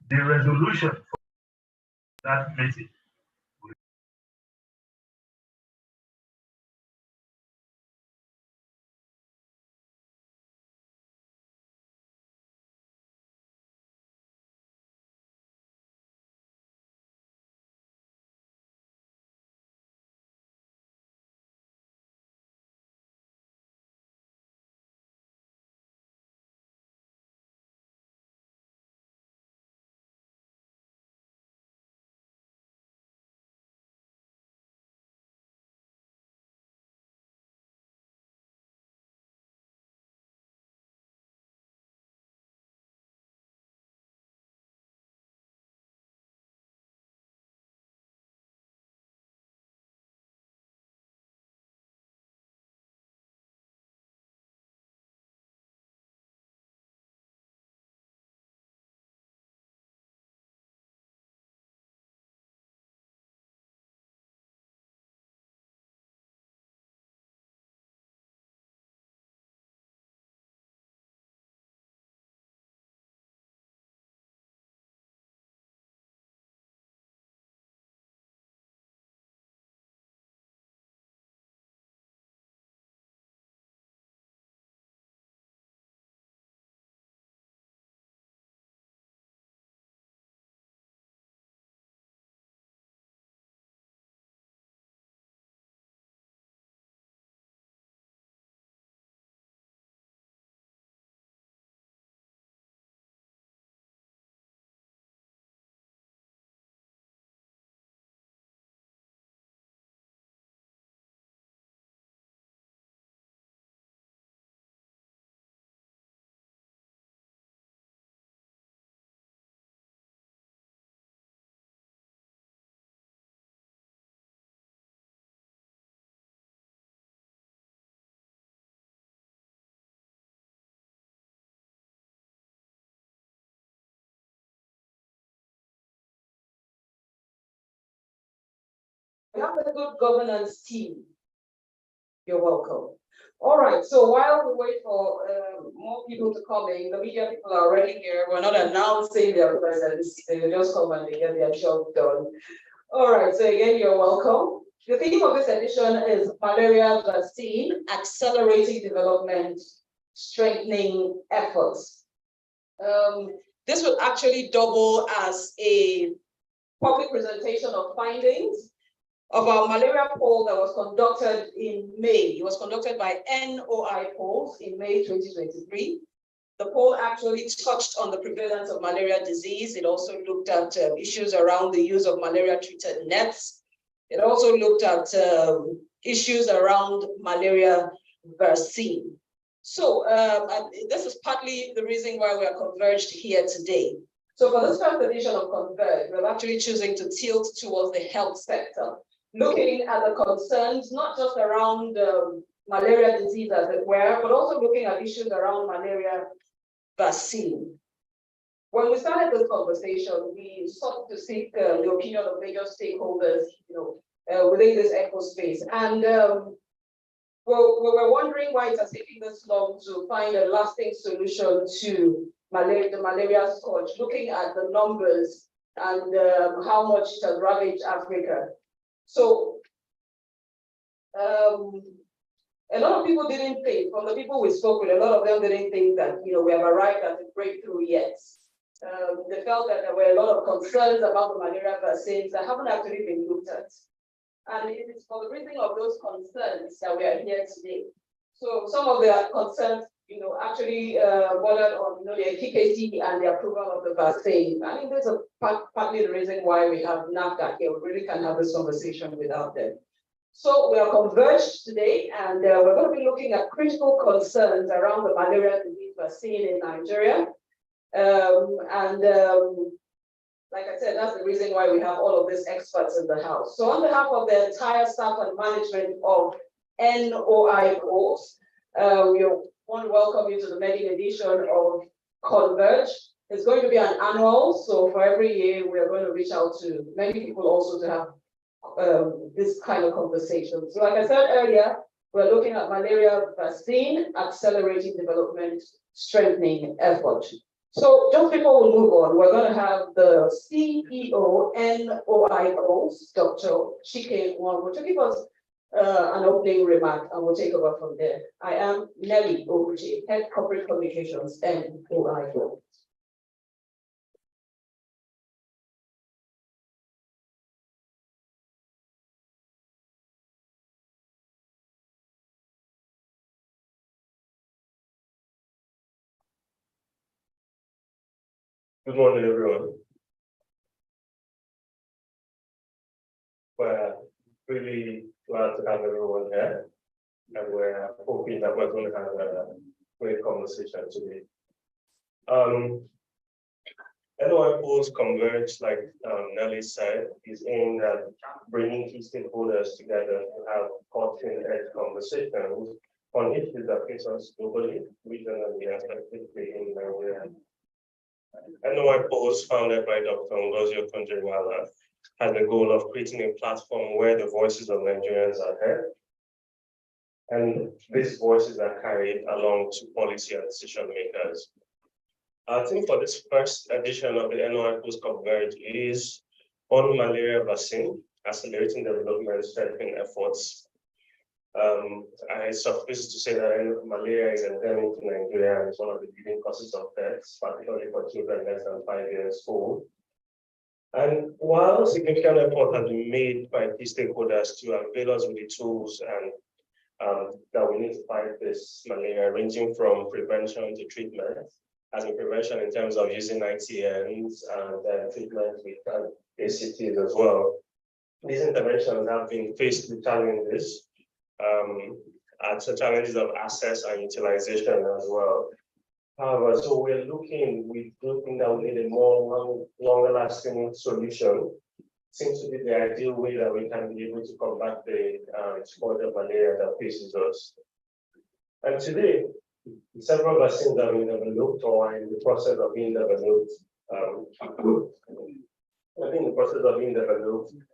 the resolution for that message. We have a good governance team. You're welcome. All right, so while we wait for more people to come in, the media people are already here. We're not announcing their presence. They just come and they get their job done. All right, so again, you're welcome. The theme of this edition is malaria vaccine, accelerating development, strengthening efforts. This will actually double as a public presentation of findings of our malaria poll that was conducted in May. It was conducted by NOIPolls in May 2023. The poll actually touched on the prevalence of malaria disease. It also looked at issues around the use of malaria-treated nets. It also looked at issues around malaria vaccine. So this is partly the reason why we are converged here today. So for this first edition of Converge, we're actually choosing to tilt towards the health sector, looking at the concerns, not just around malaria disease as it were, but also looking at issues around malaria vaccine. When we started this conversation, we sought to seek the opinion of major stakeholders, within this eco space. And we were wondering why it has taken this long to find a lasting solution to the malaria scourge, looking at the numbers and how much it has ravaged Africa. So a lot of people didn't think, from the people we spoke with, a lot of them didn't think that we have arrived at a breakthrough yet. They felt that there were a lot of concerns about the malaria vaccines that haven't actually been looked at. And it is for the reason of those concerns that we are here today. So some of the concerns, actually bordered on the efficacy and the approval of the vaccine. I think that's partly the reason why we have NAFDAC here. We really can't have this conversation without them. So we are converged today, and we're going to be looking at critical concerns around the malaria disease vaccine in Nigeria. Like I said, that's the reason why we have all of these experts in the house. So on behalf of the entire staff and management of NOIPolls, we want to welcome you to the maiden edition of Converge. It's going to be an annual, so for every year, we are going to reach out to many people also to have this kind of conversation. So like I said earlier, we're looking at malaria vaccine, accelerating development, strengthening effort. So just before we move on, we're going to have the CEO NOIPolls, Dr. Chike Nwangu, to give us an opening remark, and we'll take over from there. I am Nelly Oguchi, Head Corporate Communications, NOIPolls. Good morning, everyone. We're really glad to have everyone here, and we're hoping that we're going to have a great conversation today. NOIPolls Converge, like Nelly said, is aimed at bringing key stakeholders together to have cutting-edge conversations on issues that face us globally, regionally, and specifically in Nigeria. NOIPolls, founded by Dr. Ngozi Okonjo-Iweala, has the goal of creating a platform where the voices of Nigerians are heard, and these voices are carried along to policy and decision makers. Our theme for this first edition of the NOIPolls Converge is on malaria vaccine, accelerating development, strengthening efforts. I suffice to say that malaria is endemic in Nigeria and is one of the leading causes of deaths, particularly for children less than 5 years old. And while significant effort has been made by key stakeholders to avail us with the tools and that we need to fight this malaria, ranging from prevention to treatment, as in prevention in terms of using ITNs and treatment with ACTs as well. These interventions have been faced with challenges, challenges of access and utilization as well. However, so we do think that we need a more longer lasting solution. Seems to be the ideal way that we can be able to combat the scourge of malaria that faces us. And today, several vaccines have been developed or are in the process of being developed.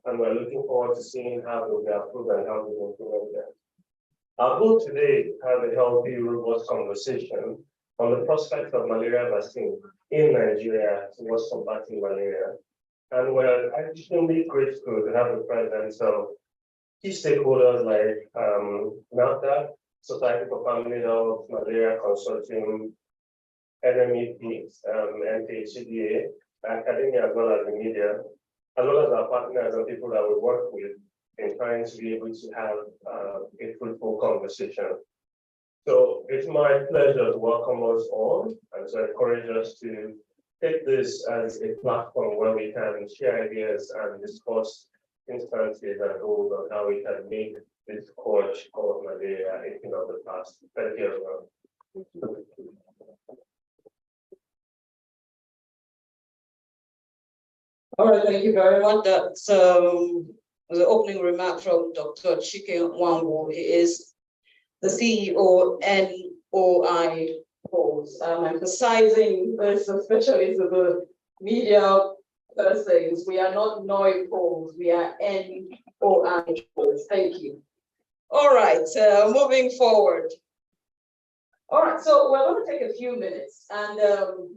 And we're looking forward to seeing how they'll be approved and how they will implement them. Our goal today is to have a healthy, robust conversation on the prospects of malaria vaccine in Nigeria towards combating malaria. And we're extremely grateful to have the presence of key stakeholders like NAFDAC, Society for Family Health, Malaria Consortium, NMEP, NKCDA, academia as well as the media, as well as our partners and people that we work with in trying to be able to have a fruitful conversation. So it's my pleasure to welcome us all and to encourage us to take this as a platform where we can share ideas and discuss instances and goals on how we can make this scourge called malaria a thing of the past. Thank you, everyone. All right, thank you very much. That's the opening remark from Dr. Chike Nwangu. He is the CEO NOIPolls. I'm emphasizing this, especially to the media persons. We are not NOIPolls, we are NOIPolls. Thank you. All right, moving forward. All right, so we're going to take a few minutes and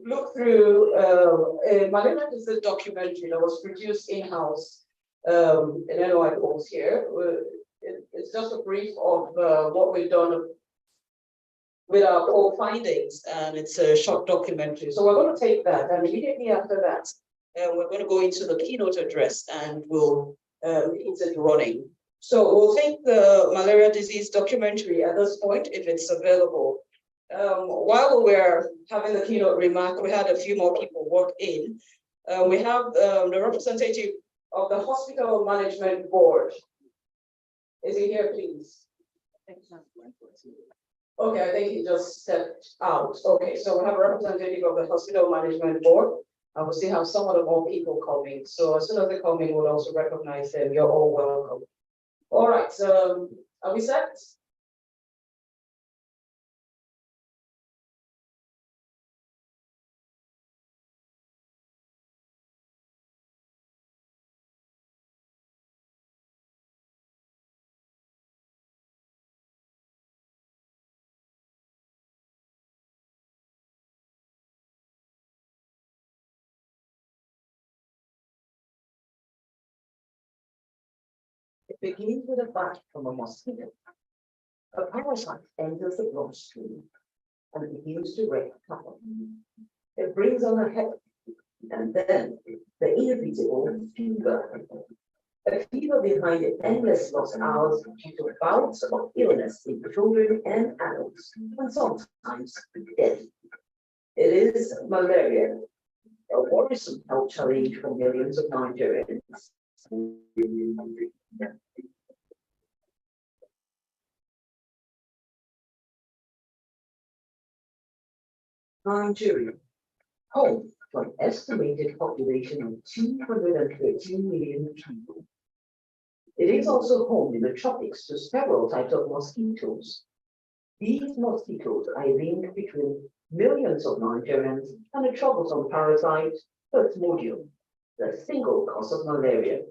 look through a malaria disease documentary that was produced in-house in NOIPolls here. It's just a brief of what we've done with our poll findings, and it's a short documentary. So we're going to take that, and immediately after that, we're going to go into the keynote address, and we'll hit it running. So we'll take the malaria disease documentary at this point, if it's available. While we're having the keynote remark, we had a few more people walk in. We have the representative of the Hospital Management Board. Is he here, please? Okay, I think he just stepped out. Okay, so we have a representative of the Hospital Management Board. I will still have some of the more people coming. So as soon as they come in, we'll also recognize them. You're all welcome. All right, so are we set? It begins with a bite from a mosquito. A parasite enters the bloodstream and begins to wreak havoc. It brings on a headache, and then the inevitable fever. A fever behind endless lost hours due to bouts of illness in children and adults, and sometimes death. It is malaria, a worrisome health challenge for millions of Nigerians. Nigeria, home to an estimated population of 213 million people. It is also home in the tropics to several types of mosquitoes. These mosquitoes are linked between millions of Nigerians and a troublesome parasite, Plasmodium, the single cause of malaria.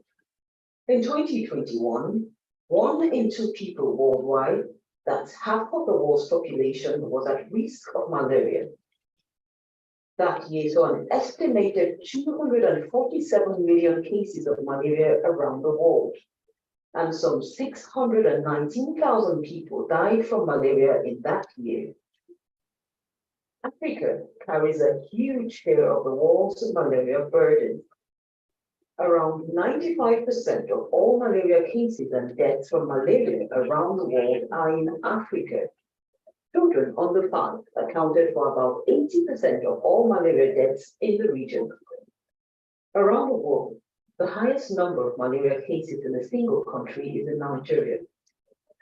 In 2021, 1 in 2 people worldwide, that's half of the world's population, was at risk of malaria. That year saw an estimated 247 million cases of malaria around the world, and some 619,000 people died from malaria in that year. Africa carries a huge share of the world's malaria burden. Around 95% of all malaria cases and deaths from malaria around the world are in Africa. Children under 5 accounted for about 80% of all malaria deaths in the region. Around the world, the highest number of malaria cases in a single country is in Nigeria.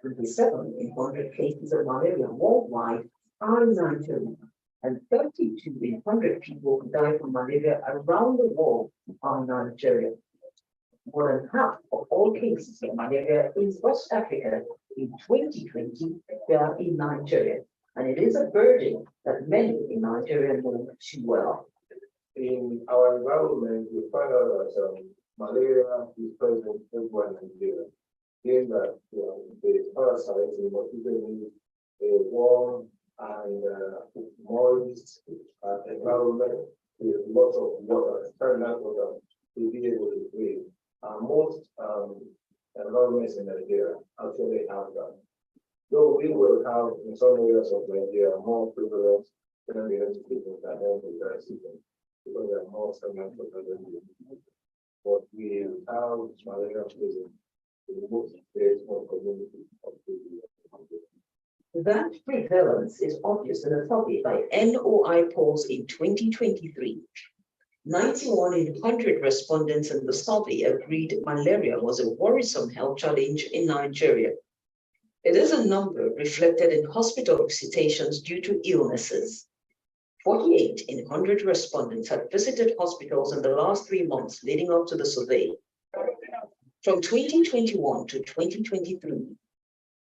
27 in 100 cases of malaria worldwide are in Nigeria, and 32 in 100 people who die from malaria around the world are in Nigeria. More than half of all cases of malaria in West Africa in 2020 were in Nigeria, and it is a burden that many in Nigeria know too well. In our environment, we find out that malaria is present everywhere in Nigeria. Given that the parasite in mosquito needs a warm and moist environment with lots of water, stagnant water, to be able to breathe. Most environments in Nigeria actually have that. Though we will have in some areas of Nigeria more prevalent than the other people that have the dry season, because there are more stagnant water than we. But we have malaria present in most areas of community of the That prevalence is obvious in a survey by NOIPolls in 2023. 91 in 100 respondents in the survey agreed malaria was a worrisome health challenge in Nigeria. It is a number reflected in hospital visitations due to illnesses. 48 in 100 respondents had visited hospitals in the last 3 months leading up to the survey. From 2021 to 2023,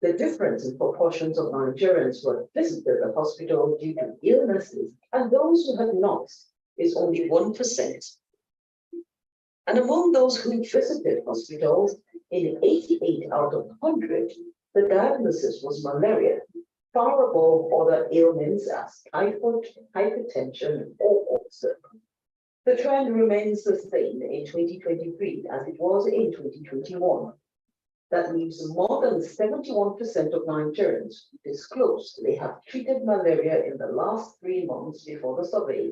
the difference in proportions of Nigerians who had visited the hospital due to illnesses and those who had not is only 1%. And among those who visited hospitals, in 88 out of 100, the diagnosis was malaria, far above other ailments as typhoid, hypertension, or ulcer. The trend remains the same in 2023 as it was in 2021. That leaves more than 71% of Nigerians who disclosed they have treated malaria in the last 3 months before the survey.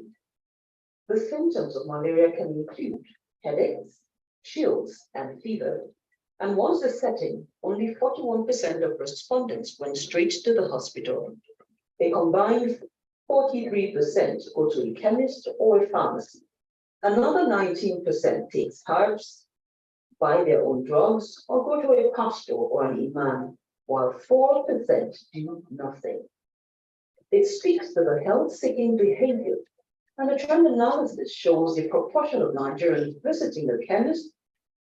The symptoms of malaria can include headaches, chills, and fever. And once the setting, only 41% of respondents went straight to the hospital. A combined 43% go to a chemist or a pharmacy. Another 19% takes herbs, buy their own drugs, or go to a pastor or an imam, while 4% do nothing. It speaks to the health-seeking behavior, and a trend analysis shows the proportion of Nigerians visiting the chemist,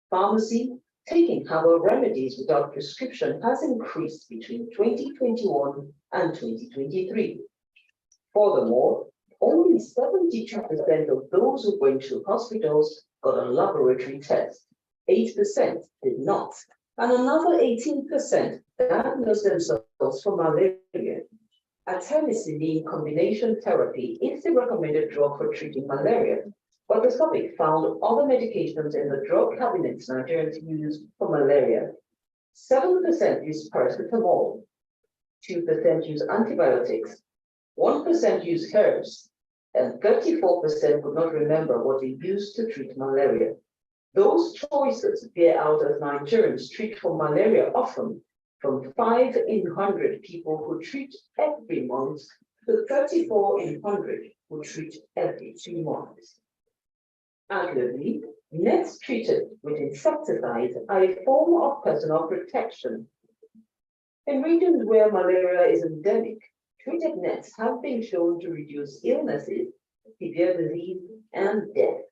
pharmacy, taking herbal remedies without prescription has increased between 2021 and 2023. Furthermore, only 72% of those who went to hospitals got a laboratory test. 8% did not, and another 18% diagnosed themselves for malaria. Artemisinin combination therapy is the recommended drug for treating malaria, but the survey found other medications in the drug cabinets Nigerians use for malaria, 7% use paracetamol, 2% use antibiotics, 1% use herbs, and 34% would not remember what they used to treat malaria. Those choices bear out as Nigerians treat for malaria often from 5 in 100 people who treat every month to 34 in 100 who treat every 2 months. Arguably, nets treated with insecticides are a form of personal protection. In regions where malaria is endemic, treated nets have been shown to reduce illnesses, severe disease, and death.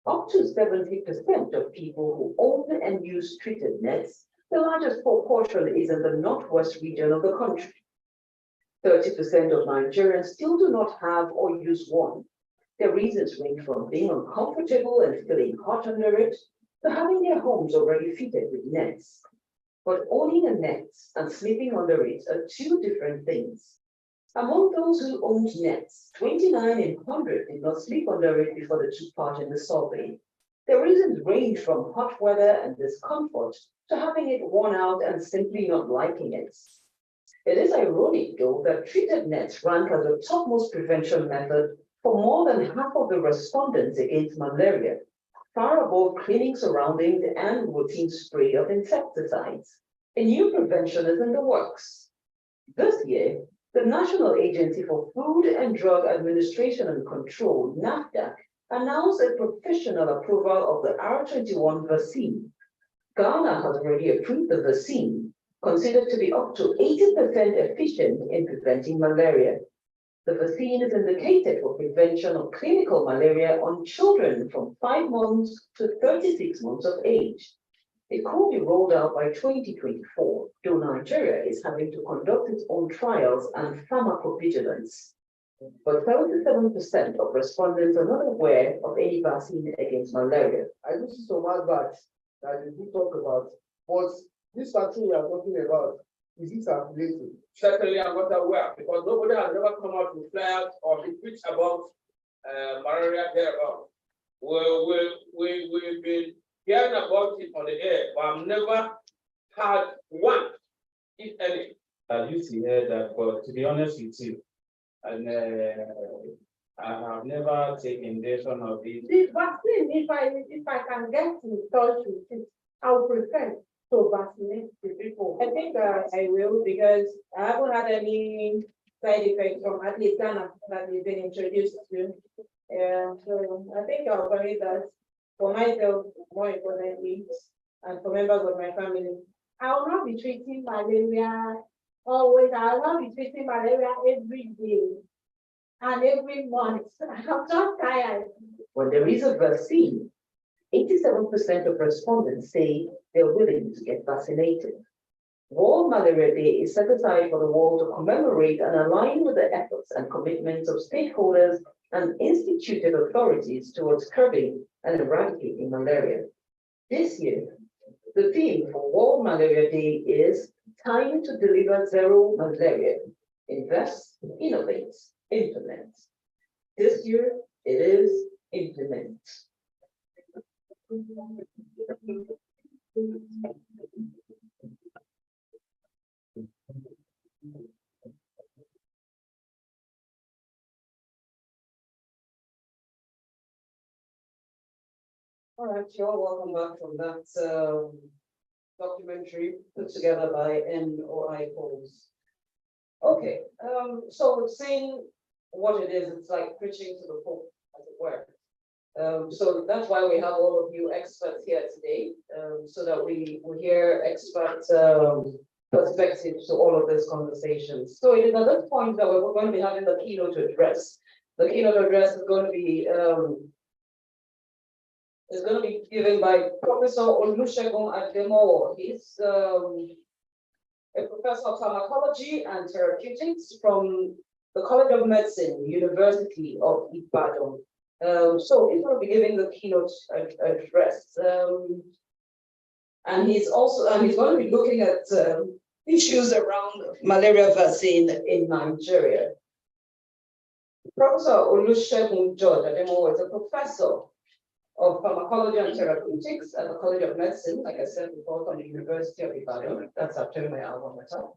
Up to 70% of people who own and use treated nets, the largest proportion is in the northwest region of the country. 30% of Nigerians still do not have or use one. Their reasons range from being uncomfortable and feeling hot under it, to having their homes already fitted with nets. But owning a net and sleeping under it are two different things. Among those who owned nets, 29 in 100 did not sleep under it before the took part in the survey. Their reasons range from hot weather and discomfort to having it worn out and simply not liking it. It is ironic, though, that treated nets rank as the topmost prevention method for more than half of the respondents against malaria, far above cleaning surroundings and routine spray of insecticides. A new prevention is in the works. This year, the National Agency for Food and Drug Administration and Control, NAFDAC, announced a provisional approval of the R21 vaccine. Ghana has already approved the vaccine, considered to be up to 80% efficient in preventing malaria. The vaccine is indicated for prevention of clinical malaria on children from 5 months to 36 months of age. It could be rolled out by 2024, though Nigeria is having to conduct its own trials and pharmacovigilance. But 77% of respondents are not aware of any vaccine against malaria. I do see some adverts that they do talk about, but this vaccine we are talking about, is it circulating? Certainly, I'm not aware because nobody has ever come out with flyers or been preached about malaria thereabout. We've been hearing about it on the air, but I've never had one, if any. I used to hear that, but to be honest with you, and I have never taken version of it. The vaccine, if I can get in touch with it, I would prefer to vaccinate the people. I think I will, because I haven't had any side effects from at least Ghana that we've been introduced to. So I think I'll value that for myself, more importantly, and for members of my family. I will not be treating malaria always. I will not be treating malaria every day and every month. I'm just tired. When there is a vaccine, 87% of respondents say they're willing to get vaccinated. World Malaria Day is set aside for the world to commemorate and align with the efforts and commitments of stakeholders and instituted authorities towards curbing and eradicating malaria. This year, the theme for World Malaria Day is Time to Deliver Zero Malaria. Invest, innovate, implement. This year, it is implement. All right, y'all, welcome back from that documentary put together by NOIPolls. Okay, so we've seen what it is. It's like preaching to the pope, as it were. So that's why we have all of you experts here today, so that we hear expert perspectives to all of these conversations. So it is at this point that we're going to be having the keynote address. The keynote address is going to be given by Professor Olusegun Ademowo. He's a professor of pharmacology and therapeutics from the College of Medicine, University of Ibadan. So he's going to be giving the keynote address, and he's going to be looking at issues around malaria vaccine in Nigeria. Professor Olusegun George Ademowo is a professor of Pharmacology and Therapeutics at the College of Medicine, like I said before, from the University of Ibadan. That's actually my alma mater.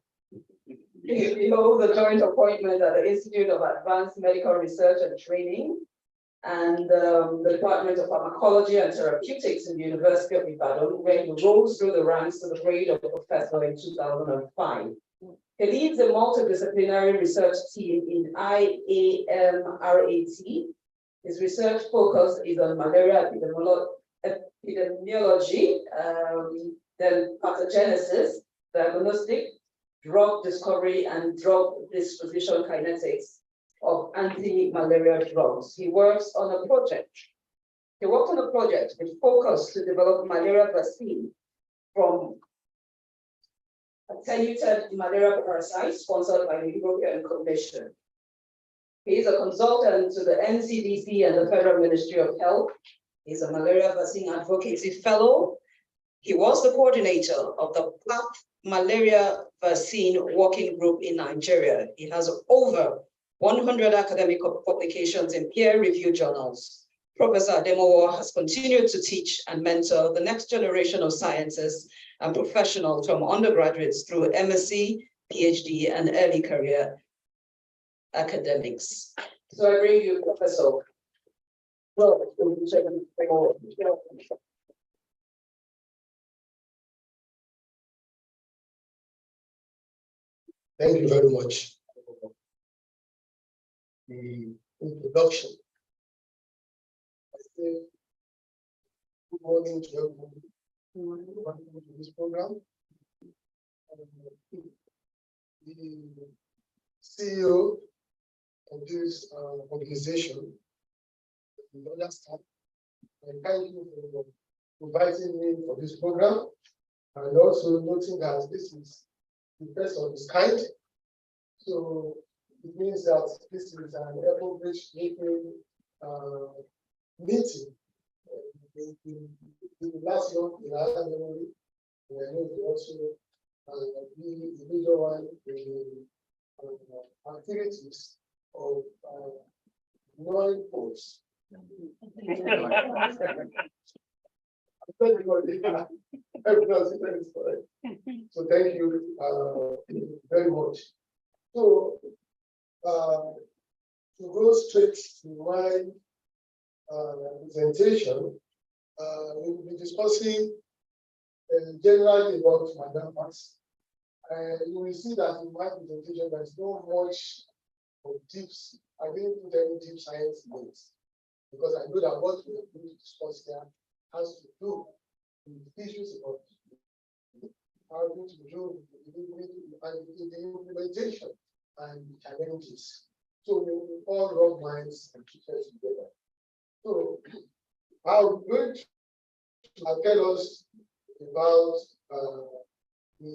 He holds a joint appointment at the Institute of Advanced Medical Research and Training and the Department of Pharmacology and Therapeutics in the University of Ibadan, where he rose through the ranks to the grade of professor in 2005. He leads a multidisciplinary research team in IAMRAT. His research focus is on malaria epidemiology, then pathogenesis, diagnostic, drug discovery, and drug disposition kinetics of anti-malaria drugs. He works on a project. He worked on a project with focus to develop malaria vaccine from attenuated malaria parasites sponsored by the European Commission. He is a consultant to the NCDC and the Federal Ministry of Health. He's a malaria vaccine advocacy fellow. He was the coordinator of the PAP Malaria Vaccine Working Group in Nigeria. He has over 100 academic publications in peer-reviewed journals. Professor Ademowo has continued to teach and mentor the next generation of scientists and professionals from undergraduates through MSc, PhD, and early career academics. So I bring you Professor. Well, thank you very much for the introduction. Good morning to everyone. Welcome to this program. The CEO of this organization, the other staff, and thank you for inviting me for this program, and also noting that this is the first of its kind. So it means that this is an average meeting. The last one, the last memory, we are going to also be the major one in the activities of NOIPolls. So thank you very much. So to go straight to my presentation, we will be discussing generally about Madam Max. You will see that in my presentation, there's no much of deeps. I didn't put any deep science in it because I know that what we are going to discuss here has to do with issues of how to do the implementation and challenges. So we will all rub minds and keep us together. So I'm going to tell us about the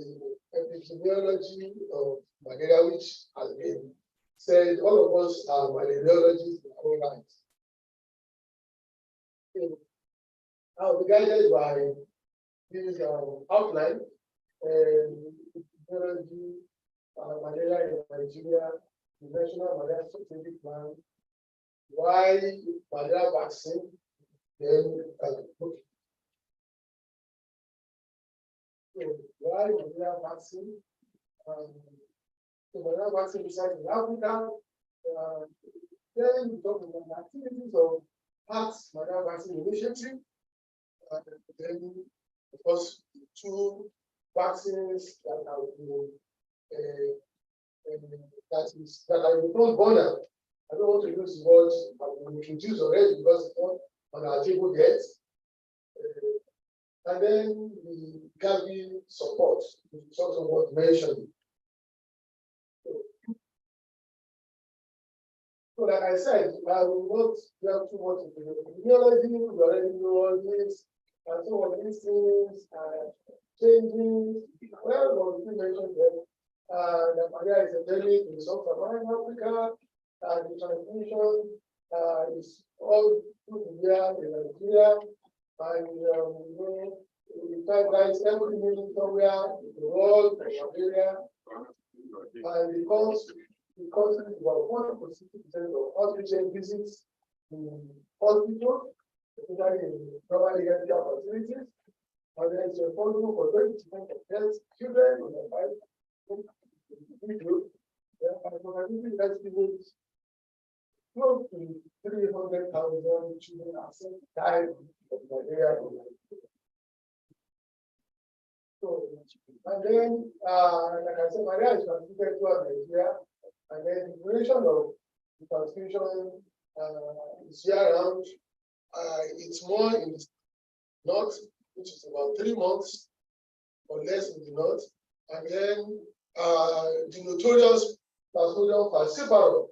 epidemiology of malaria, which has been said all of us are malariologists in our own right. I'll be guided by this outline, epidemiology, malaria in Nigeria, the National Malaria Strategic Plan, why malaria vaccine, then why malaria vaccine? The malaria vaccine research in Africa. Then we talk about the activities of PATS malaria vaccine initiative. Then, of course, two vaccines that have been that are not border. I don't want to use the word have been introduced already because it's not on our table yet. And then the Gavi support, which is also worth mentioning. So, like I said, I will not delve too much into the epidemiology. We already know all this, and some of these things are changing. Well, we mentioned them. The malaria is endemic in Sub-Saharan Africa. The transmission is all through the year in Nigeria, and we guys every minute somewhere in the world, in Nigeria, and because about 1% of outpatient visits in hospital, especially in primary healthcare facilities. And there is responsible for 20% of health children on the five. Estimates close to 300,000 children are died of malaria. So, and then, like I said, malaria is transmitted throughout Nigeria, and then the duration of the transmission is year round. It's more in the north, which is about 3 months or less in the north, and then the notorious Plasmodium falciparum,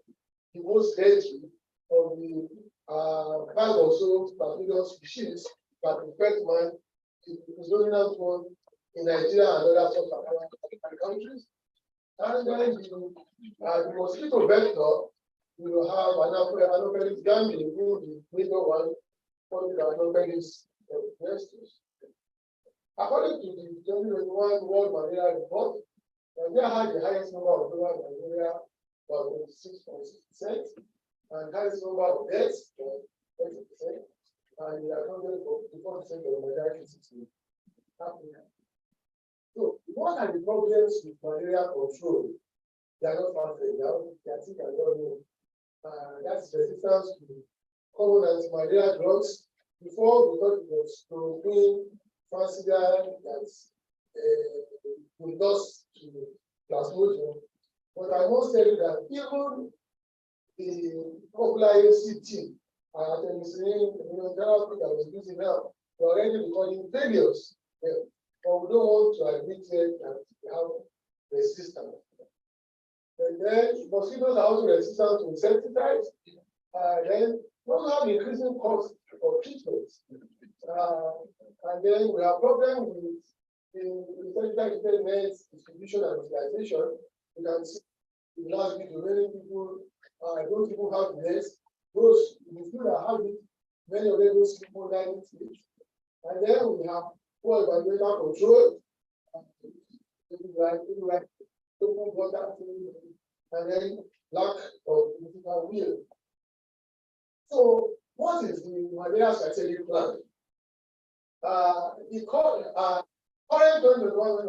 the most deadly of the 5 or so Plasmodium species that infect man, is the dominant one in Nigeria and other African countries. And then the mosquito vector, we will have Anopheles gambia, the major one, followed by Anopheles nestis. According to the 2021 World Malaria Report, Nigeria had the highest number of global malaria, about 26.6%, and highest number of deaths, 30%, and we are accounted for 54% of malaria cases in Africa. So, what are the problems with malaria control? They are not found now. They are still know. That's resistance to common anti-malaria drugs. Before we thought it was chloroquine, Fancida, that's we lost to Plasmodium. But I must tell you that even the popular AFC team, penicillin, immunotherapy that was using now, we're already recording failures. Yeah. But we don't want to admit that we have resistance. And then mosquitoes are also resistant to insecticides. Then we also have increasing cost of treatments. And then we have problems with the insecticide nets distribution and utilization. You can see in the last video, many people don't even have nets. Those people that have it, many of those people that need it. And then we have poor environmental control, like open water, and then lack of political will. So, what is the malaria strategic plan? The current 2021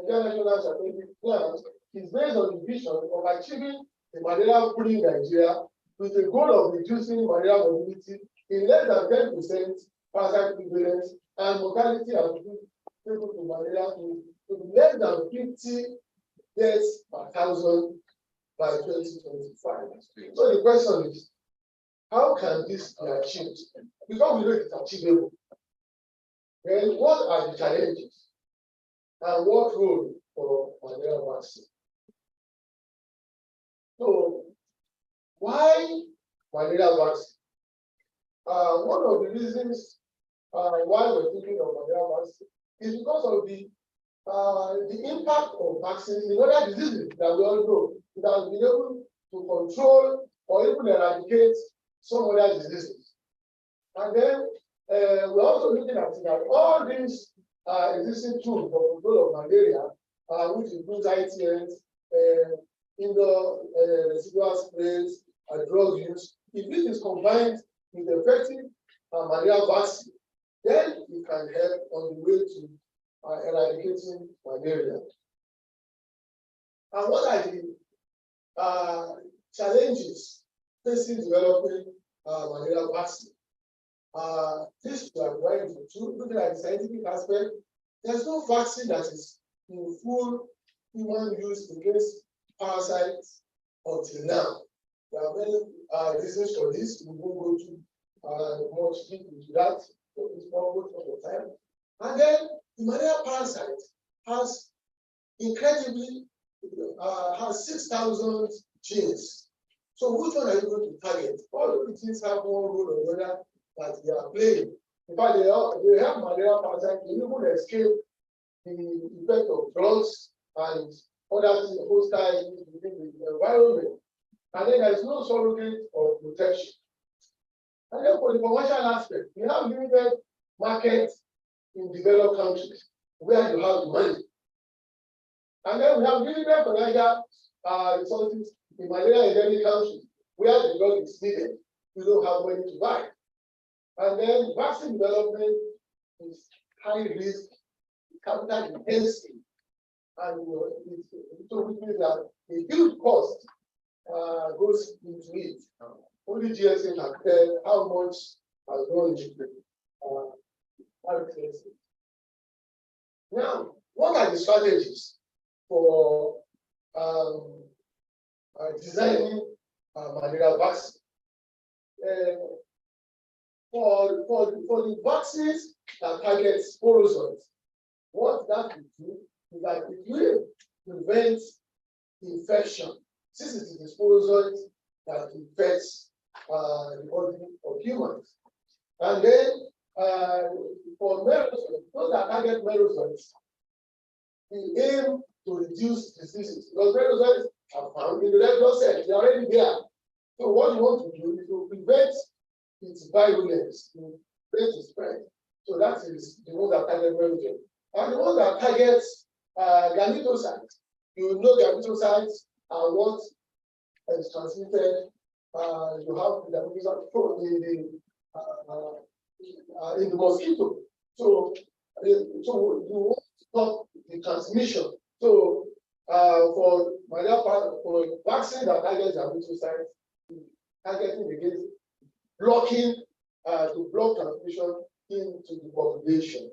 National Strategic Plan is based on the vision of achieving the malaria-free Nigeria with the goal of reducing malaria morbidity in less than 10% parasite prevalence and mortality attributable to malaria to less than 50 deaths per 1,000 by 2025. So the question is, how can this be achieved? Because we know it's achievable. Then what are the challenges? And what role for malaria vaccine? So, why malaria vaccine? One of the reasons why we're thinking of malaria vaccine is because of the impact of vaccines in other diseases that we all know. It has been able to control or even eradicate some other diseases. And then we're also looking at that all these existing tools for control of malaria, which includes ITNs, indoor residual sprays, drug use. If this is combined with effective malaria vaccine, then it can help on the way to eradicating malaria. And what are the challenges facing developing malaria vaccine? This we are going to looking at the scientific aspect. There's no vaccine that is in full human use against parasites until now. There are many reasons for this. We won't go to much deep into that. So it's not good for the time. And then the malaria parasite has incredibly has 6,000 genes. So which one are you going to target? All of the genes have one role or another that they are playing. In fact, they have malaria parasite, they even escape the effect of drugs and other hostile within the environment. And then there is no surrogate of protection. And then for the commercial aspect, we have limited markets in developed countries where you have the money. And then we have limited financial resources in malaria endemic countries where the drug is needed. We don't have money to buy. And then vaccine development is high risk, capital intensive, and so which means that a huge cost goes into it. Only GSA can tell how much has gone into RTSA. Now, what are the strategies for designing malaria vaccine? For the vaccines that target sporozoites, what that will do is that it will prevent infection, since it is the sporozoite that infects the body of humans. And then for merozoites, those that target merozoites, we aim to reduce diseases because merozoites are found in the red blood cells, they are already there. So what you want to do is to prevent its virulence, to prevent its spread. So that is the one that target merozoites. And the one that targets gametocytes, you know gametocytes are what is transmitted. You have the gametocyte in the mosquito. So you want to stop the transmission. So for vaccine that targets gametocytes, targeting against blocking to block transmission into the population.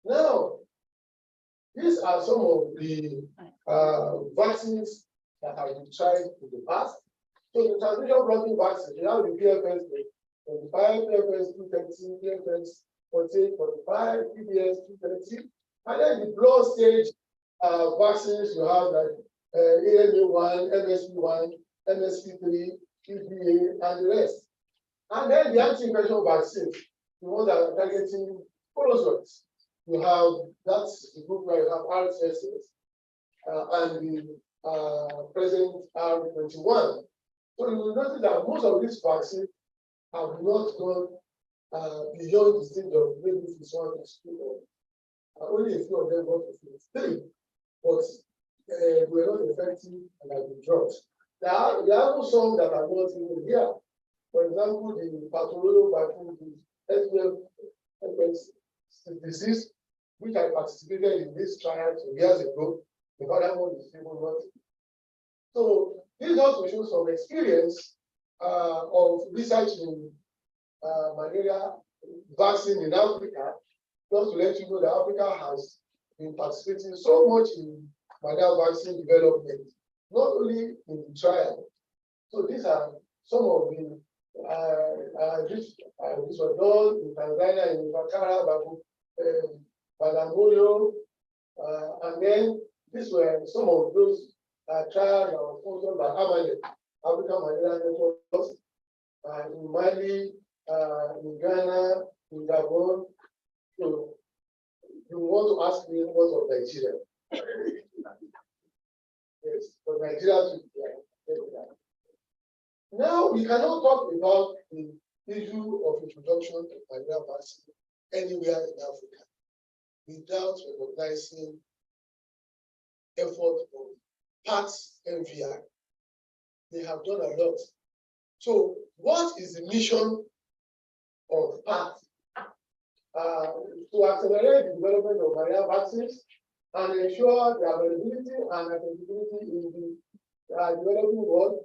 Now, these are some of the vaccines that have been tried in the past. So the transmission blocking vaccine, you have the PFS 25, PFS 230, PFS 48, 45, PBS 230, and then the blood stage vaccines you have like AMA1, MSP1, MSP3, PPA, and the rest. And then the anti-infection vaccines, the ones that are targeting sporozoites. You have, that's the group where you have RSS and the present R21. So you will notice that most of these vaccines have not gone beyond the stage of maybe phase 1 or 2. Only a few of them got to phase 3, but were not effective and have been dropped. There are also some that are not even here. For example, the pathological vaccine, the SPF disease, which I participated in this trial 2 years ago. The other one is still not. So this also shows some experience of research in malaria vaccine in Africa. Just to let you know that Africa has been participating so much in malaria vaccine development, not only in the trial. So these are some of the this was done in Tanzania, in Bakara, Bagamoyo, and then these were some of those trials that were sponsored by African Malaria Network, in Mali, in Ghana, in Gabon. So you want to ask me what of Nigeria? Yes, for Nigeria too. Yeah. Now we cannot talk about the issue of introduction of malaria vaccine anywhere in Africa without recognizing effort of PATS MVI. They have done a lot. So what is the mission of PATS? To accelerate the development of malaria vaccines and ensure the availability and accessibility in the developing world,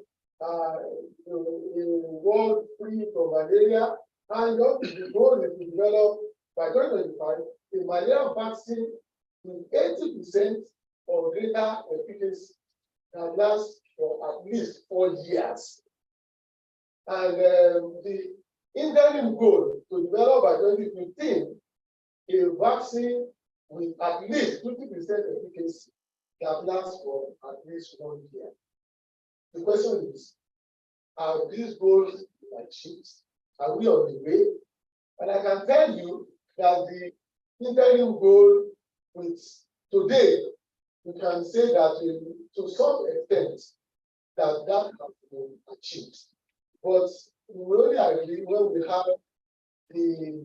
in world free from malaria, and the goal is to develop by 2025 a malaria vaccine with 80% or greater efficacy that lasts for at least 4 years. And the interim goal to develop by 2015 a vaccine with at least 50% efficacy that lasts for at least 1 year. The question is, are these goals achieved? Are we on the way? And I can tell you that the interim goal with today, we can say that to some extent that has been achieved. But we will only agree when we have the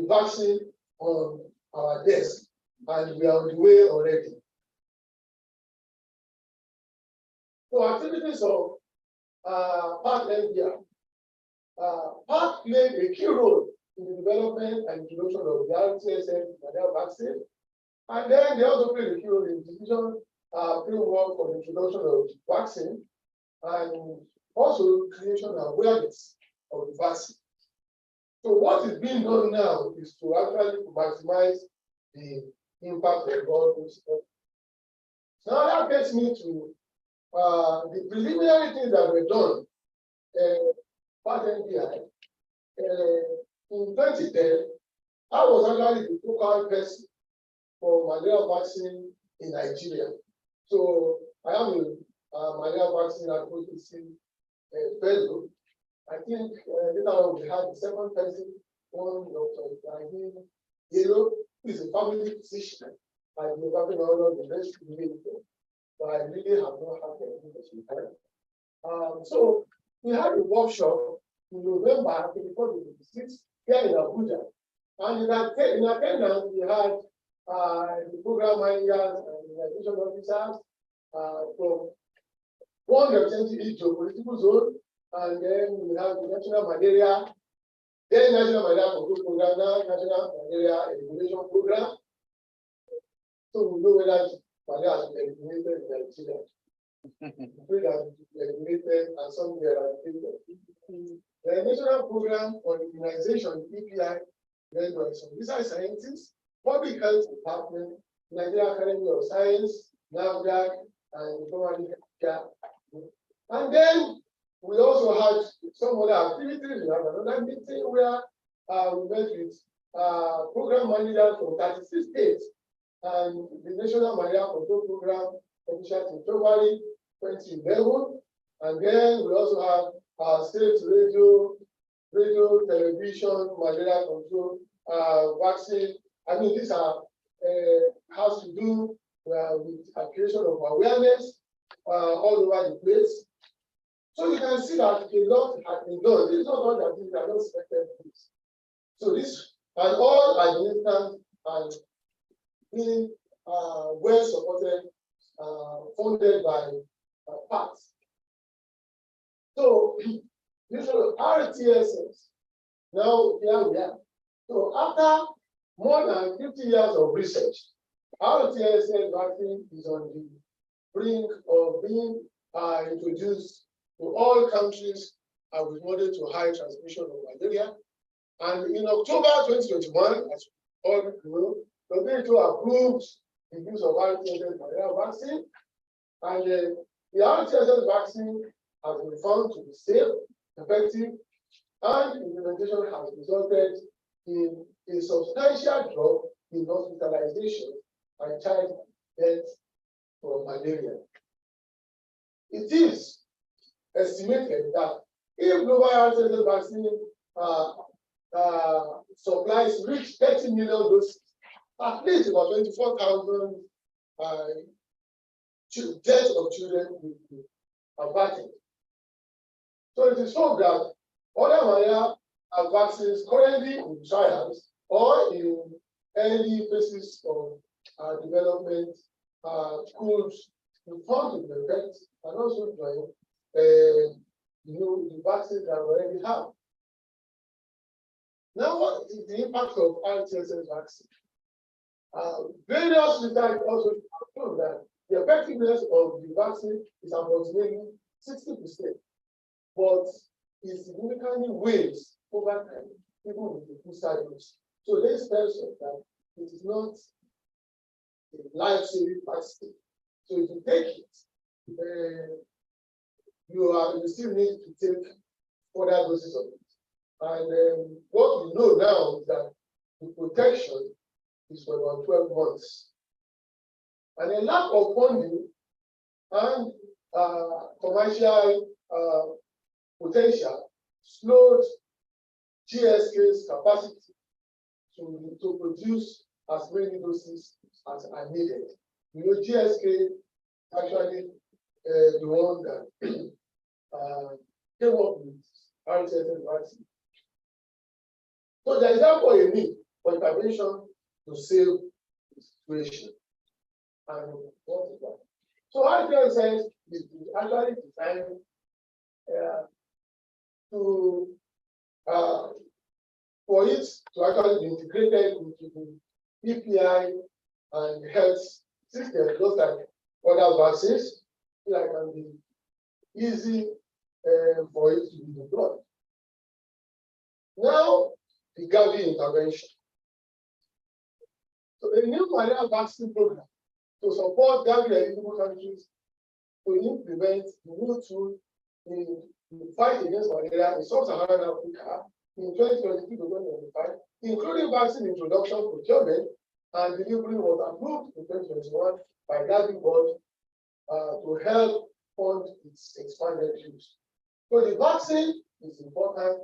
vaccine on our desk and we are on the way already. So activities of PAT MVI. PAC played a key role in the development and introduction of the RTSM malaria vaccine. And then they also played a key role in the decision framework for the introduction of the vaccine and also creation of awareness of the vaccine. So what is being done now is to actually maximize the impact of all those. Now that gets me to the preliminary things that were done by NPI. In 2010, I was actually the focal person for malaria vaccine in Nigeria. So I am a malaria vaccine advocacy fellow. I think later on we had the second person, one Dr. Ibrahim Yelo, who is a family physician. I've been working on the next meeting, but I really have not had anything to time. So we had a workshop in November 2026 here in Abuja. And in attendance, we had the program managers and organization officers from one representing each geopolitical zone, and then we have the national malaria, then national malaria control program, now national malaria elimination program. So we know whether malaria has been eliminated in Nigeria. We have eliminated and some we are eliminated. The national program on immunization, EPI, led by some research scientists, public health department, Nigeria Academy of Science, NAFDAC, and the Government Healthcare. And then we also had some other activities. We had another meeting where we met with program managers from 36 states and the National Malaria Control Program officials in February 2011. And then we also have state radio, television, malaria control, vaccine. I mean, these are has to do with creation of awareness all over the place. So you can see that a lot has been done. This is not all that these are not expected things. So this and all are the instance and being well supported, funded by parts. So this is RTSS. Now here we are. So after more than 50 years of research, RTSS vaccine is on the brink of being introduced to all countries with moderate to high transmission of malaria. And in October 2021, as all know, the WHO approved the use of RTSS malaria vaccine. And the RTSS vaccine has been found to be safe, effective, and implementation has resulted in a substantial drop in hospitalization and child death from malaria. It is estimated that if global RTSS vaccine supplies reach 30 million doses, at least about 24,000 deaths of children will be averted. So it is hoped that other malaria vaccines currently in trials or in early phases of development could respond to the effect and also join the vaccines that we already have. Now, what is the impact of RTSS vaccine? Various research also show that the effectiveness of the vaccine is approximately 60%, but it significantly wanes over time, even with the booster dose. So this tells us that it is not a life-saving vaccine. So if you take it, you still need to take further doses of it. And what we know now is that the protection is for about 12 months. And a lack of funding and commercial potential slowed GSK's capacity to produce as many doses as are needed. You know, GSK actually the one that came up with RTSS vaccine. So there is therefore a need for intervention to save the situation. And what is that? So RTSS is actually designed to for it to actually be integrated into the EPI and health system, just like other vaccines, so that can be easy for it to be deployed. Now, the Gavi intervention. So a new malaria vaccine program to support Gavi eligible countries to implement the new tool in the fight against malaria in sub-Saharan Africa in 2022 to 2025, including vaccine introduction, procurement, and delivery, was approved in 2021 by Gavi board to help fund its expanded use. So the vaccine is important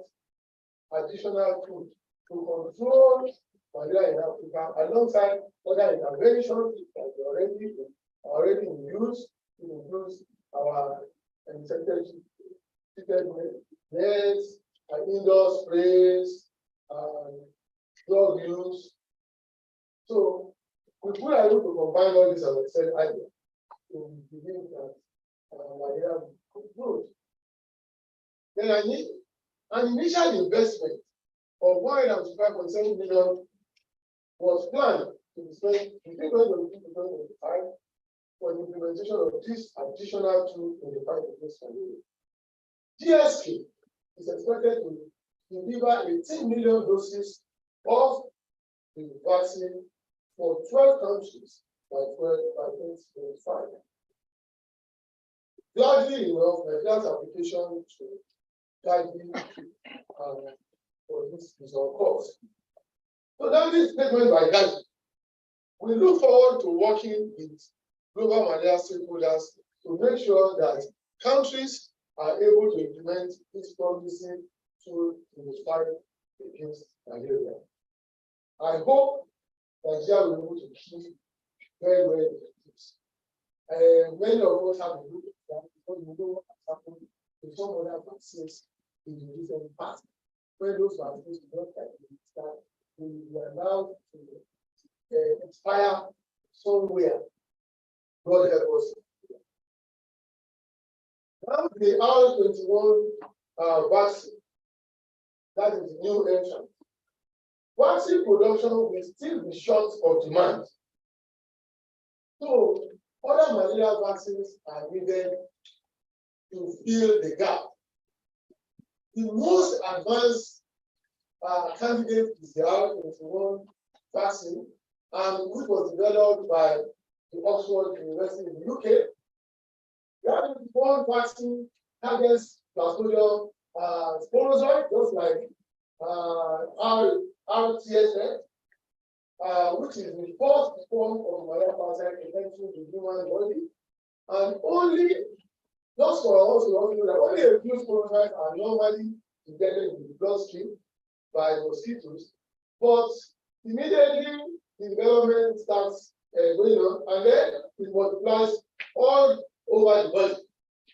additional tool to control malaria in Africa alongside other interventions that are already in use. It includes our insecticide nets, indoor sprays, drug use. So if we are able to combine all this, as I said earlier, to begin that malaria growth, then I need an initial investment of 105.7 million was planned to be spent between 2022 to 2025 for the implementation of this additional tool in the fight against malaria. GSK is expected to deliver 18 million doses of the vaccine for 12 countries by 2025. Gladly enough, Nigeria's application to Gavi for this is on course. So that is statement by Gavi. We look forward to working with global malaria stakeholders to make sure that countries are able to implement this promising tool in the fight against malaria. I hope Nigeria will be able to keep very well effective. Many of us have a look at that because we know what has happened with some other vaccines in the recent past. When those vaccines do not start, we were allowed to expire somewhere. God help us. Now the R21 vaccine, that is the new entrant. Vaccine production will still be short of demand. So other malaria vaccines are needed to fill the gap. The most advanced candidate is the R21 vaccine, which was developed by the Oxford University in the UK. The R21 vaccine targets Plasmodium sporozoite, just like RTSF, which is the first form of malaria parasite infection in the human body, and only, just for us to know that only a few sporozoites are normally injected in the bloodstream by mosquitoes, but immediately the development starts going on, and then it multiplies all over the body.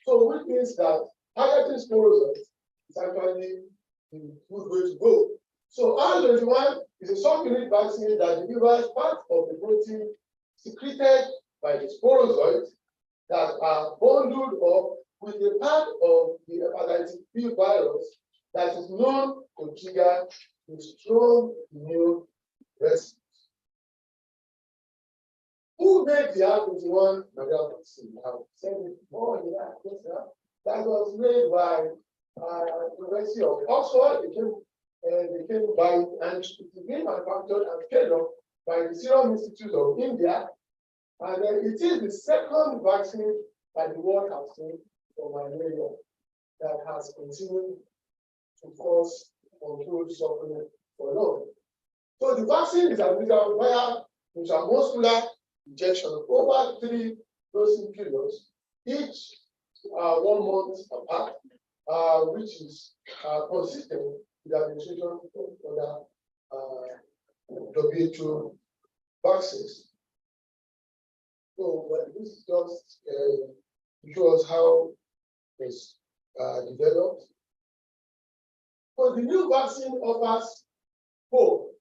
So which means that targeting sporozoites is actually the good way to go. So R21 is a short-unit vaccine that delivers part of the protein secreted by the sporozoites that are bundled up with a part of the hepatitis B virus that is known to trigger a strong immune response. Who made the R21 malaria vaccine? I've said it before. That was made by the University of Oxford. They came by, and it is being manufactured and scaled up by the Serum Institute of India. And it is the second vaccine that the world has seen for malaria that has continued to cause controlled suffering for long. So the vaccine is administered via intramuscular injection over 3 dosing periods, each 1 month apart, which is consistent with the administration of other WHO vaccines. So this is just shows how it's developed. So the new vaccine offers hope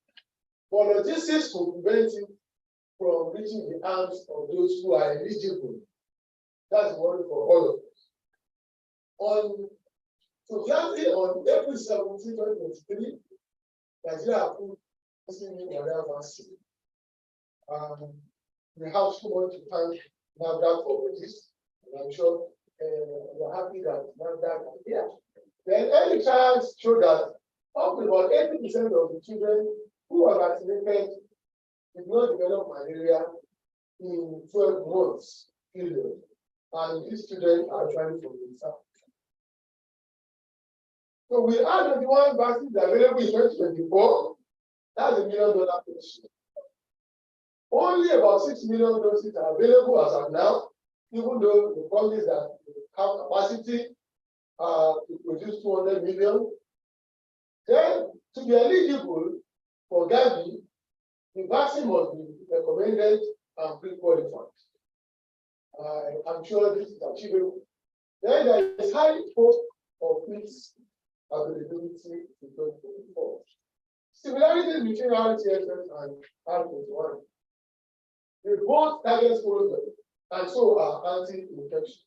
for logistics to prevent it from reaching the arms of those who are eligible. That's worry for all of us. On So gladly on April 17, 2023, Nigeria approved malaria vaccine. We have so much to thank NAFDAC for this, and I'm sure we're happy that NAFDAC is here. Then early trials show that up to about 80% of the children who are vaccinated did not develop malaria in 12 months period. And these children are actually from the South. So we had 21 vaccines available in 2024. That's $1 million question. Only about 6 million doses are available as of now, even though the promise that we have capacity to produce 200 million. Then, to be eligible for Gavi, the vaccine must be recommended and pre-qualified. I'm sure this is achievable. Then there is high hope of its availability in 2024. Similarities between RTSS and R21. They both target sclerosis and so are anti-infections.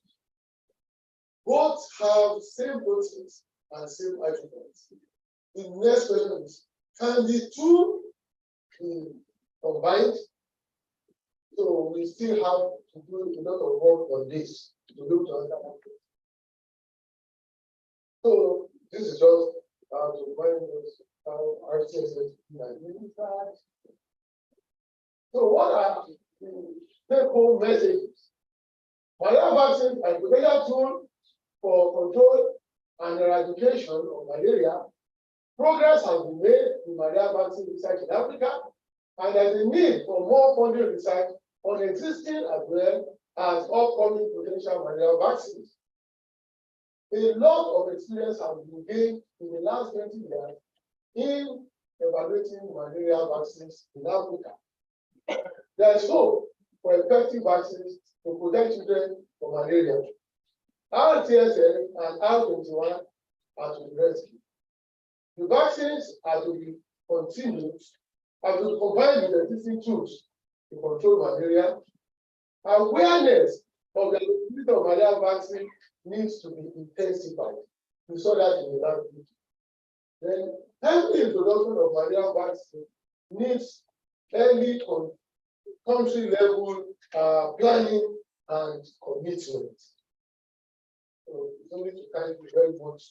Both have same proteins and same attributes. The next question is, can the two be combined? So we still have to do a lot of work on this to look to other aspects. So this is just to remind us how RCS is identified. So what are the take-home messages? Malaria vaccines are a potential tool for control and eradication of malaria. Progress has been made in malaria vaccine research in Africa, and there is a need for more funding research on existing as well as upcoming potential malaria vaccines. A lot of experience has been gained in the last 20 years in evaluating malaria vaccines in Africa. There is hope for effective vaccines to protect children from malaria. RTSN and R21 are to be rescued. The vaccines are to be continued, are to be combined with existing tools to control malaria. Awareness of the utility of malaria vaccine needs to be intensified. We saw that in the last week. Then, healthy introduction of malaria vaccine needs early country level planning and commitment. So, it's only to thank you very much.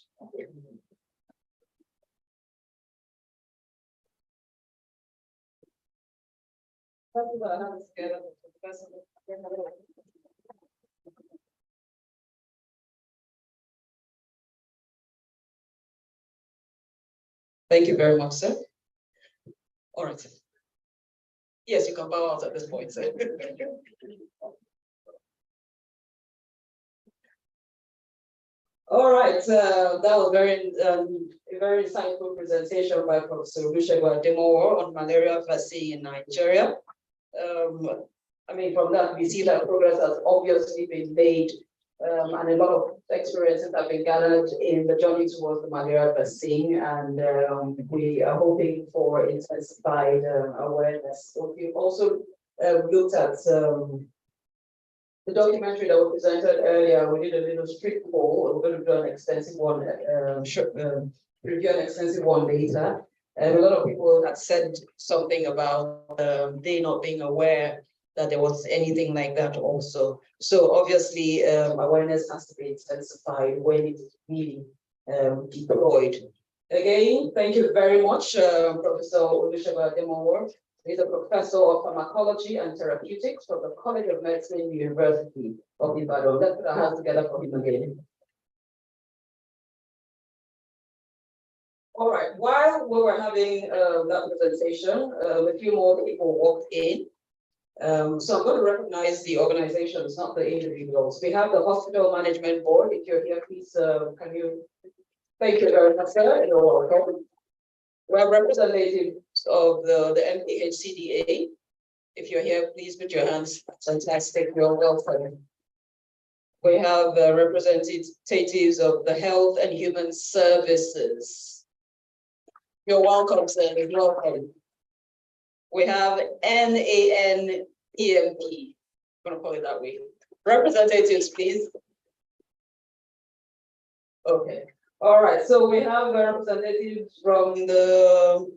Thank you very much, sir. All right, sir. Yes, you can bow out at this point, sir. All right, that was a very insightful presentation by Professor Olusegun Ademowo on malaria vaccine in Nigeria. I mean, from that, we see that progress has obviously been made, and a lot of experiences have been gathered in the journey towards the malaria vaccine, and we are hoping for intensified awareness. We've also looked at the documentary that was presented earlier. We did a little street poll. We're going to do an extensive one, review an extensive one later. And a lot of people had said something about they not being aware that there was anything like that also. So obviously, awareness has to be intensified when it is really deployed. Again, thank you very much, Professor Olusegun Ademowo. He's a professor of pharmacology and therapeutics from the College of Medicine, University of Ibadan. Let's put our hands together for him again. All right, while we were having that presentation, a few more people walked in. So I'm going to recognize the organizations, not the individuals. We have the Hospital Management Board. If you're here, please, can you? Thank you very much, sir. You're welcome. We have representatives of the MPHCDA. If you're here, please put your hands. Fantastic. You're welcome. We have representatives of the Health and Human Services. You're welcome, sir. You're welcome. We have NANEMP. I'm going to call it that way. Representatives, please. Okay. All right, so we have representatives from the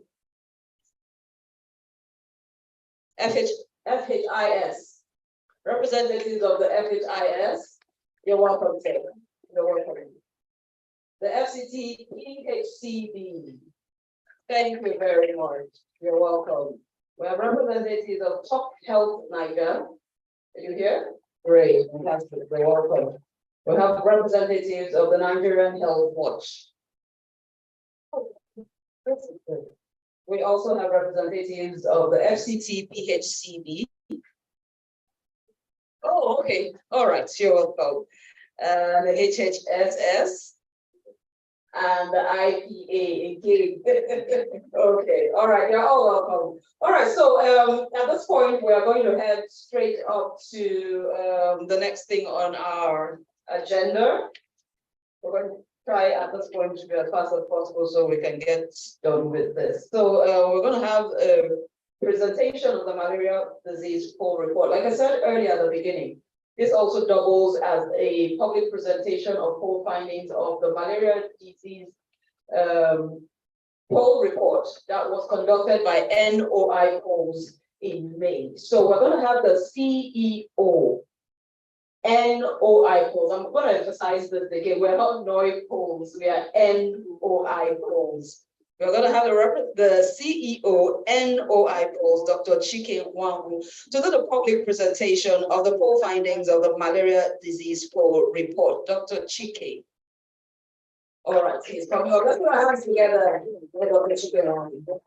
FHIS, representatives of the FHIS. You're welcome, sir. You're welcome. The FCT PHCB. Thank you very much. You're welcome. We have representatives of Top Health Niger. Are you here? Great, fantastic. You're welcome. We have representatives of the Nigerian Health Watch. We also have representatives of the FCT PHCB. Oh, okay. All right, you're welcome. The HHSS and the IPA again. Okay, all right, you're all welcome. All right, so at this point, we are going to head straight up to the next thing on our agenda. We're going to try at this point to be as fast as possible so we can get done with this. So we're going to have a presentation of the malaria disease poll report. Like I said earlier at the beginning, this also doubles as a public presentation of poll findings of the malaria disease poll report that was conducted by NOIPolls in May. So we're going to have the CEO, NOIPolls. I'm going to emphasize this again. We're not NOIPolls, we are NOIPolls. We're going to have the CEO, NOIPolls, Dr. Chike Wangu, to do the public presentation of the poll findings of the malaria disease poll report. Dr. Chike. All right, he's coming up. Let's put our hands together. Dr. Chike Wangu.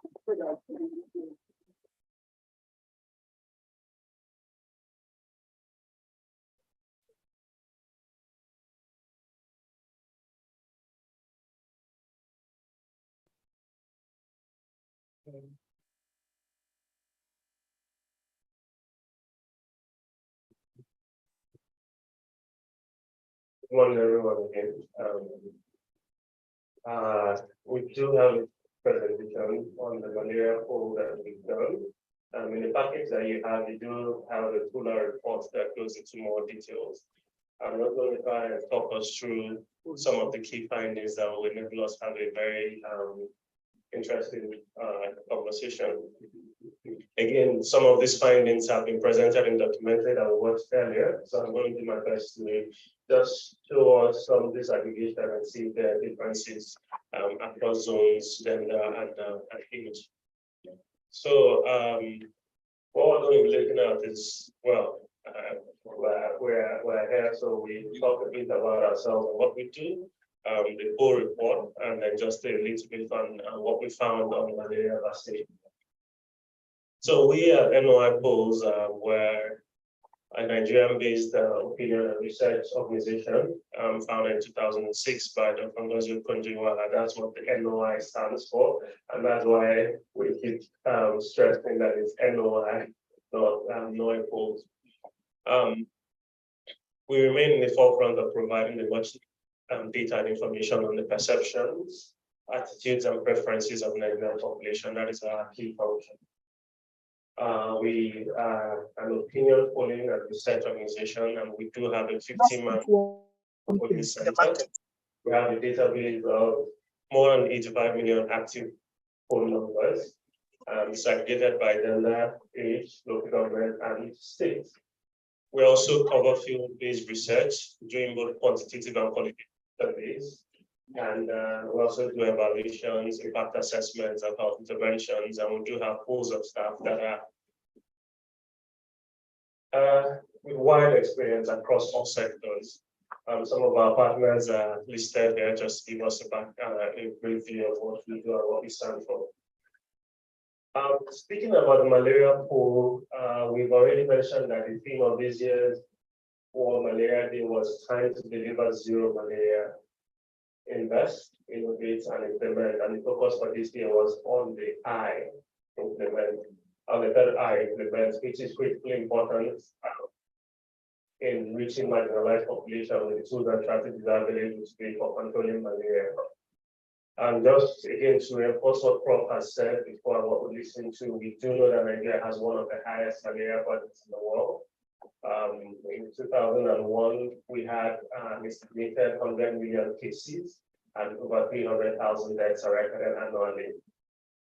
Good morning, everyone again. We do have a presentation on the malaria poll that we've done. In the package that you do have a fuller report that goes into more details. I'm not going to try and talk us through some of the key findings that will enable us to have a very interesting conversation. Again, some of these findings have been presented and documented and watched earlier, so I'm going to do my best to just show us some disaggregation and see if there are differences across zones, gender, and age. So what we're going to be looking at is, well, we're here, so we talk a bit about ourselves and what we do, the poll report, and then just a little bit on what we found on malaria vaccine. So we at NOIPolls were a Nigerian-based opinion and research organization founded in 2006 by Dr. Ngozi Okonjo-Iweala. That's what the NOI stands for, and that's why we keep stressing that it's NOI, not NOIPolls. We remain in the forefront of providing the much data and information on the perceptions, attitudes, and preferences of the Nigerian population. That is our key function. We are an opinion polling and research organization, and we do have a 15-man polling center. We have a database of more than 85 million active poll numbers, segregated by gender, age, local government, and state. We also cover field-based research, doing both quantitative and qualitative surveys. And we also do evaluations, impact assessments, and health interventions, and we do have pools of staff that are with wide experience across all sectors. Some of our partners are listed here, just to give us a brief view of what we do and what we stand for. Speaking about the malaria poll, we've already mentioned that the theme of this year's World Malaria Day was trying to deliver zero malaria. Invest, innovate, and implement. And the focus for this year was on the I, implement, on the third I, implement, which is critically important in reaching marginalized population with the tools and strategies available today for controlling malaria. And just again to reinforce what Prof has said before and what we listened to, we do know that Nigeria has one of the highest malaria budgets in the world. In 2001, we had an estimated 100 million cases, and over 300,000 deaths are recorded annually.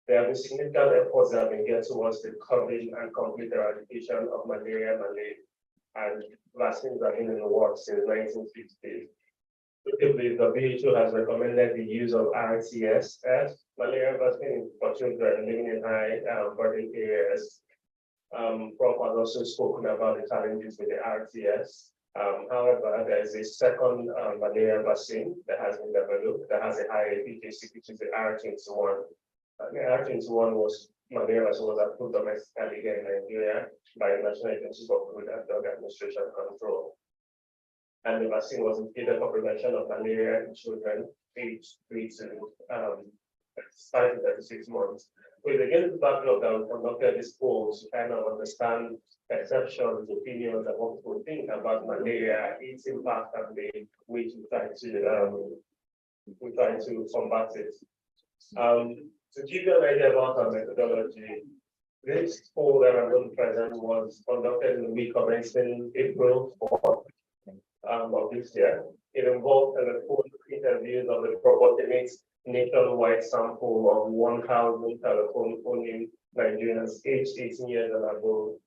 There have been significant efforts that have been geared towards the coverage and complete eradication of malaria, and vaccines have been in the works since 1960s. Typically, the WHO has recommended the use of RTS as malaria vaccine for children living in high burden areas. Prof has also spoken about the challenges with the RTS. However, there is a second malaria vaccine that has been developed that has a high efficacy, which is the R21. The R21 was malaria vaccine was approved domestically here in Nigeria by the National Agency for Food and Drug Administration Control. And the vaccine was indicated for prevention of malaria in children aged 3 to 5 to 36 months. So it's against the backdrop that we conducted this poll to kind of understand perceptions, opinions, and what people think about malaria, its impact, and the way to try to combat it. To give you an idea about our methodology, this poll that I'm going to present was conducted in the week commencing April 4th. Of this year. It involved telephone interviews of the proportionate nationwide sample of 1,000 telephone-phoning Nigerians aged 18 years and above.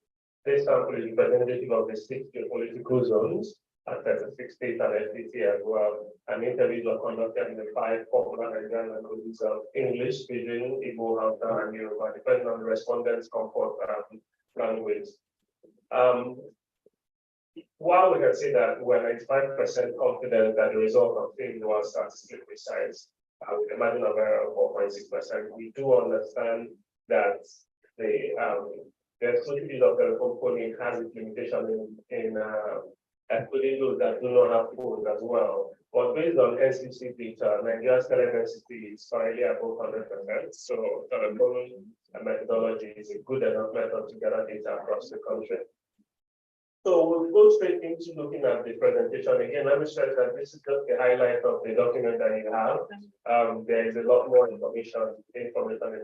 This sample is representative of the 6 geopolitical zones at 36 states and FCT as well. And interviews were conducted in the 5 popular Nigerian languages of English, Pidgin, Igbo, Hausa, and Yoruba, depending on the respondents' comfort language. While we can say that we're 95% confident that the result of field was statistically precise, with a margin of error of 4.6%, we do understand that the exclusivity of telephone phoning has its limitation in excluding those that do not have phones as well. But based on NCC data, Nigeria's teledensity is currently above 100%. So telephone methodology is a good enough method to gather data across the country. So we'll go straight into looking at the presentation. Again, let me stress that this is just the highlight of the document that you have. There is a lot more information in the document.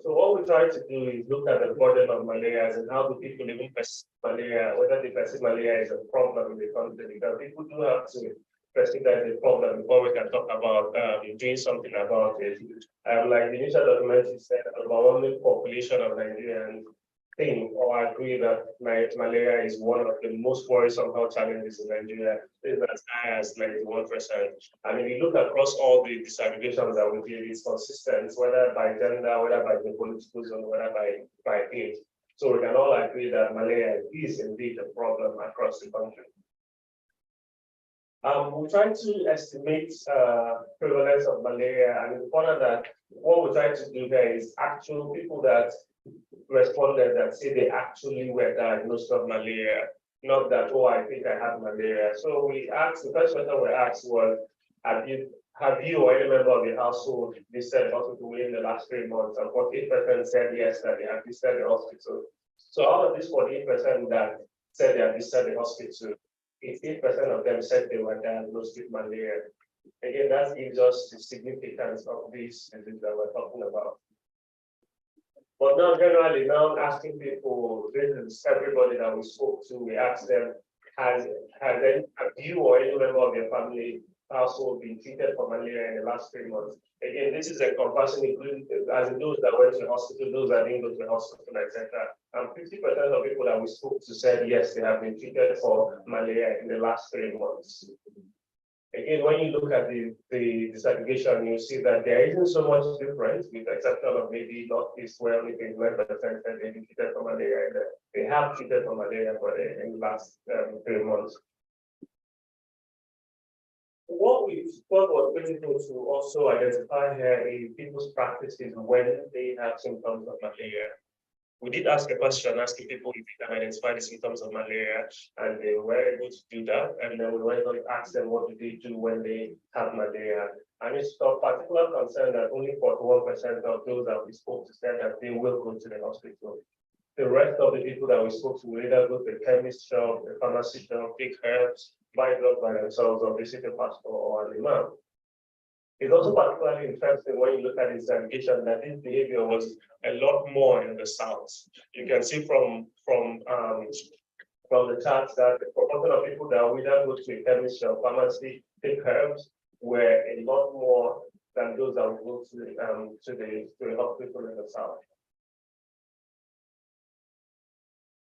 So what we try to do is look at the burden of malaria and how do people even perceive malaria, whether they perceive malaria is a problem in the country, because people do have to perceive that is a problem before we can talk about doing something about it. Like the initial document said, the overwhelming population of Nigerians think or agree that malaria is one of the most worrisome health challenges in Nigeria. It's as high as 91%. And if you look across all the disaggregations that we did, it's consistent, whether by gender, whether by the political zone, whether by age. So we can all agree that malaria is indeed a problem across the country. We try to estimate prevalence of malaria, and it's important that what we try to do here is actual people that responded that say they actually were diagnosed with malaria, not that, oh, I think I have malaria. So we asked, the first question we asked was, have you or any member of the household visited the hospital within the last 3 months? And 48% said yes, that they have visited the hospital. So out of this 48% that said they have visited the hospital, 88% of them said they were diagnosed with malaria. Again, that gives us the significance of this disease that we're talking about. But now, generally, now asking people, this is everybody that we spoke to, we asked them, have you or any member of your family household been treated for malaria in the last 3 months? Again, this is a comparison including as in those that went to the hospital, those that didn't go to the hospital, etc. And 50% of people that we spoke to said yes, they have been treated for malaria in the last 3 months. Again, when you look at the disaggregation, you see that there isn't so much difference, with the exception of maybe Northeast, where only 29% said they've been treated for malaria. They have treated for malaria in the last 3 months. What we thought was critical to also identify here is people's practices when they have symptoms of malaria. We did ask a question asking people if they can identify the symptoms of malaria, and they were able to do that. And then we went on to ask them what do they do when they have malaria. And it's of particular concern that only 41% of those that we spoke to said that they will go to the hospital. The rest of the people that we spoke to will either go to the chemist shop, the pharmacy shop, take herbs, buy drugs by themselves, or visit a pastor or an imam. It's also particularly interesting when you look at this allegation that this behavior was a lot more in the South. You can see from the charts that the proportion of people that will either go to a chemist or pharmacy, take herbs, were a lot more than those that would go to the hospital in the south.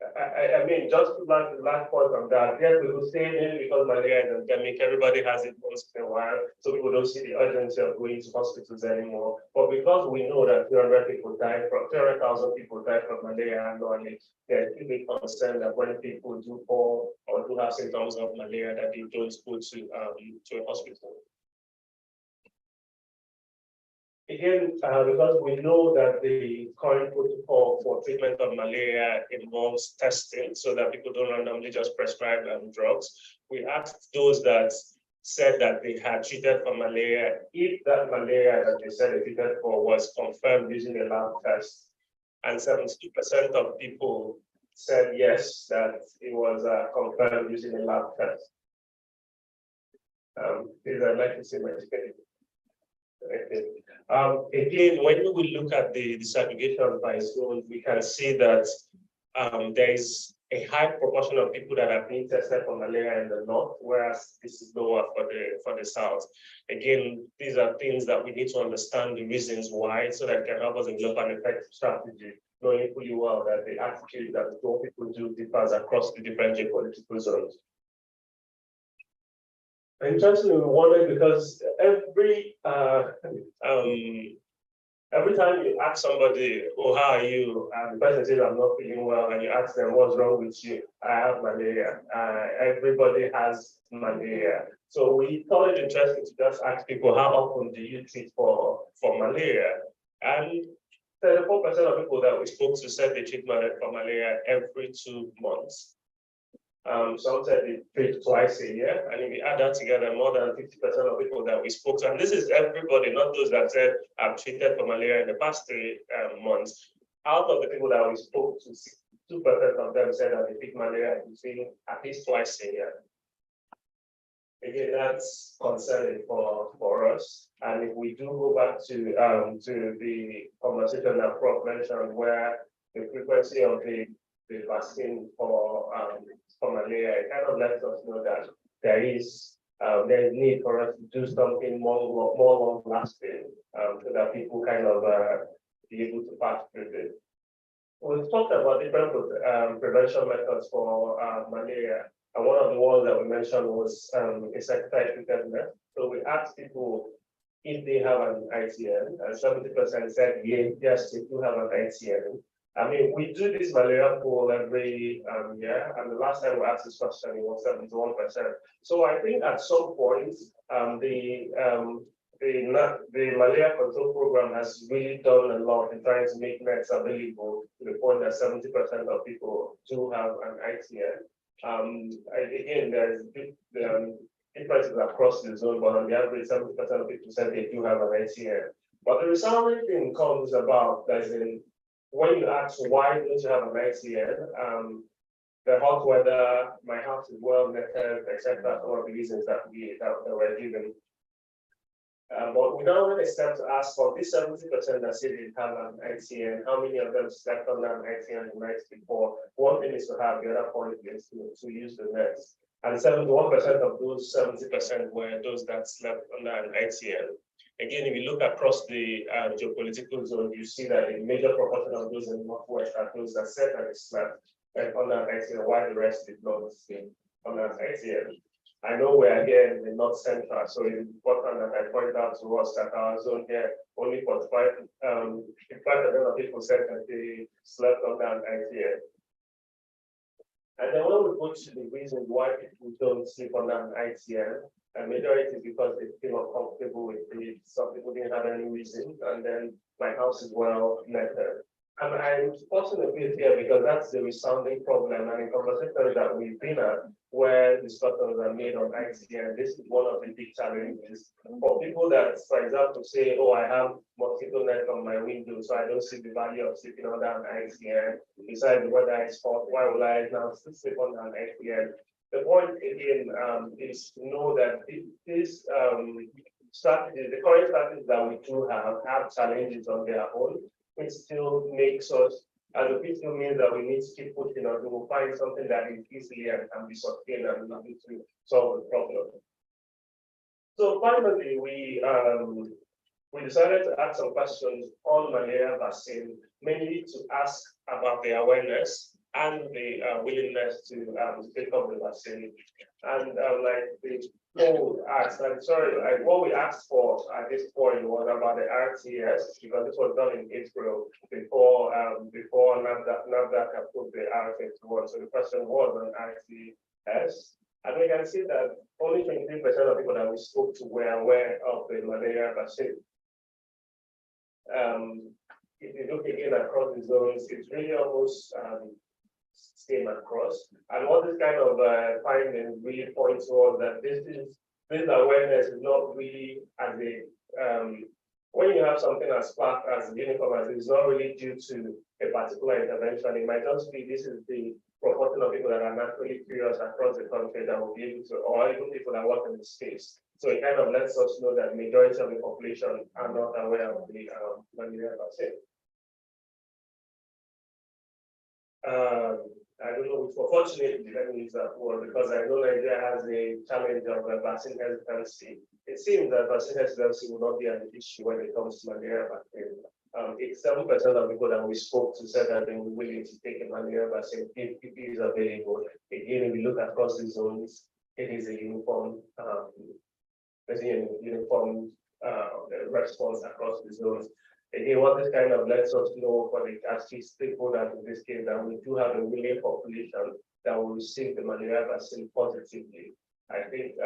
I mean, just to the last point on that, yes, we will say maybe because malaria is endemic, everybody has it once in a while, so people don't see the urgency of going to hospitals anymore. But because we know that 300,000 people die from malaria annually, there's a big concern that when people do fall or do have symptoms of malaria, that they don't go to a hospital. Again, because we know that the current protocol for treatment of malaria involves testing so that people don't randomly just prescribe drugs, we asked those that said that they had treated for malaria, if that malaria that they said they treated for was confirmed using a lab test, and 72% of people said yes, that it was confirmed using a lab test. I'd like to say my again, when we look at the disaggregation by zone, we can see that there is a high proportion of people that are being tested for malaria in the north, whereas this is lower for the south. Again, these are things that we need to understand the reasons why, so that it can help us develop an effective strategy, knowing fully well that the attitude that what people do differs across the different geopolitical zones. Interestingly, we wondered because every time you ask somebody, "Oh, how are you?" and the person says, "I'm not feeling well," and you ask them, "What's wrong with you?" "I have malaria." Everybody has malaria. So we thought it interesting to just ask people, "How often do you treat for malaria?" And 34% of people that we spoke to said they treat for malaria every 2 months. Some said they treat twice a year, and if you add that together, more than 50% of people that we spoke to, and this is everybody, not those that said I've treated for malaria in the past 3 months. Out of the people that we spoke to, 62% of them said that they treat malaria at least twice a year. Again, that's concerning for us. And if we do go back to the conversation that Prof mentioned, where the frequency of the vaccine for malaria, it kind of lets us know that there's need for us to do something more long lasting, so that people kind of be able to pass through this. We've talked about different prevention methods for malaria, and one of the ones that we mentioned was insecticide treatment. So we asked people if they have an ITN, and 70% said yes, they do have an ITN. I mean, we do this malaria poll every year, and the last time we asked this question, it was 71%. So I think at some point, the malaria control program has really done a lot in trying to make nets available to the point that 70% of people do have an ITN. Again, there's big differences across the zone, but on the average, 70% of people said they do have an ITN. But the resounding thing comes about, as in, when you ask why don't you have an ITN, the hot weather, my house is well netted, etc. Some of the reasons that were given. But we don't really step to ask for this 70% that say they have an ITN, how many of them slept on that ITN the night before? One thing is to have, the other point is to use the nets. And 71% of those 70% were those that slept under an ITN. Again, if you look across the geopolitical zone, you see that a major proportion of those in the Northwest are those that said that they slept under an ITN, while the rest did not sleep under an ITN. I know we are here in the North Central, so it's important that I point out to us that our zone here, only 45% of people said that they slept under an ITN. And then when we go to the reasons why people don't sleep under an ITN, the majority is because they feel uncomfortable with it. Some people didn't have any reason, and then my house is well netted. And I'm pausing a bit here because that's the resounding problem. And in conversations that we've been at, where discussions are made on ITN, this is one of the big challenges for people that, for example, say, "Oh, I have mosquito net on my window, so I don't see the value of sleeping under an ITN. Besides, the weather is hot, why will I now still sleep under an ITN?" The point again is to know that this strategy, the current strategies that we do have challenges on their own. It still makes us, as a people, means that we need to keep pushing on. We will find something that is easily and can be sustained and able to solve the problem. So finally, we decided to ask some questions on malaria vaccine, mainly to ask about the awareness and the willingness to take up the vaccine. And like the poll asked, I'm sorry, like what we asked for at this point was about the RTS, because this was done in April before NAFDAC approved the RTS1. So the question was on RTS. And we can see that only 23% of people that we spoke to were aware of the malaria vaccine. If you look again across the zones, it's really almost same across. And what this kind of finding really points towards that this awareness is not really as a when you have something as flat as uniform as it's not really due to a particular intervention. It might just be this is the proportion of people that are naturally curious across the country that will be able to, or even people that work in the space. So it kind of lets us know that the majority of the population are not aware of the malaria vaccine. I don't know which, fortunately, let me use that word because I know Nigeria has a challenge of vaccine hesitancy. It seems that vaccine hesitancy will not be an issue when it comes to malaria vaccine. 87% of people that we spoke to said that they were willing to take a malaria vaccine if it is available. Again, if we look across the zones, it is a uniform, response across the zones. Again, what this kind of lets us know for the actually stakeholders in this case that we do have a willing population that will receive the malaria vaccine positively. I think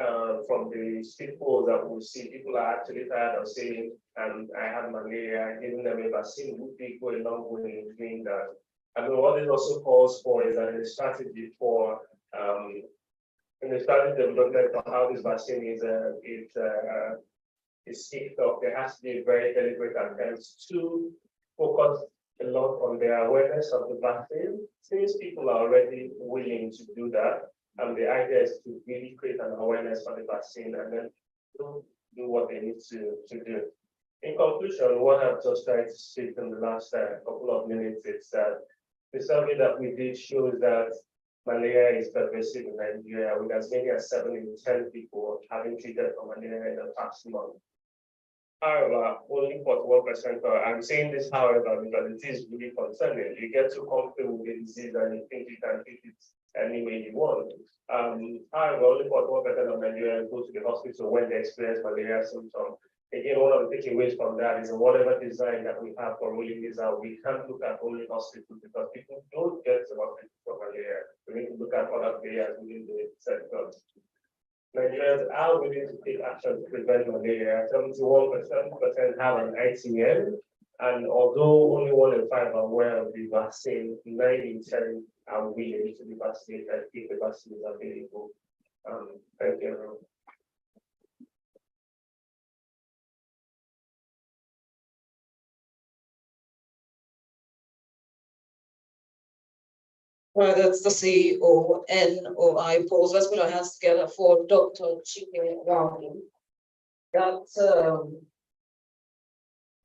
from the street polls that we'll see, people are actually tired of saying, I had malaria, giving them a vaccine would be go a long way in doing that. I mean, what it also calls for is that in the strategy for development for how this vaccine is kicked off, there has to be a very deliberate attempt to focus a lot on the awareness of the vaccine, since people are already willing to do that. And the idea is to really create an awareness for the vaccine and then do what they need to do. In conclusion, what I've just tried to speak in the last couple of minutes is that the survey that we did shows that malaria is pervasive in Nigeria, with as many as 7 in 10 people having treated for malaria in the past month. However, only 41%, I'm saying this, however, because it is really concerning. You get too comfortable with the disease and you think you can treat it any way you want. However, only 41% of Nigerians go to the hospital when they experience malaria symptoms. Again, one of the takeaways from that is whatever design that we have for rolling this out, we can't look at only hospitals because people don't get to hospitals for malaria. We need to look at other players within the sector. Nigerians are willing to take action to prevent malaria. 71% have an ITN, and although only 1 in 5 are aware of the vaccine, 9 in 10 are willing to be vaccinated if the vaccine is available. Thank you, everyone. Right, that's the CEO, NOIPolls. Let's put our hands together for Dr. Chike Wami. That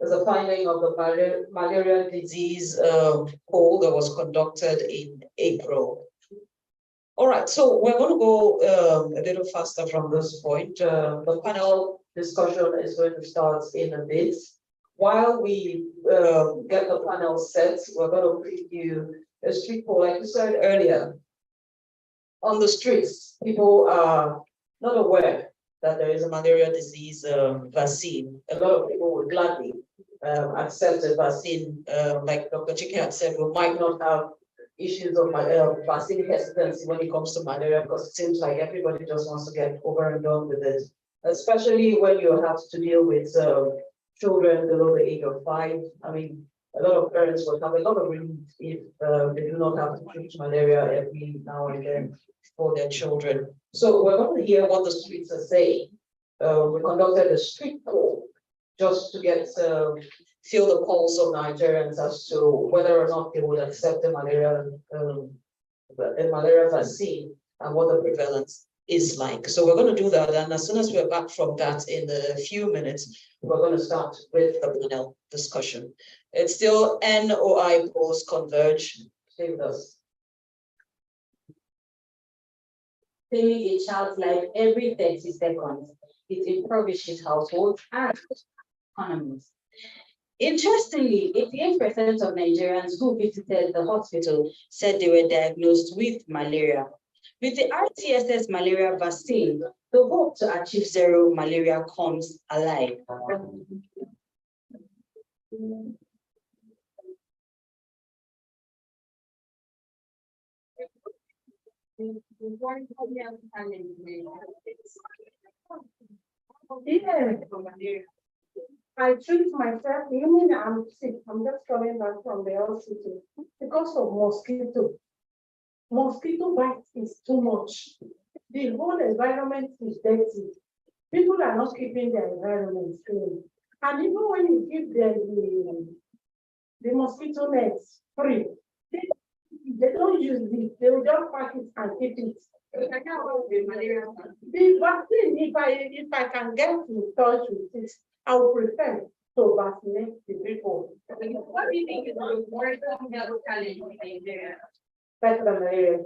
is a finding of the malaria disease poll that was conducted in April. All right, so we're going to go a little faster from this point. The panel discussion is going to start in a bit. While we get the panel set, we're going to preview a street poll, like you said earlier. On the streets, people are not aware that there is a malaria disease vaccine. A lot of people would gladly accept a vaccine. Like Dr. Chike had said, we might not have issues of vaccine hesitancy when it comes to malaria, because it seems like everybody just wants to get over and done with it, especially when you have to deal with children below the age of 5. I mean, a lot of parents will have a lot of relief if they do not have to treat malaria every now and then for their children. So we're going to hear what the streets are saying. We conducted a street poll just to get feel the pulse of Nigerians as to whether or not they would accept the malaria vaccine and what the prevalence is like. So we're going to do that, and as soon as we're back from that in a few minutes, we're going to start with the panel discussion. It's still NOIPolls Converge. Stay with us. saving a child's life every 30 seconds. It impoverishes households and economies. Interestingly, 88% of Nigerians who visited the hospital said they were diagnosed with malaria. With the RTSS malaria vaccine, the hope to achieve zero malaria comes alive. Yeah. I treat myself, even I'm sick, I'm just coming back from the hospital because of mosquito. Mosquito bite is too much. The whole environment is dirty. People are not keeping their environment clean. And even when you give them the mosquito nets free, they don't use it, they will just pack it and keep it. The vaccine, if I can get in touch with it, I would prefer to vaccinate the people. What do you think is the worst health challenge in Nigeria? Better than malaria.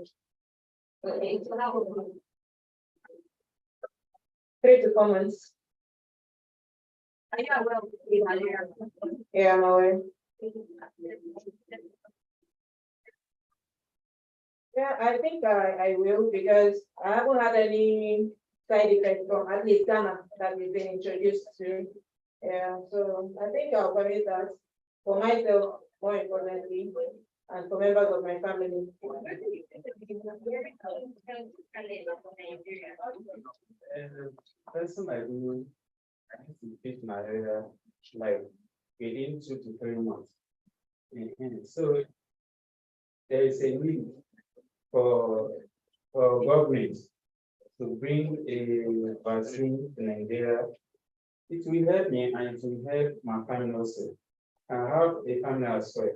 Okay, so how would 3 to 4 months. yeah, well, malaria. Yeah, I'm aware. Yeah, I think I will because I haven't had any side effects from at least Ghana that we've been introduced to. Yeah, so I think I'll commit that for myself, more importantly, and for members of my family. Personally, I have to treat malaria like within 2 to 3 months. So there is a need for government to bring a vaccine to Nigeria. It will help me and it will help my family also. I have a family as well.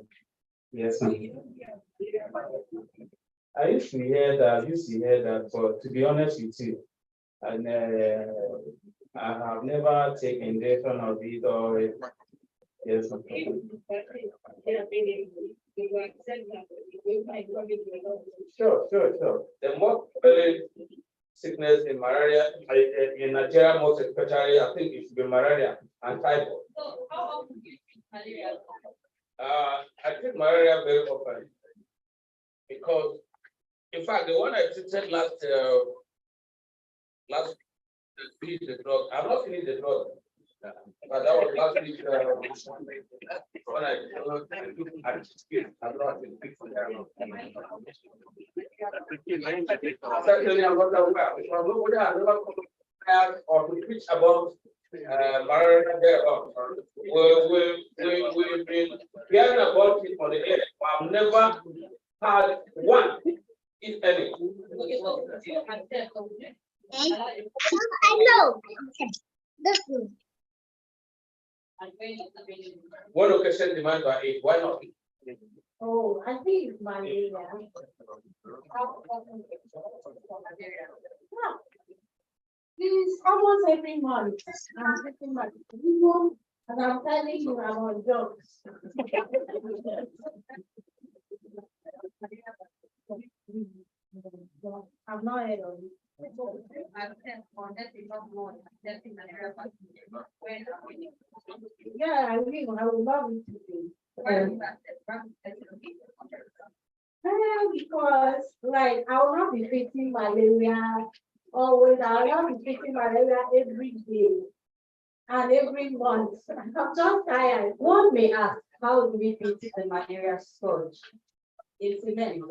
Yes, ma'am. I used to hear that, but to be honest with you, and I have never taken injection of it or yes. Sure. The most prevalent sickness in malaria, in Nigeria, most especially, I think it should be malaria and typhoid. So how often do you treat malaria? I treat malaria very often because, in fact, the one I treated last finished the drug. I've not finished the drug, but that was last week. When I certainly I'm not aware. Nobody has ever come or to preach about malaria there. We've been hearing about it on the air. I've never had one, if any. I know. This is One occasion demand by it. Why not? Oh, I think it's malaria. It's almost every month. I'm taking my people and I'm telling you I'm on drugs. I'm not heard of it. Yeah, I will love it to be. Because like I will not be treating malaria always. I will not be treating malaria every day and every month. I'm just tired. One may ask, how do we treat the malaria scourge? Implement.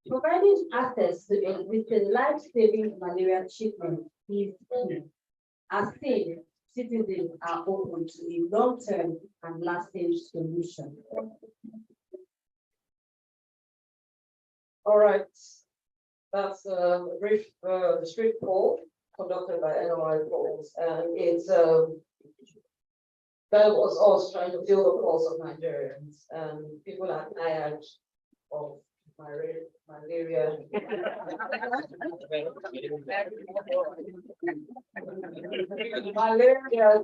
Providing access to existing life-saving malaria treatment is key. As said, citizens are open to a long-term and lasting solution. All right, that's a brief district poll conducted by NOIPolls, and it's that was us trying to feel the pulse of Nigerians, and people are tired of malaria. Malaria,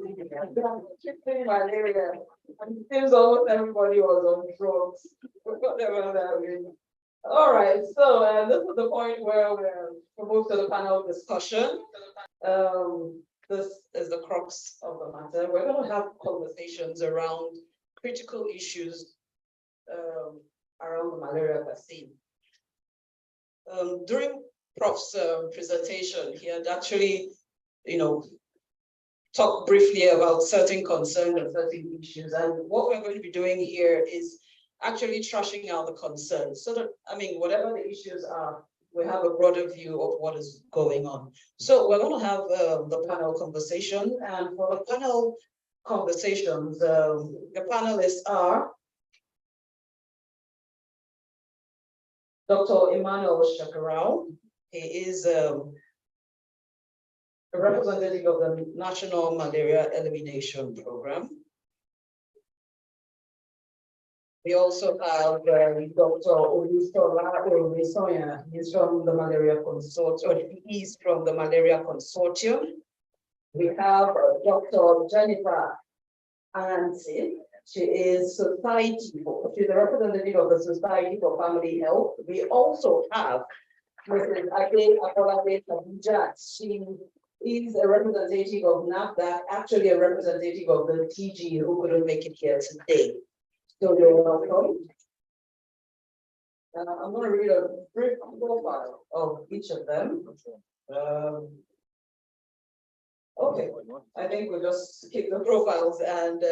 and it seems almost everybody was on drugs. Whatever that means. All right, so this is the point where we'll move to the panel discussion. This is the crux of the matter. We're going to have conversations around critical issues around the malaria vaccine. During Prof's presentation, he had actually, talked briefly about certain concerns and certain issues. And what we're going to be doing here is actually trashing out the concerns. So that, whatever the issues are, we have a broader view of what is going on. So we're going to have the panel conversation. And for the panel conversations, the panelists are Dr. Emmanuel Shakarau. He is a representative of the National Malaria Elimination Program. We also have Dr. Olusola Olusoya. He's from the Malaria Consortium. He's from the Malaria Consortium. We have Dr. Jennifer Anansi. She is she's a representative of the Society for Family Health. We also have Mrs. Ade Abolade Abuja. She is a representative of NAFDAC, actually a representative of the TG who couldn't make it here today. So you're welcome. I'm going to read a brief profile of each of them. Okay, I think we'll just skip the profiles and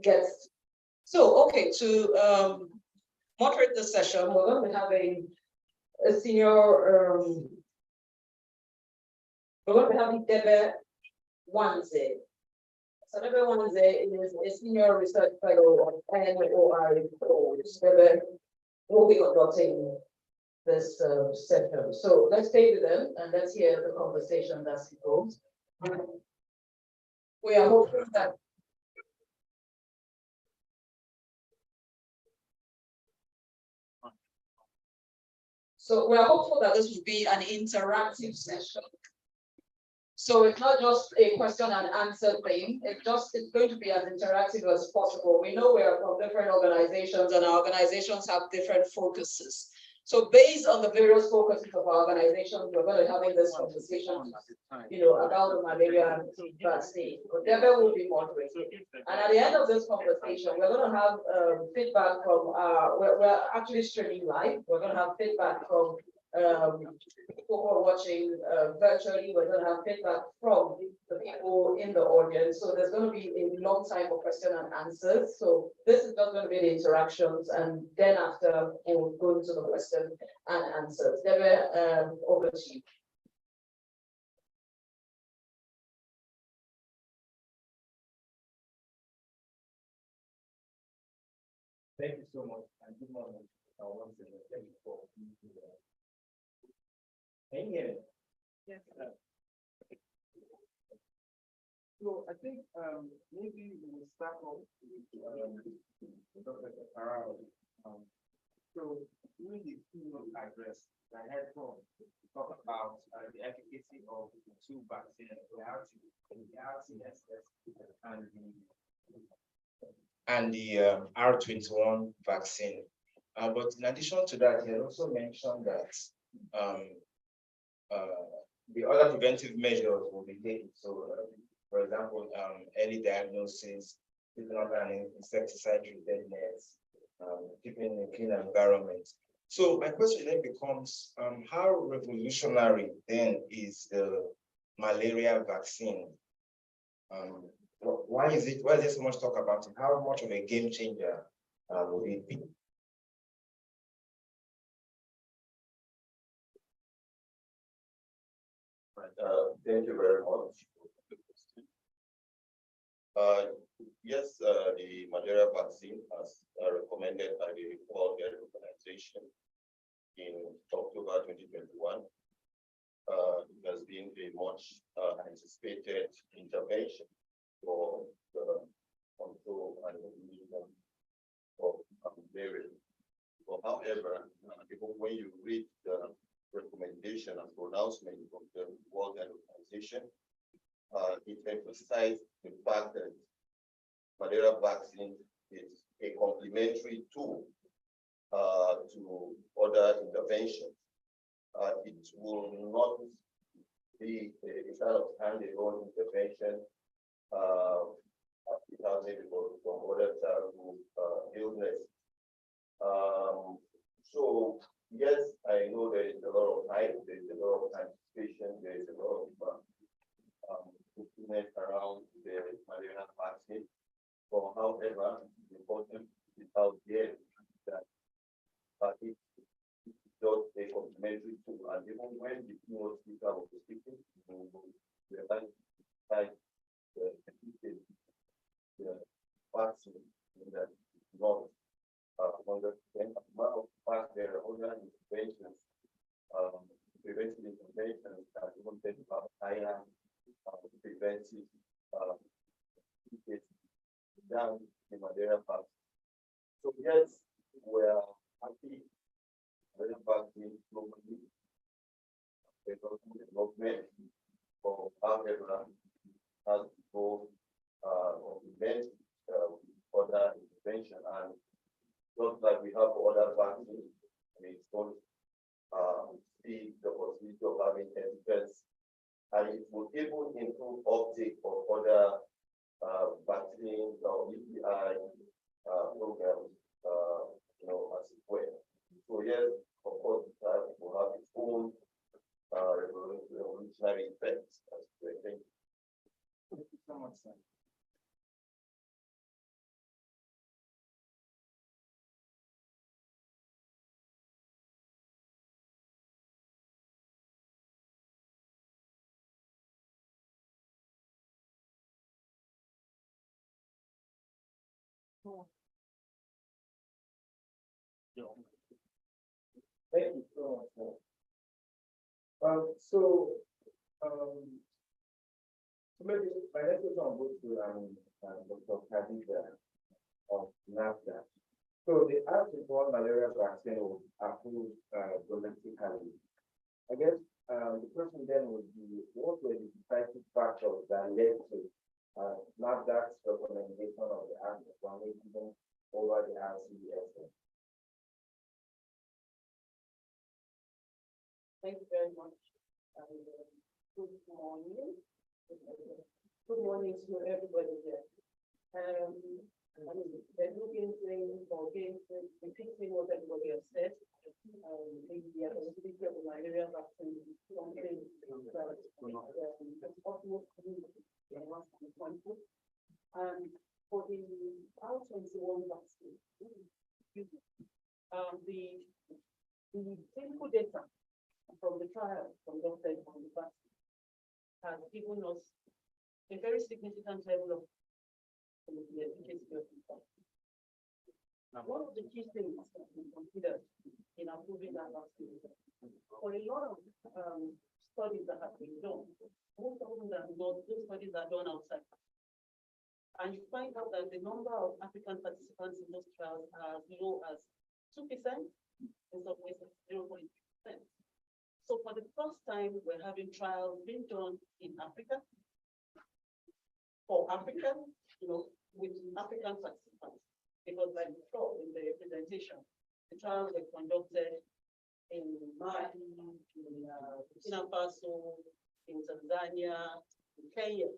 get. So, okay, to moderate the session, we're going to be having a senior, we're going to be having Debe Wanze. So Debe Wanze is a senior research fellow of NOIPolls. Debe will be conducting this session. So let's stay with them and let's hear the conversation as it goes. We are hoping that we are hopeful that this will be an interactive session. So it's not just a question and answer thing. It's going to be as interactive as possible. We know we are from different organizations and our organizations have different focuses. So based on the various focuses of our organizations, we're going to be having this conversation, about the malaria vaccine. Debe will be moderating. And at the end of this conversation, we're going to have feedback from we're actually streaming live. We're going to have feedback from people who are watching virtually. We're going to have feedback from the people in the audience. So there's going to be a long time for question and answers. So this is not going to be the interactions, and then after we'll go into the question and answers. Debe, over to you. Thank you so much. And good morning. Thank you for being here. Can you hear me? Yes. So I think maybe we will start off with Dr. Farrell. So during the keynote address, I heard from talk about the efficacy of the two vaccines, the RTSS and the R21 vaccine. But in addition to that, he also mentioned that the other preventive measures will be taken. So, for example, early diagnosis, keeping up an insecticide treatedness, keeping a clean environment. So my question then becomes, how revolutionary then is the malaria vaccine? Why is there so much talk about it? How much of a game changer would it be? Thank you very much. Yes, the malaria vaccine, as recommended by the World Health Organization in October 2021, it has been a much anticipated intervention for the control and elimination of malaria. But however, even when you read the recommendation and pronouncement from the World Health Organization, it emphasized the fact that malaria vaccine is a complementary tool to other interventions. It will not be a kind of standalone intervention. It has maybe from other childhood illness. So yes, I know there is a lot of hype, there is a lot of anticipation, there is a lot of improvement around the malaria vaccine. But however, the important is out there that it's just a complementary tool. And even when the keynote speaker was speaking, we realized that the vaccine that is not 100%. Matter of fact, there are other interventions, preventive interventions that even take about higher preventive than the malaria vaccine. So yes, we are happy malaria vaccine globally. Development for however has to go or prevent other intervention, and just like we have other vaccines, we don't see the possibility of having experts, and it will even improve uptake of other vaccines or EPI programs, as it were. So yes, of course, it will have its own revolutionary effects, as we think. Thank you so much, sir. Thank you so much. So maybe my next question will go to Dr. Khadija of NAFDAC. So the R21 malaria vaccine was approved domestically. I guess the question then would be, what were the decisive factors that led to NAFDAC's recommendation of the R21 even over the RCDS? Thank you very much. Good morning. Good morning to everybody here. They're looking for repeating what everybody has said. The availability of the malaria vaccine is something that's almost and for the R21 vaccine, the clinical data from the trial conducted on the vaccine has given us a very significant level of the efficacy of the vaccine. Now, one of the key things that we considered in approving that vaccine, for a lot of studies that have been done, most of them are not, those studies are done outside. And you find out that the number of African participants in those trials are as low as 2%, in some cases 0.3%. So for the first time, we're having trials being done in Africa, for Africa, with African participants. Because like before in the presentation, the trials were conducted in Mali, in Burkina Faso, in Tanzania, in Kenya.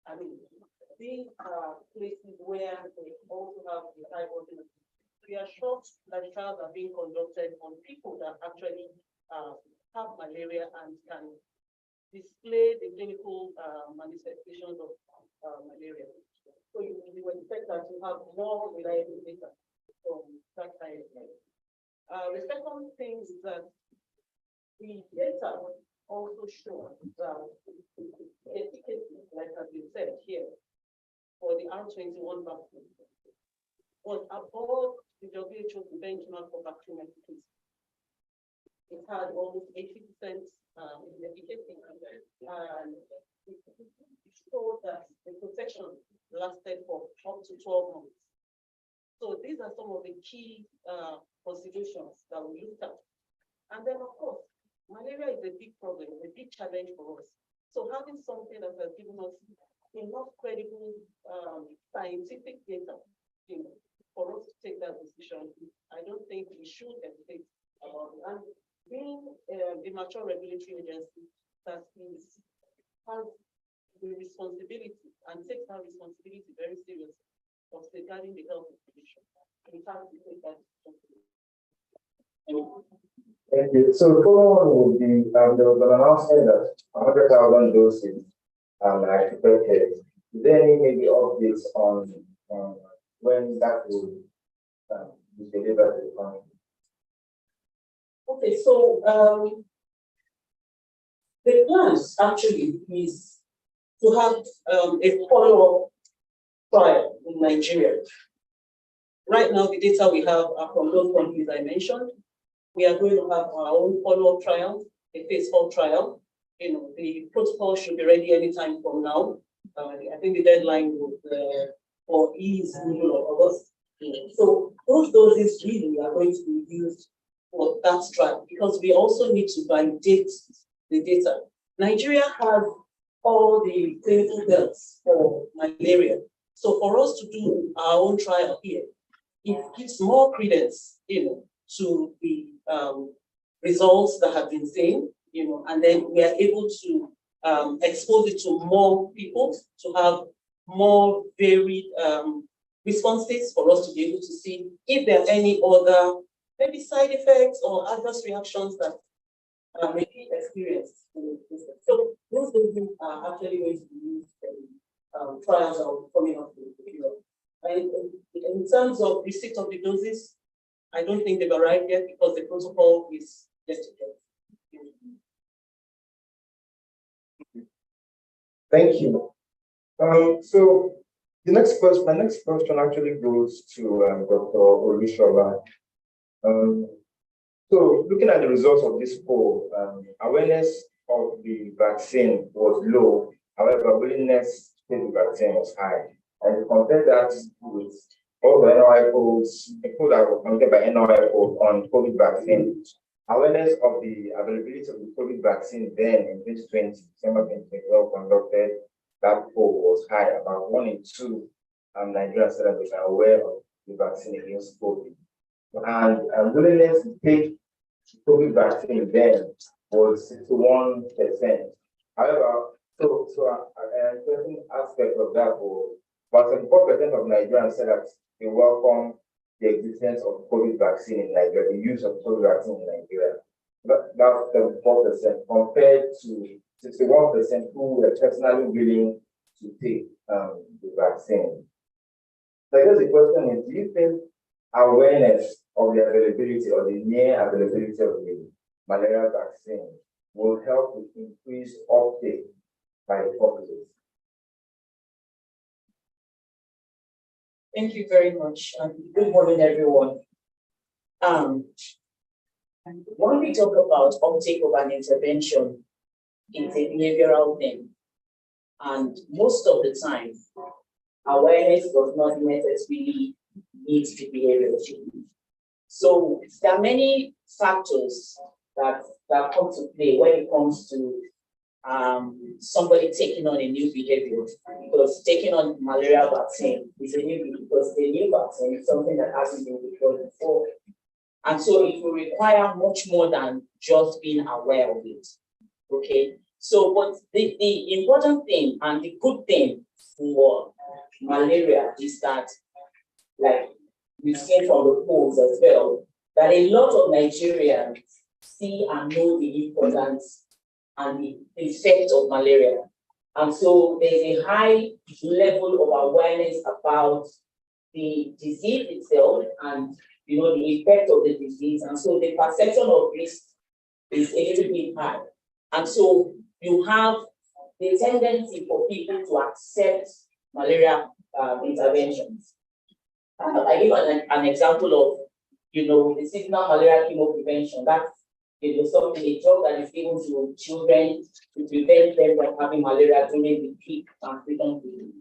I mean, these are places where they also have the high volume. We are sure that the trials are being conducted on people that actually have malaria and can display the clinical manifestations of malaria. So you would expect that you have more reliable data from that kind of thing. The second thing is that the data also show that efficacy, like has been said here, for the R21 vaccine was above the WHO's benchmark for vaccine efficacy. It had almost 80% efficacy, and it showed that the protection lasted for up to 12 months. So these are some of the key considerations that we looked at. And then, of course, malaria is a big problem, a big challenge for us. So having something that has given us enough credible scientific data, for us to take that decision, I don't think we should hesitate about it. And being a mature regulatory agency that has the responsibility and takes that responsibility very seriously of safeguarding the health of the nation. We have to take that responsibility. Thank you. So the follow-on would be there was an announcement that 100,000 doses are expected. Is there any maybe updates on when that will be delivered to the country? Okay, so the plans actually is to have a follow-up trial in Nigeria. Right now, the data we have are from those countries I mentioned. We are going to have our own follow-up trial, a phase 4 trial. You know, the protocol should be ready anytime from now. I think the deadline would for is middle of August. So those doses really are going to be used for that trial because we also need to validate the data. Nigeria has all the clinical deaths for malaria. So for us to do our own trial here, it gives more credence, you know, to the results that have been seen, you know, and then we are able to expose it to more people to have more varied responses for us to be able to see if there are any other maybe side effects or adverse reactions that may be experienced. So those things are actually going to be used in trials that are coming up in the field. And in terms of receipt of the doses, I don't think they've arrived yet because the protocol is yet to get. Thank you. So my next question actually goes to Dr. Olushola. So looking at the results of this poll, awareness of the vaccine was low. However, willingness to take the vaccine was high. And you compare that with all the NOIPolls, the poll that was conducted by NOIPolls on COVID vaccine, awareness of the availability of the COVID vaccine then in 2020, December 2020, conducted, that poll was high. About 1 in 2 Nigerians said that they are aware of the vaccine against COVID. And willingness to take COVID vaccine then was 61%. However, so an interesting aspect of that was about 74% of Nigerians said that they welcome the existence of COVID vaccine in Nigeria, the use of COVID vaccine in Nigeria. That's 74% compared to 61% who were personally willing to take the vaccine. So I guess the question is, do you think awareness of the availability or the near availability of the malaria vaccine will help with increased uptake by the populace? Thank you very much. Good morning, everyone. When we talk about uptake of an intervention, it's a behavioral thing. And most of the time, awareness does not necessarily lead to behavioral change. So there are many factors that come to play when it comes to somebody taking on a new behavior, because taking on malaria vaccine is a new behavior, because the new vaccine is something that hasn't been deployed before. And so it will require much more than just being aware of it. Okay. So, but the important thing and the good thing for malaria is that, like we've seen from the polls as well, that a lot of Nigerians see and know the importance and the effect of malaria. And so there's a high level of awareness about the disease itself and the effect of the disease. And so the perception of risk is a little bit high. And so you have the tendency for people to accept malaria interventions. I give an example of, the seasonal malaria chemo prevention. That's something, a drug that is given to children to prevent them from having malaria during the peak transmission period.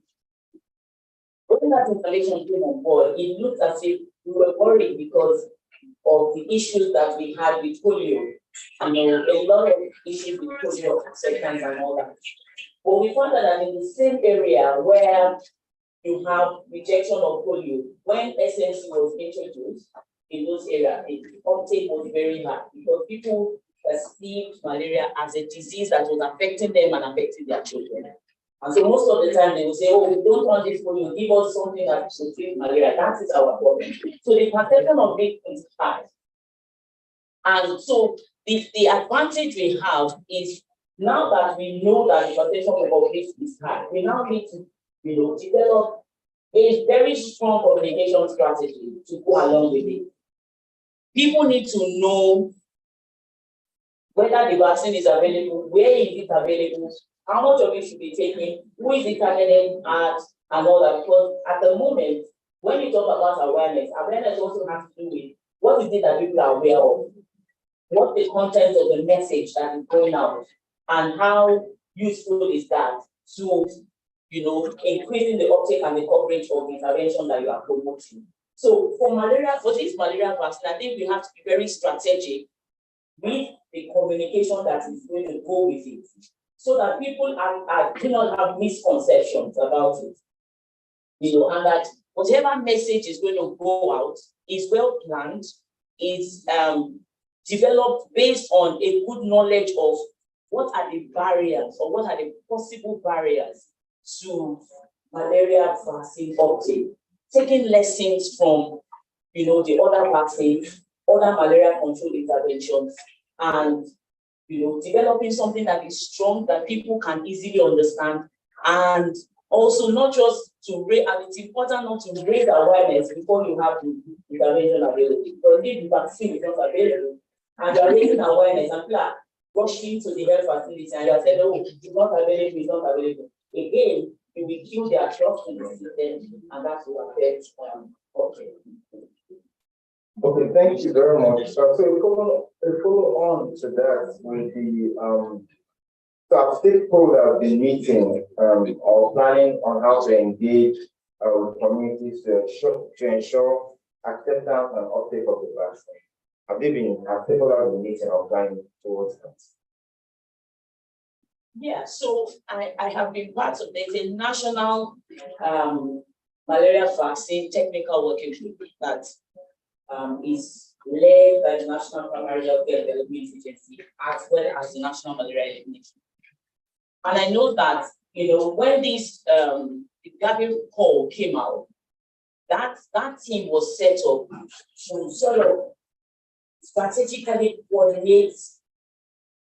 When that installation came on board, it looked as if we were worried because of the issues that we had with polio. And a lot of issues with polio acceptance and all that. But we found that in the same area where you have rejection of polio. When SNC was introduced in those areas, the uptake was very high because people perceived malaria as a disease that was affecting them and affecting their children. And so most of the time they will say, oh, we don't want this polio, give us something that will treat malaria. That is our problem. So the perception of it is high. And so the advantage we have is now that we know that the perception of this is high, we now need to develop a very strong communication strategy to go along with it. People need to know whether the vaccine is available, where is it available, how much of it should be taken, who is it targeted at, and all that. Because at the moment, when you talk about awareness also has to do with what is it that people are aware of, what the content of the message that is going out, and how useful is that to increasing the uptake and the coverage of the intervention that you are promoting. So for this malaria vaccine, I think we have to be very strategic with the communication that is going to go with it, so that people do not have misconceptions about it. And that whatever message is going to go out is well planned, is developed based on a good knowledge of what are the barriers or what are the possible barriers to malaria vaccine uptake, taking lessons from the other vaccines, other malaria control interventions, and developing something that is strong, that people can easily understand, and also not just to raise, and it's important not to raise awareness before you have the intervention available. Because if the vaccine is not available and you are raising awareness and people are rushing to the health facility and you are saying, oh, it's not available, it's not available. Again, you will kill their trust in the system, and that will affect Okay, thank you very much. So a follow on to that with the so our stakeholders have been meeting or planning on how to engage with communities to ensure acceptance and uptake of the vaccine. Have stakeholders been meeting or planning towards that? Yeah, so I have been part of a national malaria vaccine technical working group that is led by the National Primary Healthcare Development Agency as well as the National Malaria Elimination. And I know that when this the Gavi call came out, that team was set up to sort of strategically coordinate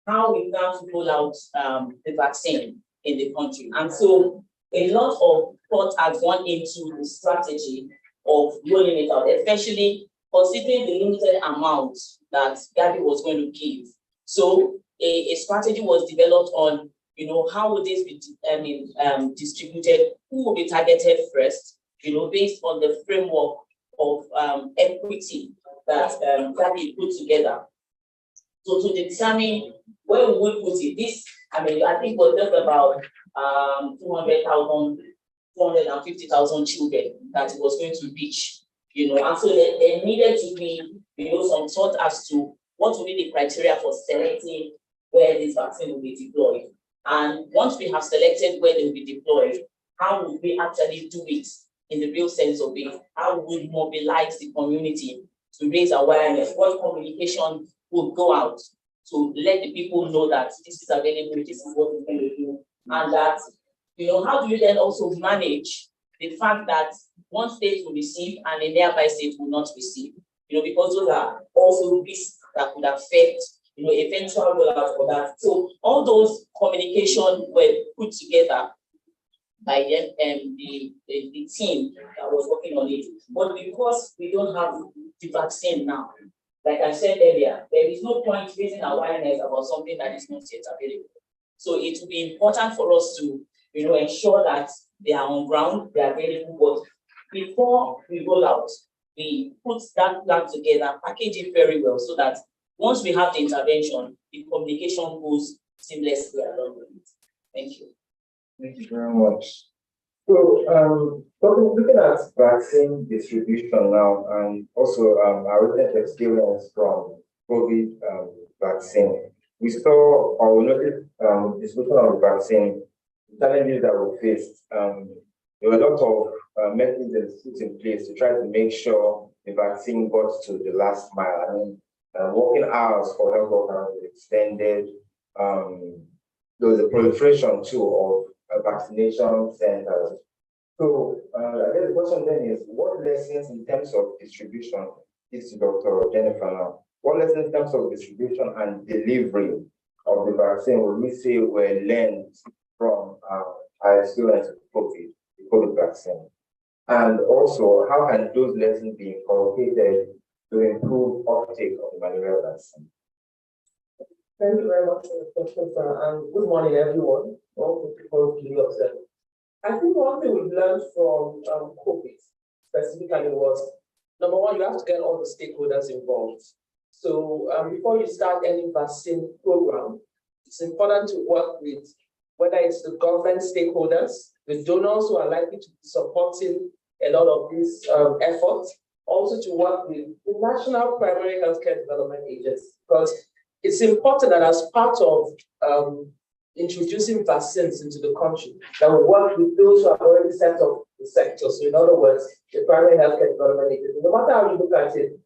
how we plan to roll out the vaccine in the country. And so a lot of thought has gone into the strategy of rolling it out, especially considering the limited amount that Gavi was going to give. So a strategy was developed on, how would this be distributed, who will be targeted first, based on the framework of equity that Gavi put together. So to determine where we would put it, this, I think was just about 250,000 children that it was going to reach, and so there needed to be, some thought as to what will be the criteria for selecting where this vaccine will be deployed. And once we have selected where they will be deployed, how would we actually do it in the real sense of it? How would we mobilize the community to raise awareness? What communication will go out to let the people know that this is available, this is what we're going to do, and that, how do you then also manage the fact that one state will receive and a nearby state will not receive, because those are also risks that could affect, eventual rollout for that. So all those communication were put together by the team that was working on it. But because we don't have the vaccine now, like I said earlier, there is no point raising awareness about something that is not yet available. So it will be important for us to, ensure that they are on ground, they are available. But before we roll out, we put that plan together, package it very well, so that once we have the intervention, the communication goes seamlessly along with it. Thank you. Thank you very much. So, looking at vaccine distribution now, and also our recent experience from COVID vaccine, we saw or we noticed distribution of the vaccine, challenges that we faced. There were a lot of mechanisms put in place to try to make sure the vaccine got to the last mile. I mean, working hours for health workers was extended. There was a proliferation too of vaccination centers. So I guess the question then is, what lessons in terms of distribution, this is Dr. Jennifer now, what lessons in terms of distribution and delivery of the vaccine would we say were learned from our experience with the COVID vaccine? And also, how can those lessons be incorporated to improve uptake of the malaria vaccine? Thank you very much for the question, sir, and good morning, everyone. All the people to observe. I think one thing we've learned from COVID specifically was, number one, you have to get all the stakeholders involved. So before you start any vaccine program, it's important to work with whether it's the government stakeholders, the donors who are likely to be supporting a lot of these efforts, also to work with the National Primary Healthcare Development Agency, because it's important that as part of introducing vaccines into the country, that we work with those who have already set up the sector. So in other words, the Primary Healthcare Development Agency. No matter how you look at it,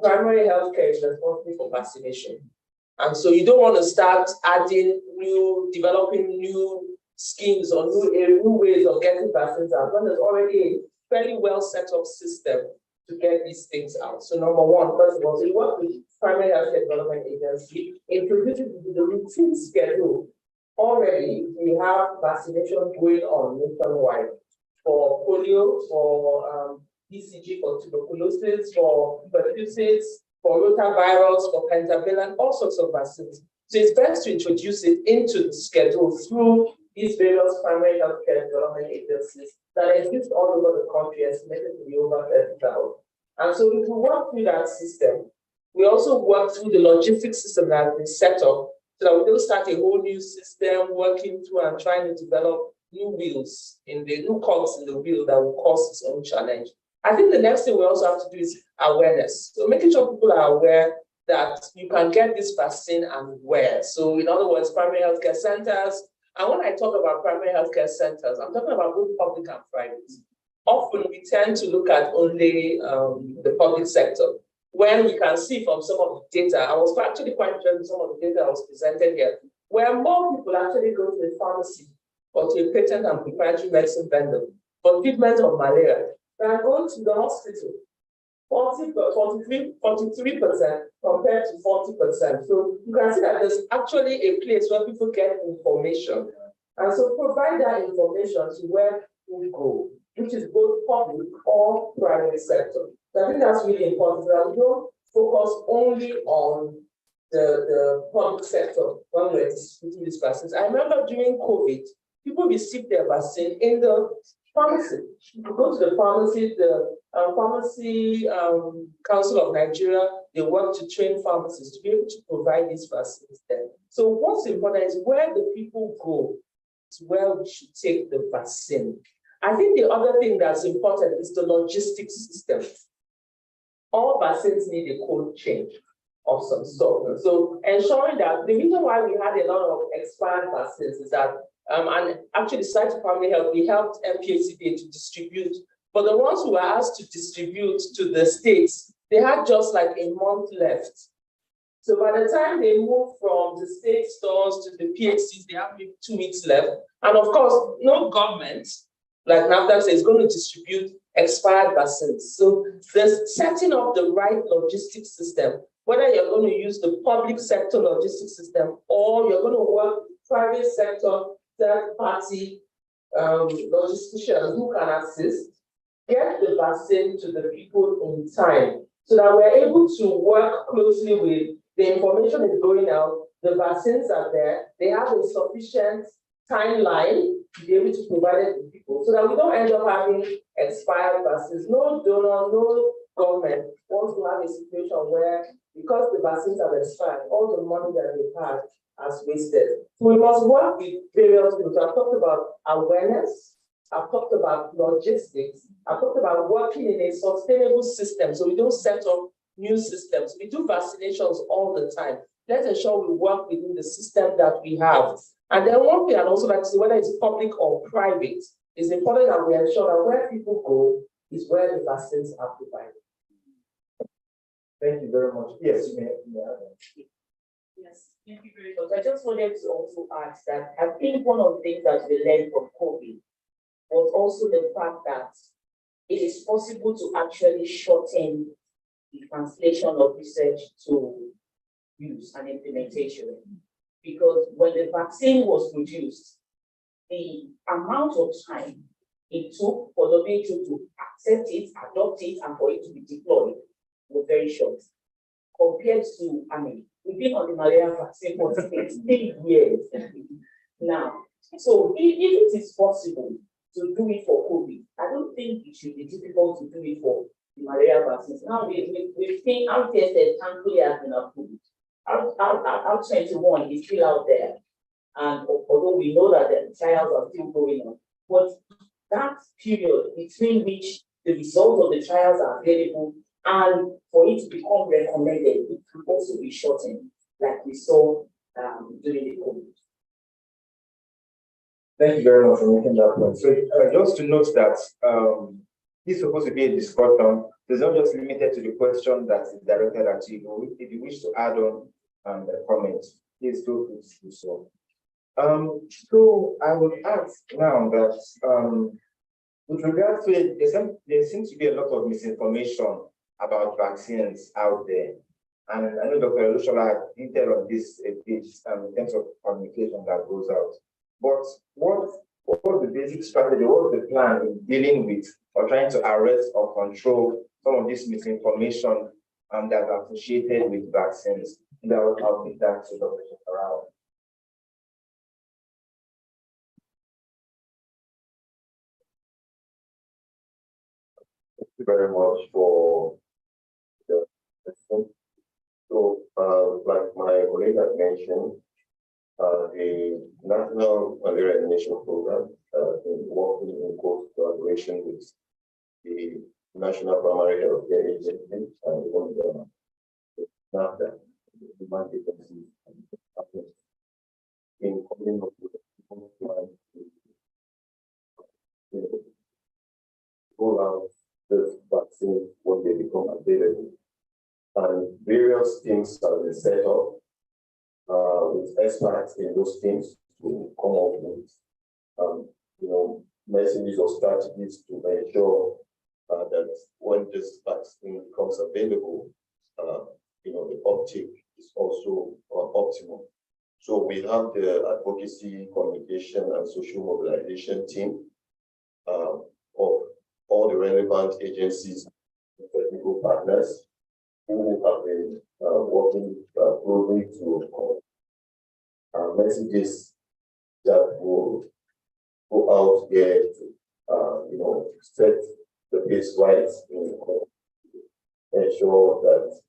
primary healthcare is responsible for vaccination. And so you don't want to start developing new schemes or new ways of getting vaccines out when there's already a fairly well set up system to get these things out. So number one, first of all, so you work with Primary Healthcare Development Agency, introducing the routine schedule. Already, we have vaccination going on nationwide for polio, for BCG, for tuberculosis, for pertussis, for rotavirus, for pentavalent, all sorts of vaccines. So it's best to introduce it into the schedule through these various primary healthcare development agencies that exist all over the country, estimated to be over 30,000. And so if we work through that system, we also work through the logistics system that has been set up so that we don't start a whole new system working through and trying to develop new wheels in the new cogs in the wheel that will cause its own challenge. I think the next thing we also have to do is awareness. So making sure people are aware that you can get this vaccine and where. So in other words, primary healthcare centers. And when I talk about primary healthcare centers, I'm talking about both public and private. Often we tend to look at only the public sector. When we can see from some of the data, I was actually quite interested in some of the data that was presented here, where more people actually go to the pharmacy or to a patent and proprietary medicine vendor for treatment of malaria than going to the hospital. 43% compared to 40%. So you can see that there's actually a place where people get information. And so provide that information to where we go, which is both public or private sector. So I think that's really important that we don't focus only on the public sector when we're distributing these vaccines. I remember during COVID, people received their vaccine in the pharmacy. You go to the pharmacy, the Pharmacy Council of Nigeria, they work to train pharmacists to be able to provide these vaccines there. So what's important is where the people go is where we should take the vaccine. I think the other thing that's important is the logistics system. All vaccines need a cold chain of some sort. So ensuring that the reason why we had a lot of expired vaccines is that, and actually Site of Family Health, we helped MPHCDA to distribute, but the ones who were asked to distribute to the states, they had just like a month left. So by the time they moved from the state stores to the PHCs, they have maybe 2 weeks left. And of course, no government, like NAFDAC says, is going to distribute expired vaccines. So there's setting up the right logistics system, whether you're going to use the public sector logistics system or you're going to work with private sector, third-party logisticians who can assist, get the vaccine to the people in time so that we're able to work closely with the information is going out, the vaccines are there, they have a sufficient timeline to be able to provide it to people so that we don't end up having expired vaccines. No donor, no government wants to have a situation where, because the vaccines have expired, all the money that they've had has wasted. So we must work with various things. I've talked about awareness, I've talked about logistics, I've talked about working in a sustainable system so we don't set up new systems. We do vaccinations all the time. Let's ensure we work within the system that we have. And then one thing I'd also like to say, whether it's public or private, It's important that we ensure that where people go is where the vaccines are provided. Thank you very much. Yes, you may. Yes, thank you very much. I just wanted to also add that I think one of the things that we learned from COVID was also the fact that it is possible to actually shorten the translation of research to use and implementation. Because when the vaccine was produced, the amount of time it took for WHO to accept it, adopt it, and for it to be deployed was very short. Compared to, I mean, we've been on the malaria vaccine for 16 years now. So if it is possible to do it for COVID, I don't think it should be difficult to do it for the malaria vaccines. Now we've seen our tested thankfully has been approved. Our 21 is still out there. And although we know that the trials are still going on, but that period between which the results of the trials are available and for it to become recommended, it can also be shortened, like we saw during the COVID. Thank you very much for making that point. So just to note that this is supposed to be a discussion. It's not just limited to the question that is directed at you. If you wish to add on and comment, please feel free to do so. So I would ask now that with regards to it, there seems to be a lot of misinformation about vaccines out there. And I know Dr. Lushola hinted on this a bit in terms of communication that goes out. But what was the basic strategy? What was the plan in dealing with or trying to arrest or control some of this misinformation that are associated with vaccines? That will help with that to Dr. Shafarao. Thank you very much for the question. So, like my colleague had mentioned, the National Malaria Elimination Program is working in close collaboration with the National Primary Health Care Agency and the NAFDAC, the demand agency, in coming up with a plan to roll out this vaccine when they become available. And various teams have been set up with experts in those teams to come up with, messages or strategies to ensure that when this vaccine becomes available, the uptake is also optimal. So we have the advocacy, communication, and social mobilization team of all the relevant agencies and technical partners who have been working closely to messages that will go out there to, set the pace right and ensure that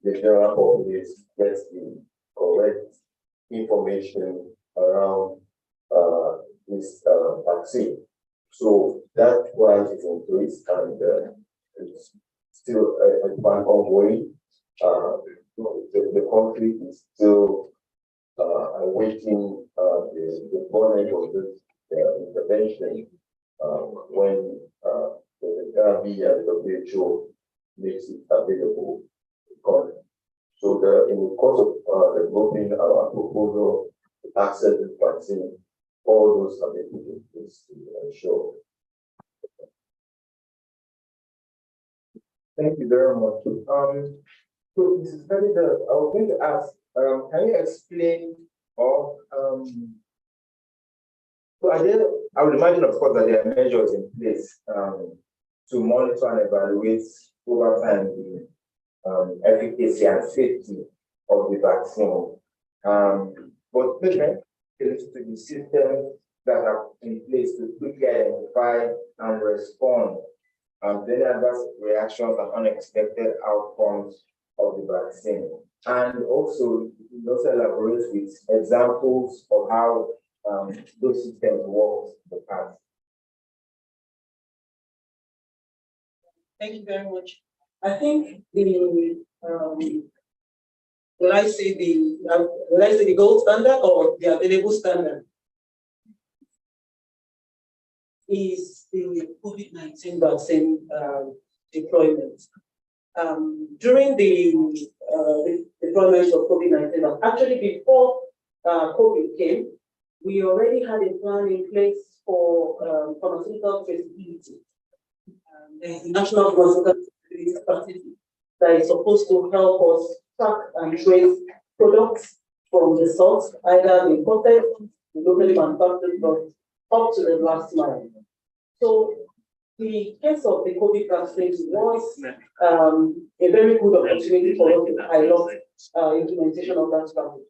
the general populace gets the correct information around this vaccine. So that plan is in place and it's still a plan ongoing. The country is still awaiting the deployment of this intervention when the Gavi and the WHO makes it available. So in the course of developing our proposal to access the vaccine, all those have been put in place to ensure. Thank you very much. So Mrs. Benedict, I was going to ask, can you explain or so I would imagine, of course, that there are measures in place to monitor and evaluate over time the efficacy and safety of the vaccine. But maybe to the systems that are in place to quickly identify and respond to any adverse reactions and unexpected outcomes of the vaccine. And also elaborate with examples of how those systems work in the past. Thank you very much. I think will I say the gold standard or the available standard? is the COVID-19 vaccine deployment. During the deployment of COVID-19, actually before COVID came, we already had a plan in place for pharmaceutical traceability. The National Pharmaceutical Traceability Strategy that is supposed to help us track and trace products from the source, either the imported, the locally manufactured products, up to the last mile. So the case of the COVID vaccine was a very good opportunity for us to pilot implementation of that strategy.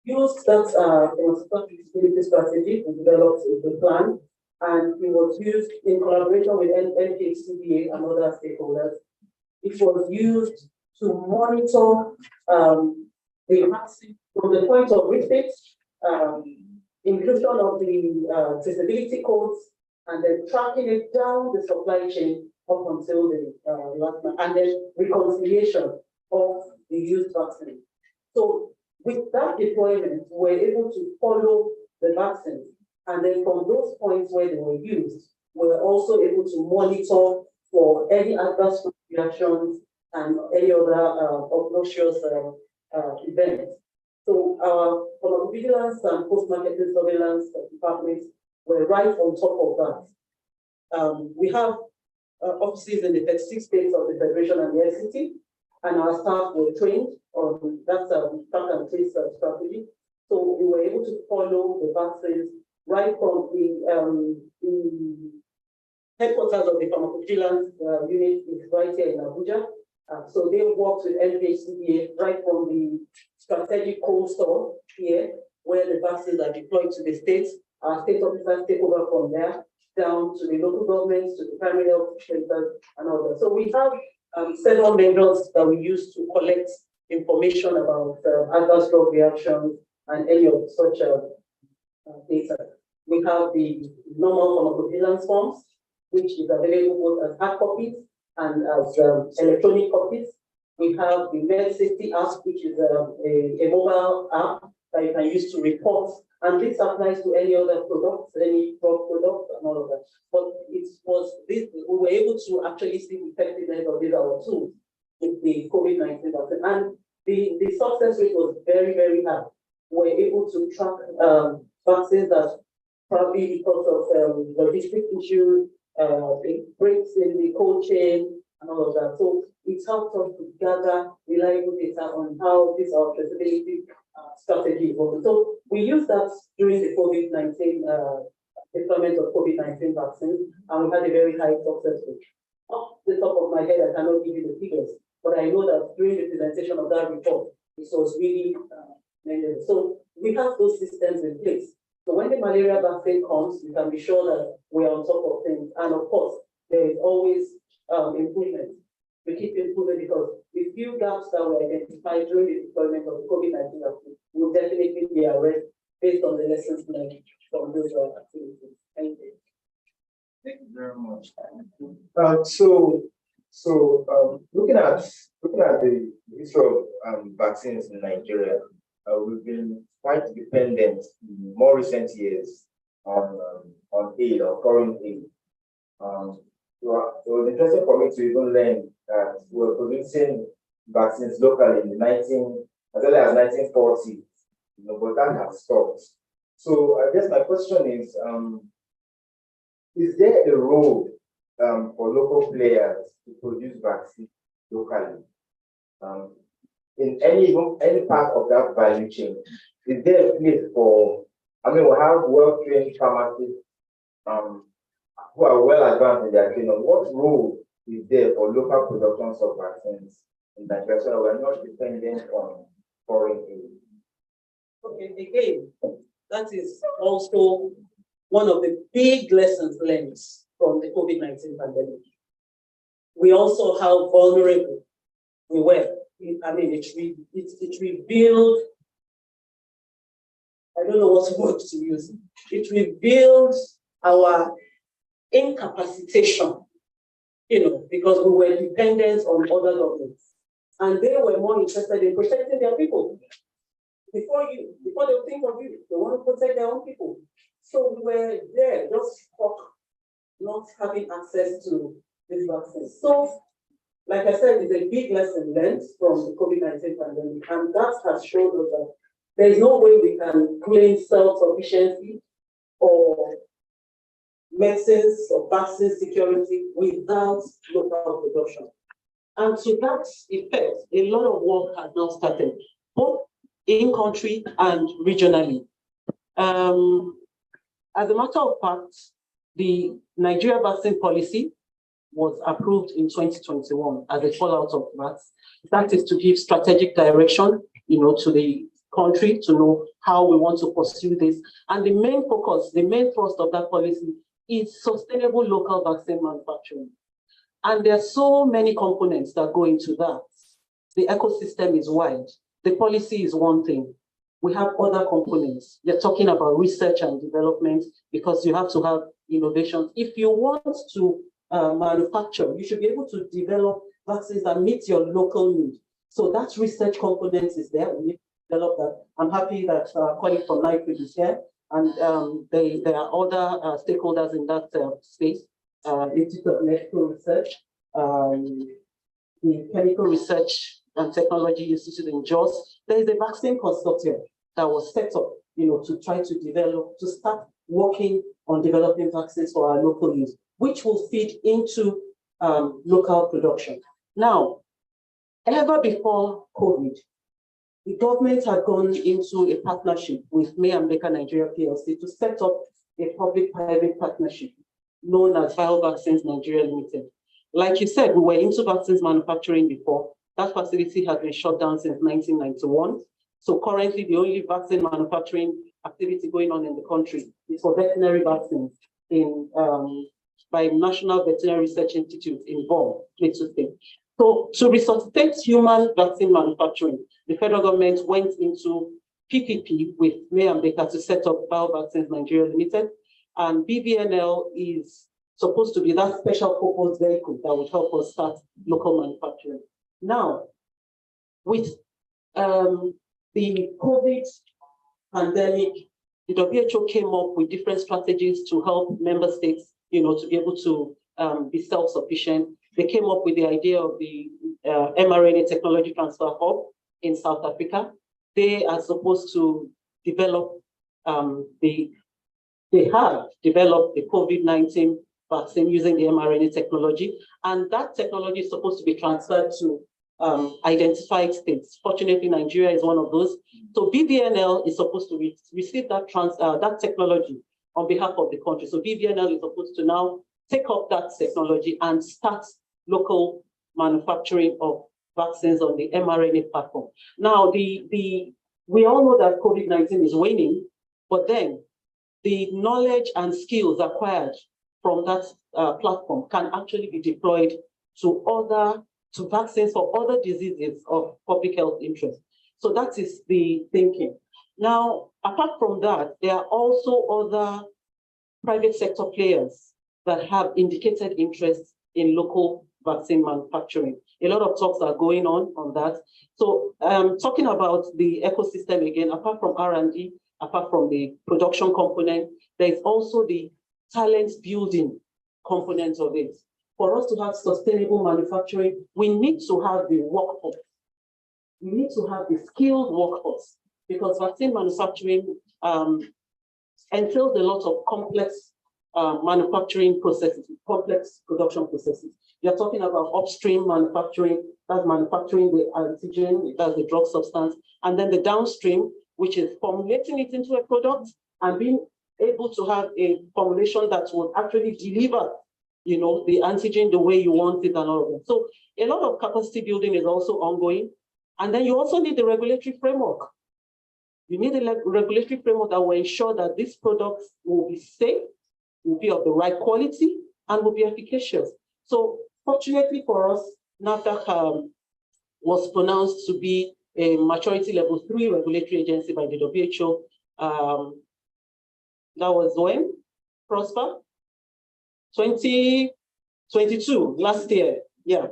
Use that pharmaceutical traceability strategy to develop the plan, and it was used in collaboration with NPHCDA and other stakeholders. It was used to monitor the vaccine from the point of receipt, inclusion of the traceability codes, and then tracking it down the supply chain up until the last month, and then reconciliation of the used vaccine. So with that deployment, we were able to follow the vaccines, and then from those points where they were used, we were also able to monitor for any adverse reactions and any other obnoxious events. So our pharmacovigilance and post-marketing surveillance departments were right on top of that. We have offices in the 36 states of the Federation and the FCT, and our staff were trained on that track and trace strategy. So we were able to follow the vaccines right from the headquarters of the pharmacovigilance unit is right here in Abuja. So they worked with NPHCDA right from the strategic cold store here, where the vaccines are deployed to the states. Our state officers take over from there, down to the local governments, to the primary health centers, and all that. So we have several measures that we use to collect information about adverse drug reactions and any of such data. We have the normal pharmacovigilance forms, which is available both as hard copies and as electronic copies. We have the Med Safety app, which is a mobile app that you can use to report. And this applies to any other products, any drug products, and all of that. But it was this, we were able to actually see the effectiveness of these our tools with the COVID-19 vaccine. And the success rate was very, very high. We were able to track vaccines that probably because of logistic issues, breaks in the cold chain, and all of that. So it helped us to gather reliable data on how this our traceability strategy evolved. So we used that during the COVID-19 deployment of COVID-19 vaccines, and we had a very high success rate. Off the top of my head, I cannot give you the figures, but I know that during the presentation of that report, it was really so we have those systems in place. So when the malaria vaccine comes, you can be sure that we are on top of things. And of course, there is always improvement. We keep improving because the few gaps that were identified during the deployment of the COVID-19 vaccine will definitely be addressed based on the lessons learned from those activities. Thank you. Thank you very much. Looking at the history of vaccines in Nigeria, we've been quite dependent in more recent years on aid or foreign aid. So it was interesting for me to even learn that we were producing vaccines locally in the as early as 1940s, but that has stopped. So I guess my question is there a role for local players to produce vaccines locally? In any part of that value chain, is there a place for, we have well-trained pharmacists who are well advanced in their training. What role is there for local productions of vaccines in Nigeria so that we're not dependent on foreign aid? Okay, again, that is also one of the big lessons learned from the COVID-19 pandemic. We also how vulnerable we were. It revealed, I don't know what word to use. It revealed our incapacitation, because we were dependent on other governments. And they were more interested in protecting their people. before they think of you, they want to protect their own people. So we were there, just stuck, not having access to this vaccine. So, like I said, it's a big lesson learned from the COVID-19 pandemic, and that has showed us that there is no way we can claim self-sufficiency or medicines or vaccine security without local production. And to that effect, a lot of work has now started, both in country and regionally. As a matter of fact, the Nigeria vaccine policy was approved in 2021 as a fallout of that. That is to give strategic direction, to the country to know how we want to pursue this. And the main focus, the main thrust of that policy is sustainable local vaccine manufacturing. And there are so many components that go into that. The ecosystem is wide. The policy is one thing. We have other components. You're talking about research and development because you have to have innovations. If you want to manufacture, you should be able to develop vaccines that meet your local need. So that research component is there. We need to develop that. I'm happy that our colleague from NOIPolls is here, and there are other stakeholders in that space. Institute of Medical Research, the Chemical Research and Technology Institute in Jos. There is a vaccine consortium that was set up, to try to develop, to start working on developing vaccines for our local use, which will feed into local production. Now, ever before COVID, the government had gone into a partnership with May and Baker Nigeria PLC to set up a public-private partnership known as BioVaccines Nigeria Limited. Like you said, we were into vaccines manufacturing before. That facility has been shut down since 1991. So currently, the only vaccine manufacturing activity going on in the country is for veterinary vaccines by National Veterinary Research Institute in Bonn, Plateau State. So to resuscitate human vaccine manufacturing, the federal government went into PPP with May and Baker to set up BioVaccines Nigeria Limited. And BVNL is supposed to be that special purpose vehicle that would help us start local manufacturing. Now, with the COVID pandemic, the WHO came up with different strategies to help member states, to be able to be self-sufficient. They came up with the idea of the mRNA technology transfer hub in South Africa. They are supposed to develop they have developed the COVID-19 vaccine using the mRNA technology, and that technology is supposed to be transferred to identified states. Fortunately, Nigeria is one of those. So BVNL is supposed to receive that technology on behalf of the country. So BVNL is supposed to now take up that technology and start local manufacturing of vaccines on the mRNA platform. Now, we all know that COVID-19 is waning, but then the knowledge and skills acquired from that platform can actually be deployed to vaccines for other diseases of public health interest. So that is the thinking. Now, apart from that, there are also other private sector players that have indicated interest in local vaccine manufacturing. A lot of talks are going on that. So talking about the ecosystem again, apart from R&D, apart from the production component, there is also the talent building component of it. For us to have sustainable manufacturing, we need to have the workforce. We need to have the skilled workforce, because vaccine manufacturing entails a lot of complex manufacturing processes, complex production processes. You're talking about upstream manufacturing, that's manufacturing the antigen, that's the drug substance, and then the downstream, which is formulating it into a product and being able to have a formulation that will actually deliver, the antigen the way you want it and all of that. So a lot of capacity building is also ongoing. And then you also need the regulatory framework. You need a regulatory framework that will ensure that these products will be safe, will be of the right quality, and will be efficacious. So fortunately for us, NAFDAC was pronounced to be a maturity level 3 regulatory agency by the WHO. That was when? Prosper? 2022, last year, yeah.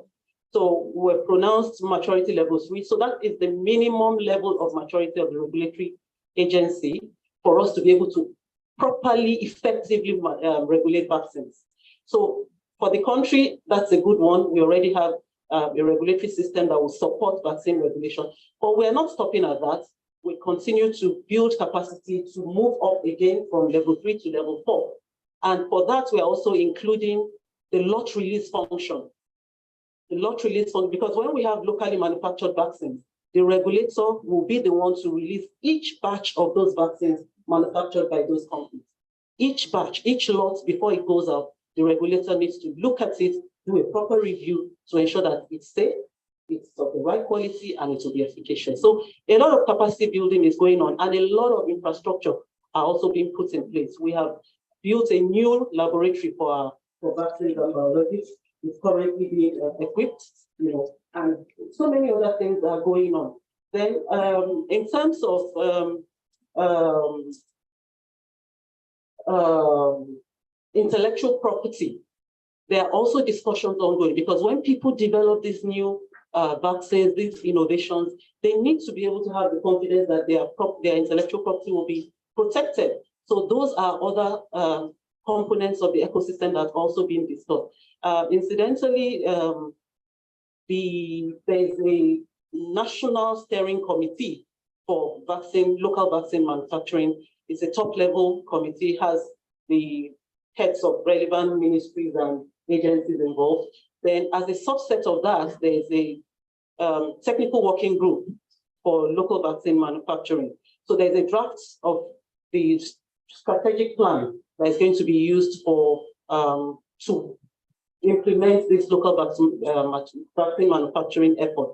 So we're pronounced maturity level 3. So that is the minimum level of maturity of the regulatory agency for us to be able to properly, effectively regulate vaccines. So for the country, that's a good one. We already have a regulatory system that will support vaccine regulation, but we're not stopping at that. We continue to build capacity to move up again from level 3 to level 4. And for that, we're also including the lot release function. The lot release function, because when we have locally manufactured vaccines, the regulator will be the one to release each batch of those vaccines manufactured by those companies. Each batch, each lot, before it goes out, the regulator needs to look at it, do a proper review to ensure that it's safe, it's of the right quality, and it will be efficacious. So a lot of capacity building is going on, and a lot of infrastructure are also being put in place. We have built a new laboratory for vaccines and biologics. It's currently being equipped, and so many other things are going on. Then, in terms of intellectual property, there are also discussions ongoing, because when people develop these new vaccines, these innovations, they need to be able to have the confidence that their intellectual property will be protected. So those are other components of the ecosystem that are also being discussed. Incidentally, there's a national steering committee for local vaccine manufacturing. It's a top-level committee, has the heads of relevant ministries and agencies involved. Then, as a subset of that, there's a technical working group for local vaccine manufacturing. So there's a draft of the strategic plan that is going to be used for to implement this local vaccine manufacturing effort.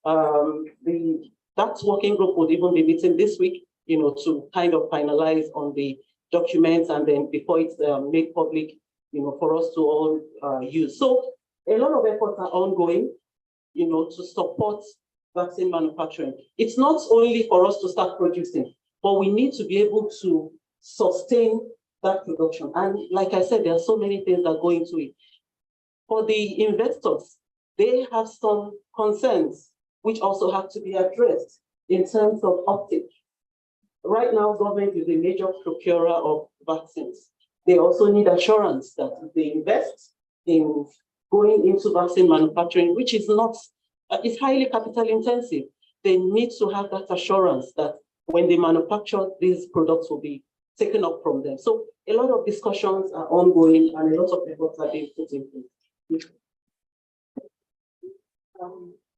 That working group would even be meeting this week, to kind of finalize on the documents, and then before it's made public, for us to all use. So a lot of efforts are ongoing, to support vaccine manufacturing. It's not only for us to start producing, but we need to be able to sustain that production. And like I said, there are so many things that go into it. For the investors, they have some concerns which also have to be addressed in terms of uptake. Right now, government is a major procurer of vaccines. They also need assurance that if they invest in going into vaccine manufacturing, which is not, it's highly capital intensive, they need to have that assurance that when they manufacture, these products will be taken up from them. So a lot of discussions are ongoing, and a lot of efforts are being put in place.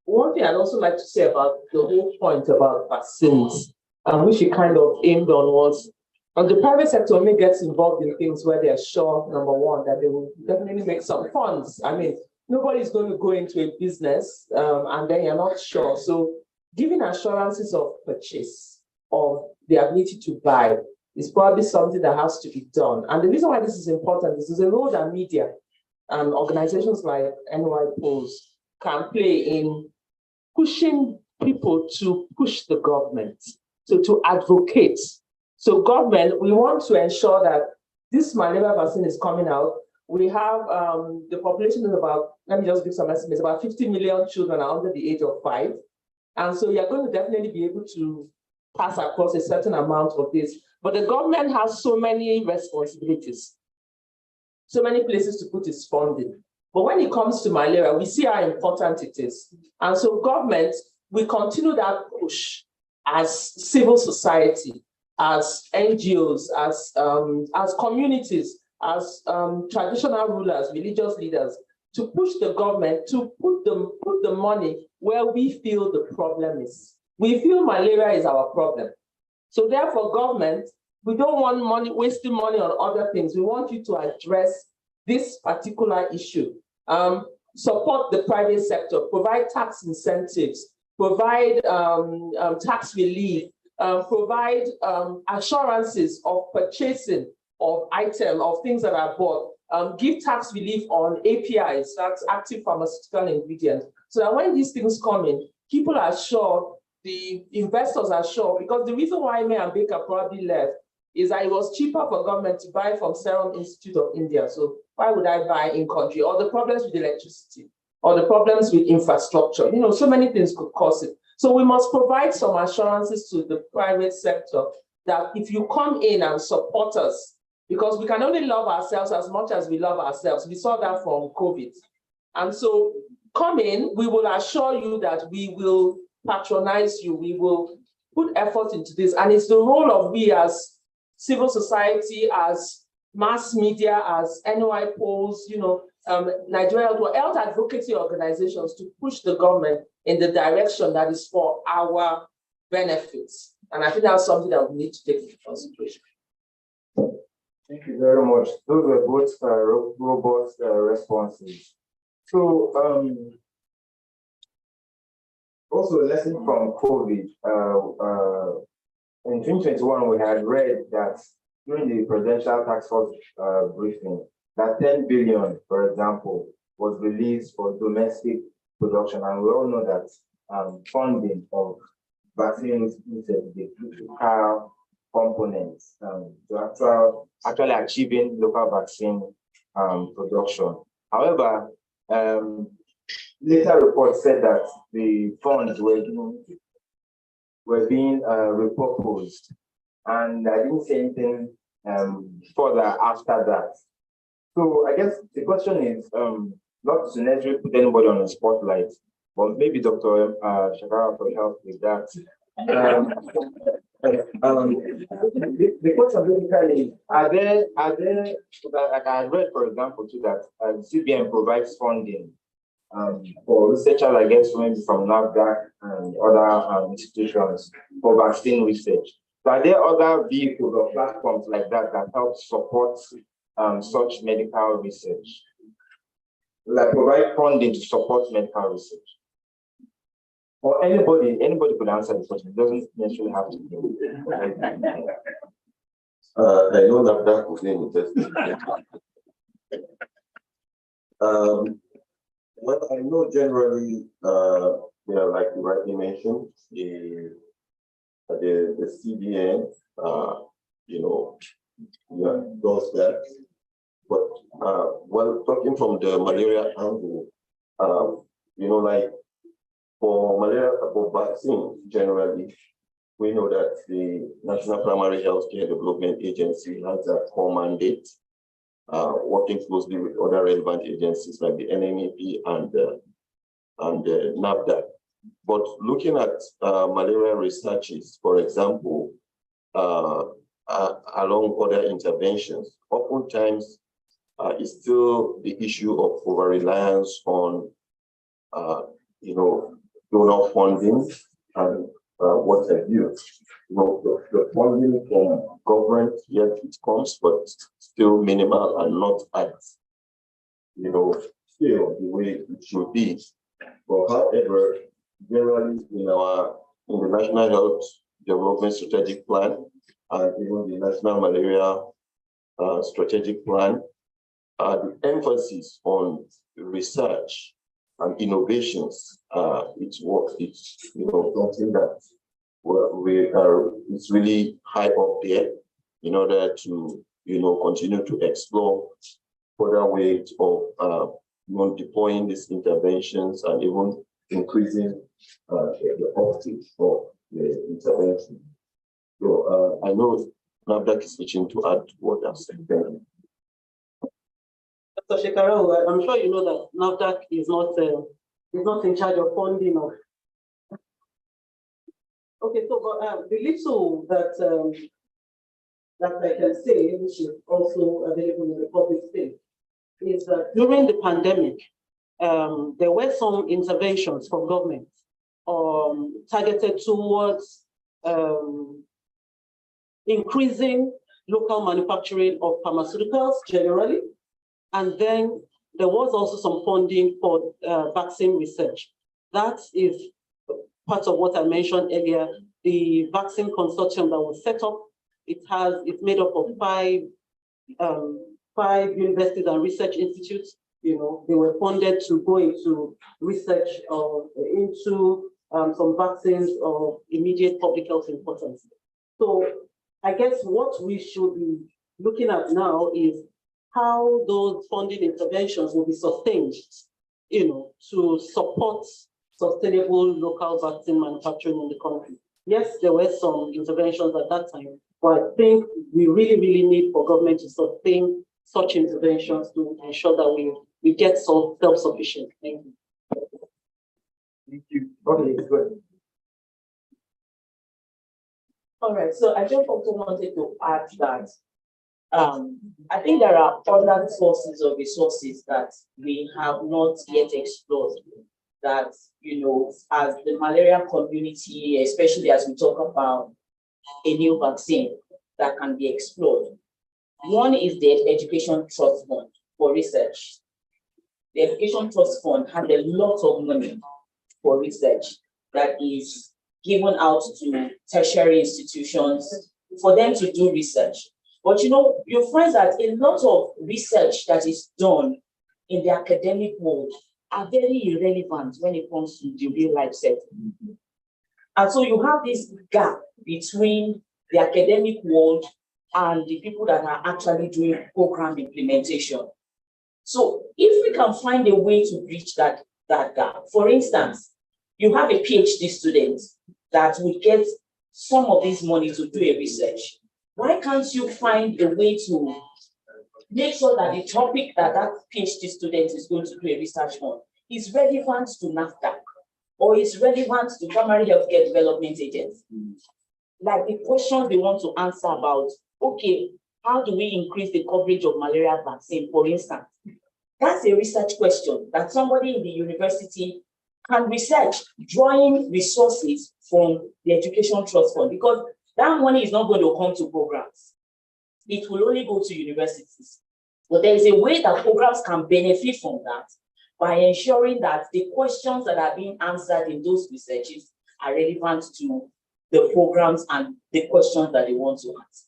One thing I'd also like to say about the whole point about vaccines, which you kind of aimed on, was the private sector only gets involved in things where they're sure, number one, that they will definitely make some funds. I mean, nobody's going to go into a business and then you're not sure. So giving assurances of purchase, of the ability to buy, is probably something that has to be done. And the reason why this is important is there's a role that media and organizations like NOIPolls can play in pushing people to push the government, so to advocate. So government, we want to ensure that this malaria vaccine is coming out. We have the population is about, let me just give some estimates, about 50 million children are under the age of 5. And so you're going to definitely be able to pass across a certain amount of this. But the government has so many responsibilities, so many places to put its funding. But when it comes to malaria, we see how important it is. And so government, we continue that push as civil society, as NGOs, as communities, as traditional rulers, religious leaders, to push the government to put the money where we feel the problem is. We feel malaria is our problem. So therefore, government, we don't want wasting money on other things. We want you to address this particular issue. Support the private sector, provide tax incentives, provide tax relief, provide assurances of purchasing of items, of things that are bought, give tax relief on APIs, that's active pharmaceutical ingredients, so that when these things come in, people are sure, the investors are sure, because the reason why May and Baker probably left is that it was cheaper for government to buy from Serum Institute of India. So why would I buy in country? Or the problems with electricity. or the problems with infrastructure. You know, so many things could cause it. So we must provide some assurances to the private sector that if you come in and support us, because we can only love ourselves as much as we love ourselves. We saw that from COVID. And so come in, we will assure you that we will patronize you, we will put effort into this. And it's the role of we as civil society, as mass media, as NOIPolls, you know, Nigeria health advocacy organizations to push the government in the direction that is for our benefits. And I think that's something that we need to take into consideration. Thank you very much. Those were both robust responses. So, also a lesson from COVID. In 2021, we had read that during the Presidential Task Force briefing, that 10 billion, for example, was released for domestic production. And we all know that funding of vaccines is the critical components to actually achieving local vaccine production. However, later reports said that the funds were being repurposed, and I didn't see anything further after that. So I guess the question is not to necessarily put anybody on the spotlight, but maybe Dr. Shakara could help with that. The question basically is, are there, like I read, for example, too, that CBN provides funding for researchers, I guess, maybe from NAFDAC and other institutions for vaccine research. So are there other vehicles or platforms like that that help support such medical research? Like provide funding to support medical research? Or anybody could answer the question. It doesn't necessarily have to be. I know NAFDAC was named well, I know generally, like you rightly mentioned, the CBN, does that. But well, talking from the malaria angle, like for malaria, for vaccine generally, we know that the National Primary Healthcare Development Agency has a core mandate, working closely with other relevant agencies like the NMEP and NAFDAC. But looking at malaria researches, for example, along other interventions, oftentimes it's still the issue of over-reliance on, donor funding and what have you. The funding from government, yes, it comes, but still minimal and not at, scale the way it should be. But however, generally in the National Health Development Strategic Plan and even the National Malaria Strategic Plan, the emphasis on research and innovations, it's something that it's really high up there in order to, continue to explore further ways of deploying these interventions and even increasing the uptake of the intervention. So I know NAFDAC is itching to add to what I've said. Dr. Shekara, I'm sure you know that NAFDAC is not in charge of funding of. Okay, so the little that I can say, which is also available in the public space, is that during the pandemic, there were some interventions from government targeted towards increasing local manufacturing of pharmaceuticals generally. And then there was also some funding for vaccine research. That is part of what I mentioned earlier, the vaccine consortium that was set up. It's made up of five universities and research institutes. They were funded to go into research into some vaccines of immediate public health importance. So I guess what we should be looking at now is how those funding interventions will be sustained to support sustainable local vaccine manufacturing in the country. Yes, there were some interventions at that time, but I think we really, really need for government to sustain such interventions to ensure that we get self-sufficient. Thank you. Thank you. Okay, good. All right, so I just also wanted to add that I think there are other sources of resources that we have not yet explored that, as the malaria community, especially as we talk about a new vaccine that can be explored. One is the Education Trust Fund for research. The Education Trust Fund has a lot of money for research that is given out to tertiary institutions for them to do research. But you find that a lot of research that is done in the academic world are very irrelevant when it comes to the real life setting. And so you have this gap between the academic world and the people that are actually doing program implementation. So if we can find a way to bridge that gap, for instance, you have a PhD student that will get some of this money to do a research. Why can't you find a way to make sure that the topic that PhD student is going to do a research on is relevant to NAFDAC or is relevant to primary healthcare development agencies? Like the questions they want to answer about, okay, how do we increase the coverage of malaria vaccine, for instance? That's a research question that somebody in the university can research, drawing resources from the Education Trust Fund, because that money is not going to come to programs. It will only go to universities. But there is a way that programs can benefit from that by ensuring that the questions that are being answered in those researches are relevant to the programs and the questions that they want to ask.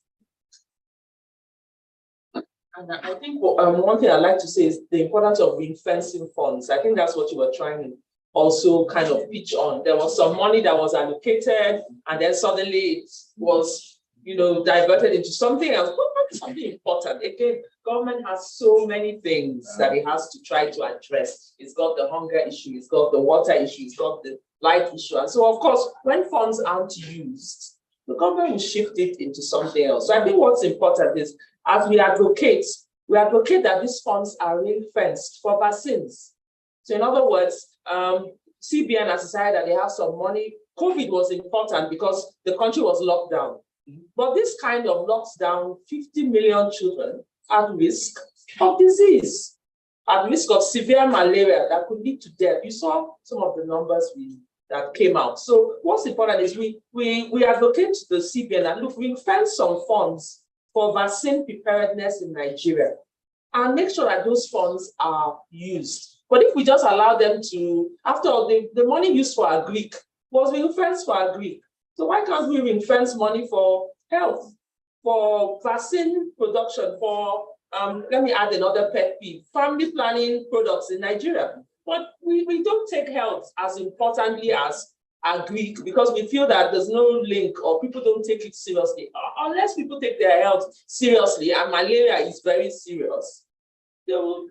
And I think one thing I'd like to say is the importance of ring-fencing funds. I think that's what you were trying to also kind of pitch on. There was some money that was allocated, and then suddenly it was, diverted into something else, but something important. Again, government has so many things that it has to try to address. It's got the hunger issue, it's got the water issue, it's got the light issue. And so, of course, when funds aren't used, the government will shift it into something else. So I think what's important is, as we advocate that these funds are ring-fenced for vaccines. So in other words, CBN has decided that they have some money. COVID was important because the country was locked down. But this kind of locks down 50 million children at risk of disease, at risk of severe malaria that could lead to death. You saw some of the numbers that came out. So what's important is we advocate to the CBN and look, we fence some funds for vaccine preparedness in Nigeria and make sure that those funds are used. But if we just allow them to, after all, the money used for agric was ring-fenced for agric. So why can't we ring-fence money for health, for vaccine production, for, let me add another pet peeve, family planning products in Nigeria? But we don't take health as importantly as agric because we feel that there's no link or people don't take it seriously. Unless people take their health seriously, and malaria is very serious,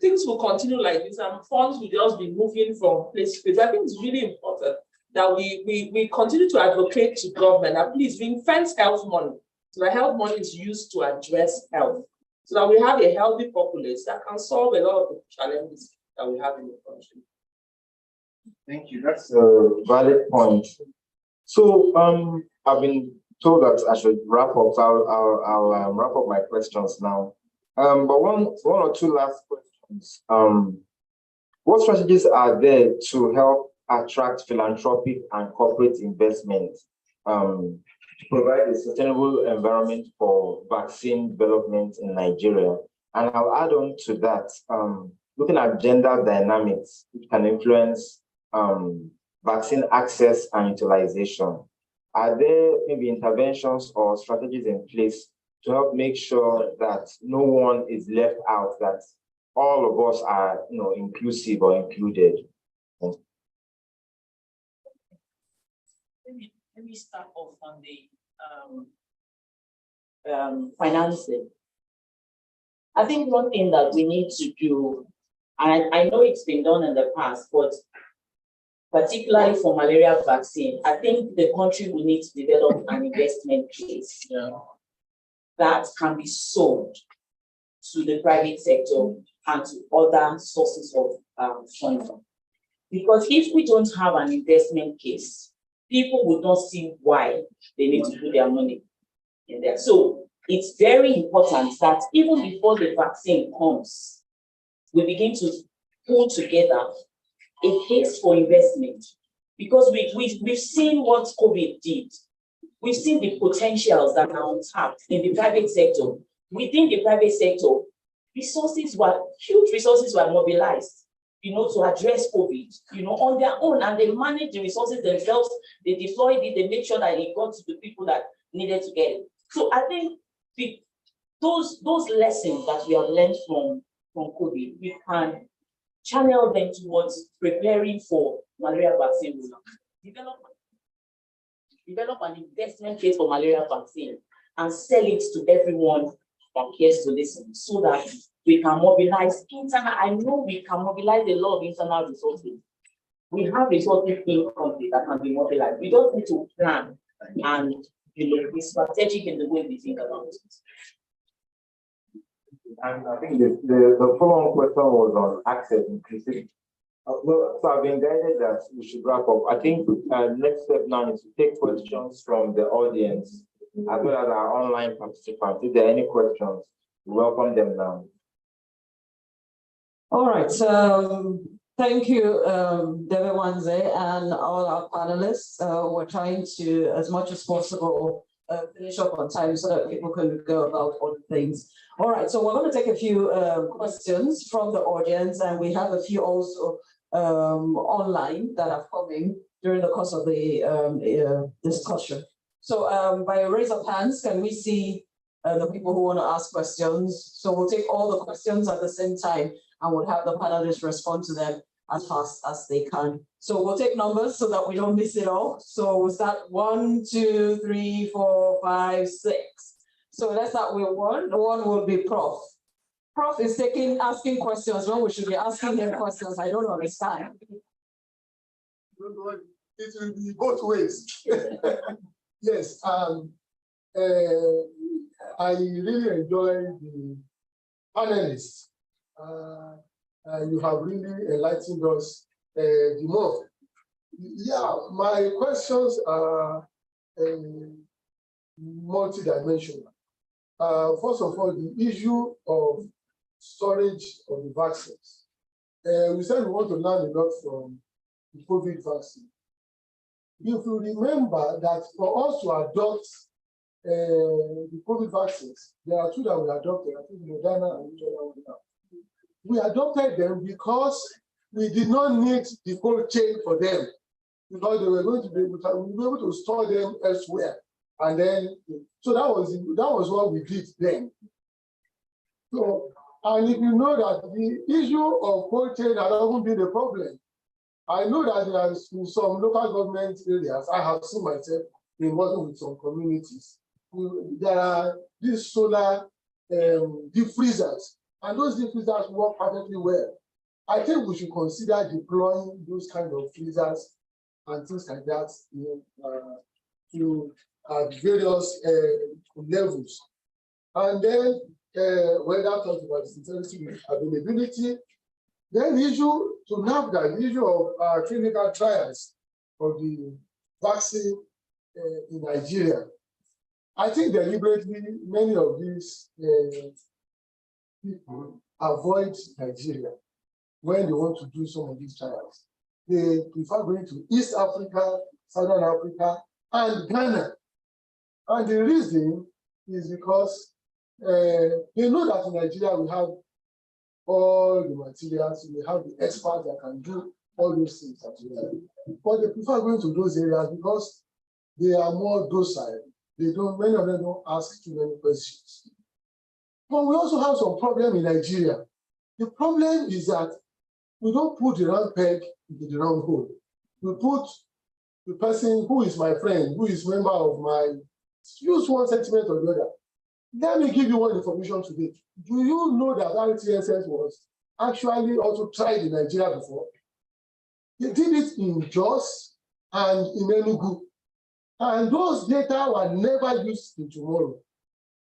things will continue like this and funds will just be moving from place to place. I think it's really important that we continue to advocate to government that please ring-fence health money. So the health money is used to address health. So that we have a healthy populace that can solve a lot of the challenges that we have in the country. Thank you. That's a valid point. So I've been told that I should wrap up. So I'll wrap up my questions now. But one or two last questions. What strategies are there to help attract philanthropic and corporate investment to provide a sustainable environment for vaccine development in Nigeria? And I'll add on to that, looking at gender dynamics, which can influence vaccine access and utilization. Are there maybe interventions or strategies in place to help make sure that no one is left out, that all of us are, inclusive or included? Let me start off on the financing. I think one thing that we need to do And I know it's been done in the past, but particularly for malaria vaccine, I think the country will need to develop an investment case that can be sold to the private sector and to other sources of funding. Because if we don't have an investment case, people would not see why they need to put their money in there. So it's very important that even before the vaccine comes, we begin to pull together a case for investment. Because we've seen what COVID did. We've seen the potentials that are untapped in the private sector. Within the private sector, huge resources were mobilized, to address COVID, on their own, and they managed the resources themselves. They deployed it, they made sure that it got to the people that needed to get it. So I think those lessons that we have learned from COVID, we can channel them towards preparing for malaria vaccine. Develop an investment case for malaria vaccine and sell it to everyone that cares to listen, so that we can mobilize internal. I know we can mobilize a lot of internal resources. We have resources in country that can be mobilized. We just need to plan and be strategic in the way we think about it. And I think the follow-on question was on access increasing. So I've been guided that we should wrap up. I think next step now is to take questions from the audience as well as our online participants. If there are any questions, we welcome them now. All right. Thank you, Debe Wanze and all our panelists. We're trying to, as much as possible, finish up on time so that people can go about other things. All right, so we're going to take a few questions from the audience, and we have a few also online that are coming during the course of the discussion. So by a raise of hands, can we see the people who want to ask questions? So we'll take all the questions at the same time, and we'll have the panelists respond to them as fast as they can. So we'll take numbers so that we don't miss it all. So we'll start 1, 2, 3, 4, 5, 6. So let's start with 1. 1 will be Prof. Prof is asking questions when we should be asking them questions. I don't understand. It will be both ways. Yes, I really enjoy the panelists. You have really enlightened us the more. Yeah, my questions are multidimensional. First of all, the issue of storage of the vaccines. We said we want to learn a lot from the COVID vaccine. If you remember that for us to adopt the COVID vaccines, there are 2 that we adopted, I think Moderna and which other one now. We adopted them because we did not need the cold chain for them, because they were going to be able to store them elsewhere. And then, so that was what we did then. So, and if you know that the issue of cold chain has often been a problem, I know that there are some local government areas, I have seen myself in working with some communities. There are these solar deep freezers, and those deep freezers work perfectly well. I think we should consider deploying those kind of freezers and things like that, to various levels. And then when that talks about sincerity availability, then the issue to NAFDAC, the issue of clinical trials of the vaccine in Nigeria. I think deliberately many of these people avoid Nigeria when they want to do some of these trials. They prefer going to East Africa, Southern Africa, and Ghana. And the reason is because they know that in Nigeria we have all the materials, we have the experts that can do all those things as well. But they prefer going to those areas because they are more docile. Many of them don't ask too many questions. But we also have some problem in Nigeria. The problem is that we don't put the round peg into the round hole. We put the person who is my friend, who is member of my, use one sentiment or the other. Let me give you one information today. Do you know that RTSS was actually also tried in Nigeria before. They did it in Jos and in Enugu. And those data were never used in tomorrow.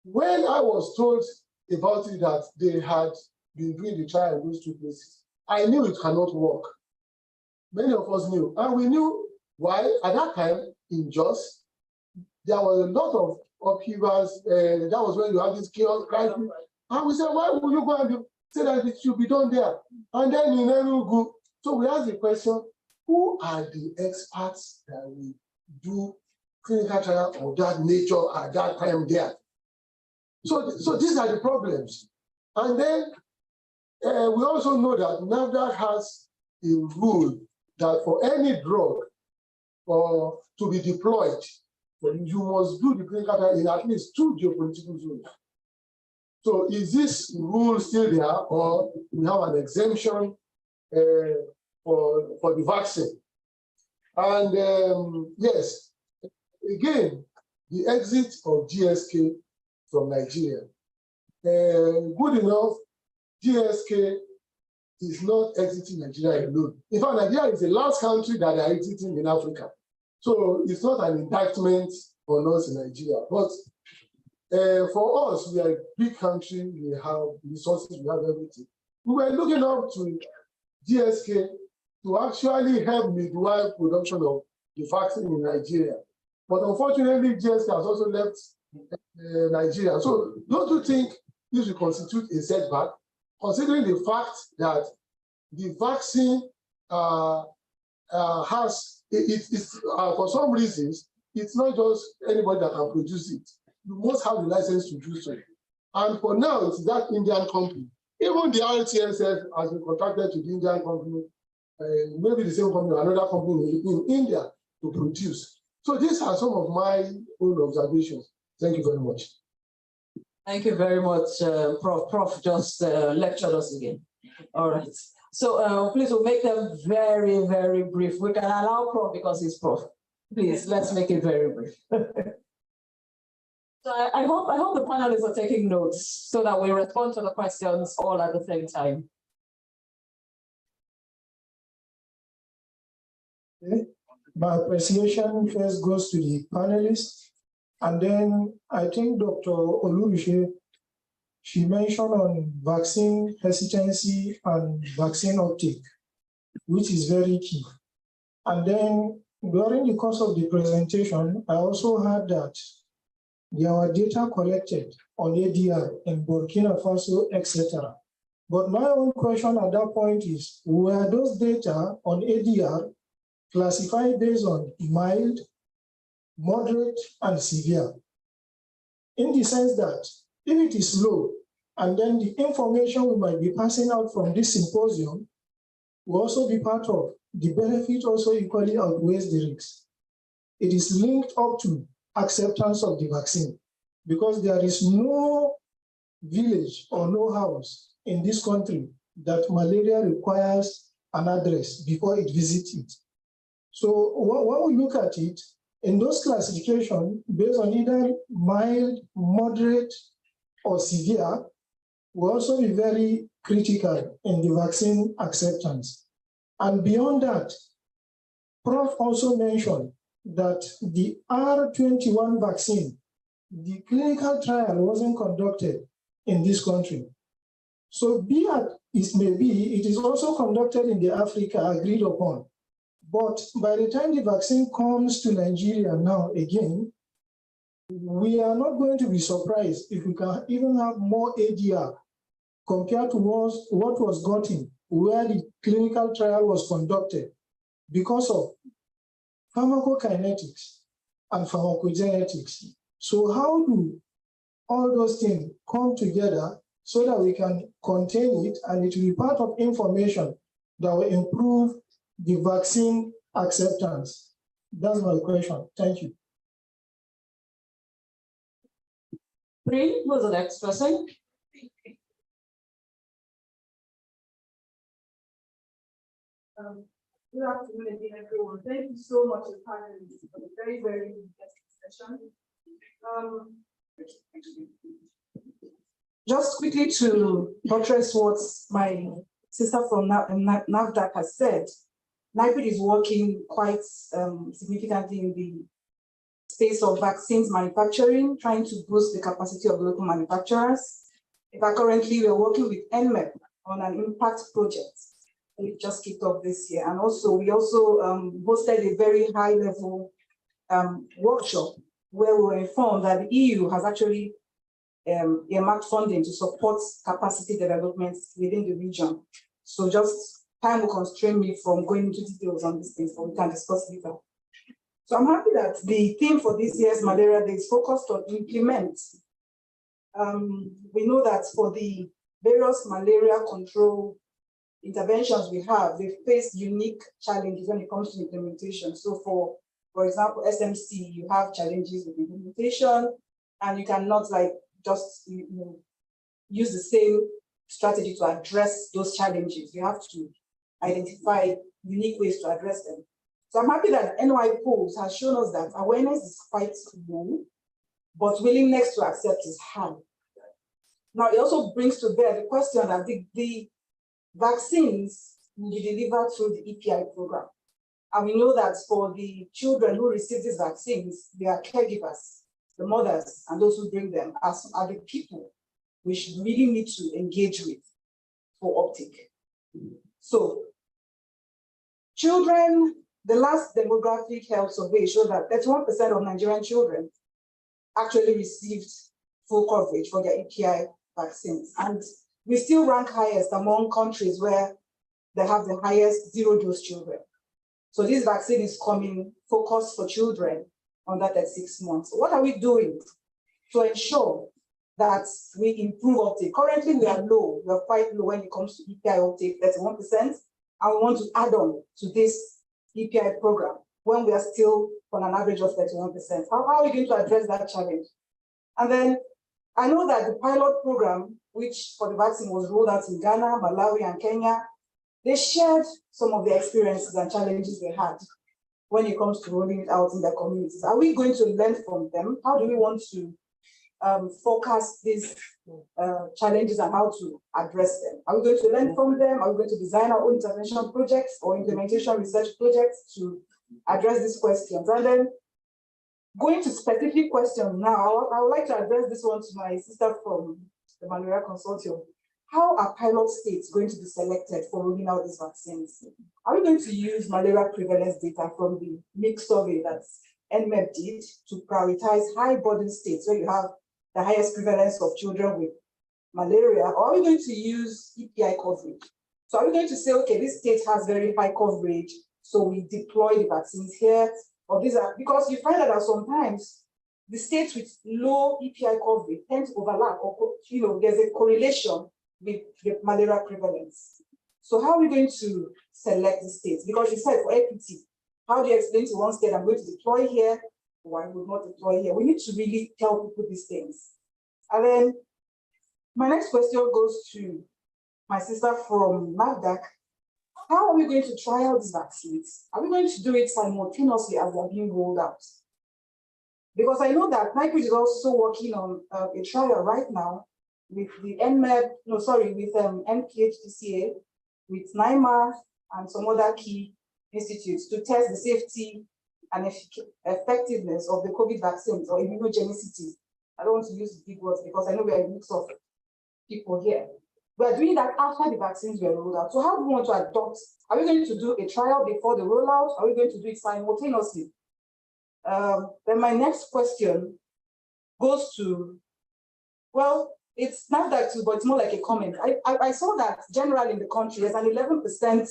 When I was told about it that they had been doing the trial in those two places, I knew it cannot work. Many of us knew. And we knew why. At that time in Jos, there was a lot of upheavals. That was when you had this chaos crisis. And we said, why would you go and say that it should be done there? And then in Enugu, so we asked the question, who are the experts that will do clinical trial of that nature at that time there? So these are the problems. And then we also know that NAFDAC has a rule that for any drug to be deployed, you must do the clinical trial in at least 2 geopolitical zones. So is this rule still there, or we have an exemption for the vaccine? And yes, again, the exit of GSK from Nigeria. Good enough, GSK is not exiting Nigeria alone. In fact, Nigeria is the last country that they are exiting in Africa. So it's not an indictment on us in Nigeria. But for us, we are a big country, we have resources, we have everything. We were looking up to GSK to actually help midwife production of the vaccine in Nigeria. But unfortunately, GSK has also left Nigeria. So don't you think this will constitute a setback, considering the fact that the vaccine for some reasons, it's not just anybody that can produce it. You must have the license to do so. And for now, it's that Indian company. Even the RTSF has been contracted to the Indian company, maybe the same company or another company in India to produce. So these are some of my own observations. Thank you very much. Thank you very much, Prof. Prof just lectured us again. All right. So please, we'll make them very, very brief. We can allow Prof because he's Prof. Please, let's make it very brief. So I hope the panelists are taking notes so that we respond to the questions all at the same time. Okay. My appreciation first goes to the panelists, and then I think Dr. Olubishi, she mentioned on vaccine hesitancy and vaccine uptake, which is very key. And then during the course of the presentation, I also heard that there were data collected on ADR in Burkina Faso, etc. But my own question at that point is, were those data on ADR classified based on mild, moderate, and severe? In the sense that if it is low, and then the information we might be passing out from this symposium will also be part of the benefit also equally outweighs the risks. It is linked up to acceptance of the vaccine, because there is no village or no house in this country that malaria requires an address before it visits it. So when we look at it, in those classifications, based on either mild, moderate, or severe, will also be very critical in the vaccine acceptance. And beyond that, Prof also mentioned that the R21 vaccine, the clinical trial wasn't conducted in this country. So be as it may be, it is also conducted in the Africa agreed upon. But by the time the vaccine comes to Nigeria now again, we are not going to be surprised if we can even have more ADR compared to what was gotten where the clinical trial was conducted, because of pharmacokinetics and pharmacogenetics. So how do all those things come together so that we can contain it, and it will be part of information that will improve the vaccine acceptance? That's my question. Thank you. Three, who's the next person? Good afternoon again, everyone. Thank you so much for the very, very interesting session. Just quickly to buttress what my sister from NAFDAC has said, NIPOD is working quite significantly in the space of vaccines manufacturing, trying to boost the capacity of local manufacturers. In fact, currently we're working with NMEP on an impact project. We just kicked off this year. And also, we also hosted a very high level workshop where we were informed that the EU has actually earmarked funding to support capacity development within the region. So just time will constrain me from going into details on these things, but we can discuss later. So I'm happy that the theme for this year's Malaria Day is focused on implement. We know that for the various malaria control interventions we have, they face unique challenges when it comes to implementation. So for example, SMC, you have challenges with implementation, and you cannot just use the same strategy to address those challenges. You have to identify unique ways to address them. So I'm happy that NOIPolls has shown us that awareness is quite low, but willingness to accept is high. Now, it also brings to bear the question that the vaccines will be delivered through the EPI program. And we know that for the children who receive these vaccines, they are caregivers, the mothers, and those who bring them are the people we should really need to engage with for uptake. So, children, the last demographic health survey showed that 31% of Nigerian children actually received full coverage for their EPI vaccines. And we still rank highest among countries where they have the highest zero-dose children. So this vaccine is coming focused for children under 36 months. So what are we doing to ensure that we improve uptake? Currently, we are low. We are quite low when it comes to EPI uptake, 31%. And we want to add on to this EPI program when we are still on an average of 31%. How are we going to address that challenge? And then I know that the pilot program, which for the vaccine was rolled out in Ghana, Malawi, and Kenya, they shared some of the experiences and challenges they had when it comes to rolling it out in their communities. Are we going to learn from them? How do we want to forecast these challenges and how to address them? Are we going to learn from them? Are we going to design our own intervention projects or implementation research projects to address these questions? And then going to specific questions now, I would like to address this one to my sister from the Malaria Consortium. How are pilot states going to be selected for rolling out these vaccines? Are we going to use malaria prevalence data from the mixed survey that NMEP did to prioritize high burden states where you have the highest prevalence of children with malaria? Or are we going to use EPI coverage? So are we going to say, okay, this state has very high coverage, so we deploy the vaccines here? Or these are, because you find that sometimes the states with low EPI coverage tend to overlap, or there's a correlation with malaria prevalence. So how are we going to select the states? Because you said for equity, how do you explain to one state, I'm going to deploy here, or I will not deploy here? We need to really tell people these things. And then my next question goes to my sister from NAFDAC. How are we going to try out these vaccines? Are we going to do it simultaneously as they are being rolled out? Because I know that NIPOD is also working on a trial right now with the with NPHDCA, with NIMA, and some other key institutes to test the safety and effectiveness of the COVID vaccines or immunogenicity. I don't want to use big words because I know we are a mix of people here. We are doing that after the vaccines were rolled out. So how do we want to adopt? Are we going to do a trial before the rollout? Are we going to do it simultaneously? Then my next question goes to, well, it's not that too, but it's more like a comment. I saw that generally in the country, there's an 11%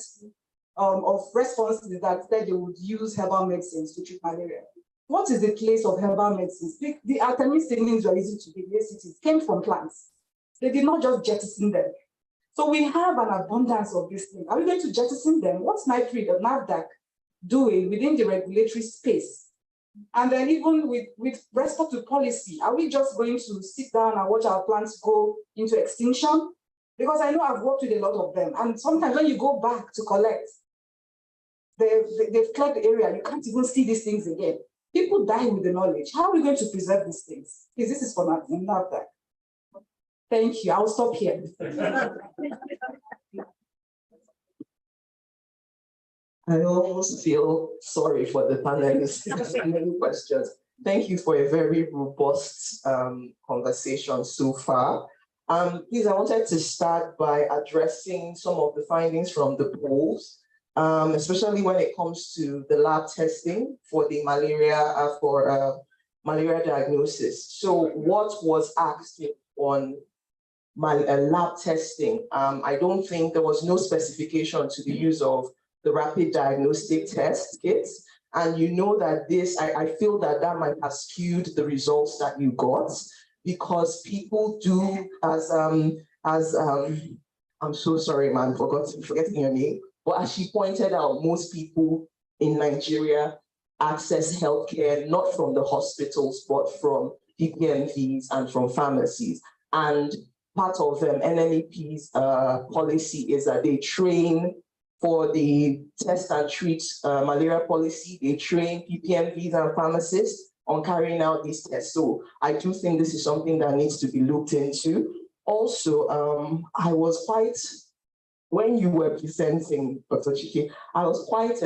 of responses that said they would use herbal medicines to treat malaria. What is the place of herbal medicines? The artemisinin were easy to give, it came from plants. They did not just jettison them. So we have an abundance of these things. Are we going to jettison them? What's NIPRI, the NAFDAC, doing within the regulatory space? And then even with respect to policy, are we just going to sit down and watch our plants go into extinction? Because I know I've worked with a lot of them. And sometimes when you go back to collect, they've cleared the area, you can't even see these things again. People die with the knowledge. How are we going to preserve these things? Because this is for NAFDAC. Thank you. I'll stop here. I almost feel sorry for the panelists. There's many questions. Thank you for a very robust conversation so far. Please, I wanted to start by addressing some of the findings from the polls, especially when it comes to the lab testing for the malaria diagnosis. So what was asked on lab testing? I don't think there was no specification to the use of the rapid diagnostic test kits. And you know that this, I feel that that might have skewed the results that you got, because people do, I'm so sorry, man, forgetting your name. But as she pointed out, most people in Nigeria access healthcare not from the hospitals, but from PPMVs and from pharmacies. And part of NNEP's policy is that they train for the test and treat malaria policy. They train PPMVs and pharmacists on carrying out these tests. So I do think this is something that needs to be looked into. Also, I was quite, when you were presenting, Dr. Chike, I was quite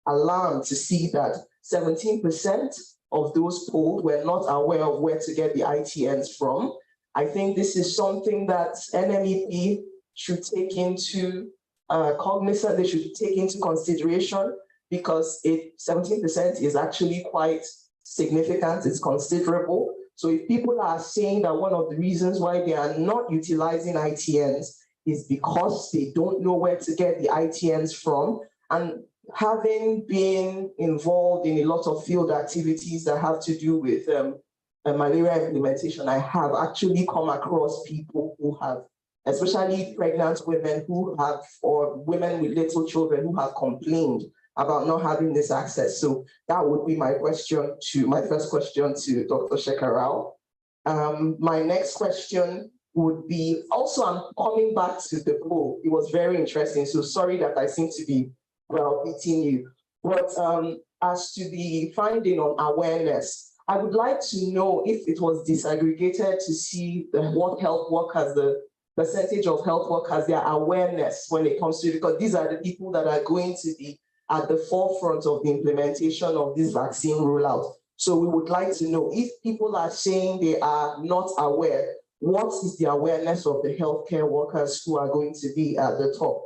alarmed to see that 17% of those polled were not aware of where to get the ITNs from. I think this is something that NMEP should take into cognizance, they should take into consideration, because 17% is actually quite significant, it's considerable. So if people are saying that one of the reasons why they are not utilizing ITNs is because they don't know where to get the ITNs from, and having been involved in a lot of field activities that have to do with malaria implementation, I have actually come across people who have, especially pregnant women who have, or women with little children who have complained about not having this access. So that would be my question to, my first question to Dr. Shekarau. My next question would be, also I'm coming back to the poll. It was very interesting. So sorry that I seem to be beating you. But as to the finding on awareness, I would like to know if it was disaggregated to see what health workers, the percentage of health workers, their awareness when it comes to, because these are the people that are going to be at the forefront of the implementation of this vaccine rollout. So we would like to know if people are saying they are not aware, what is the awareness of the healthcare workers who are going to be at the top?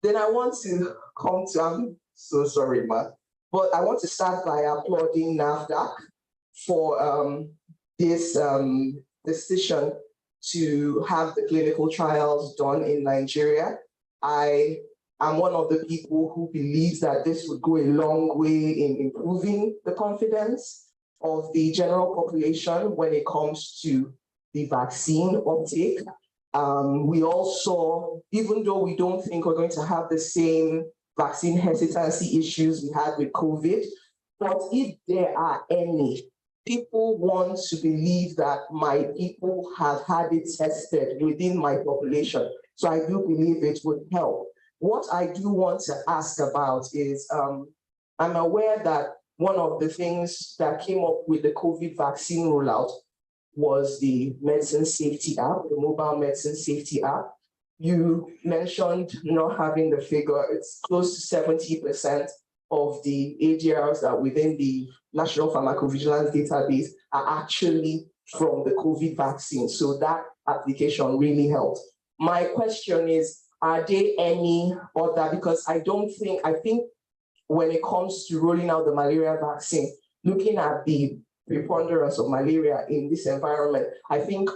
Then I want to come to, I'm so sorry, Matt, but I want to start by applauding NAFDAC for this decision to have the clinical trials done in Nigeria. I am one of the people who believes that this would go a long way in improving the confidence of the general population when it comes to the vaccine uptake. We also, even though we don't think we're going to have the same vaccine hesitancy issues we had with COVID, but if there are any, people want to believe that my people have had it tested within my population. So I do believe it would help. What I do want to ask about is, I'm aware that one of the things that came up with the COVID vaccine rollout was the medicine safety app, the mobile medicine safety app. You mentioned not having the figure, it's close to 70% of the ADRs that within the National Pharmacovigilance Database are actually from the COVID vaccine. So that application really helped. My question is, are there any other, because I think when it comes to rolling out the malaria vaccine, looking at the preponderance of malaria in this environment, I think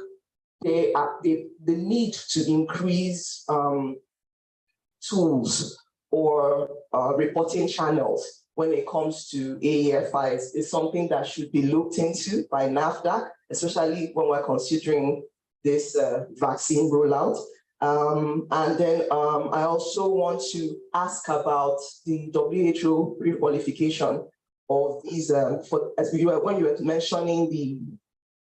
the need to increase tools or reporting channels when it comes to AEFIs is something that should be looked into by NAFDAC, especially when we're considering this vaccine rollout. And then I also want to ask about the WHO pre-qualification of these, when you were mentioning the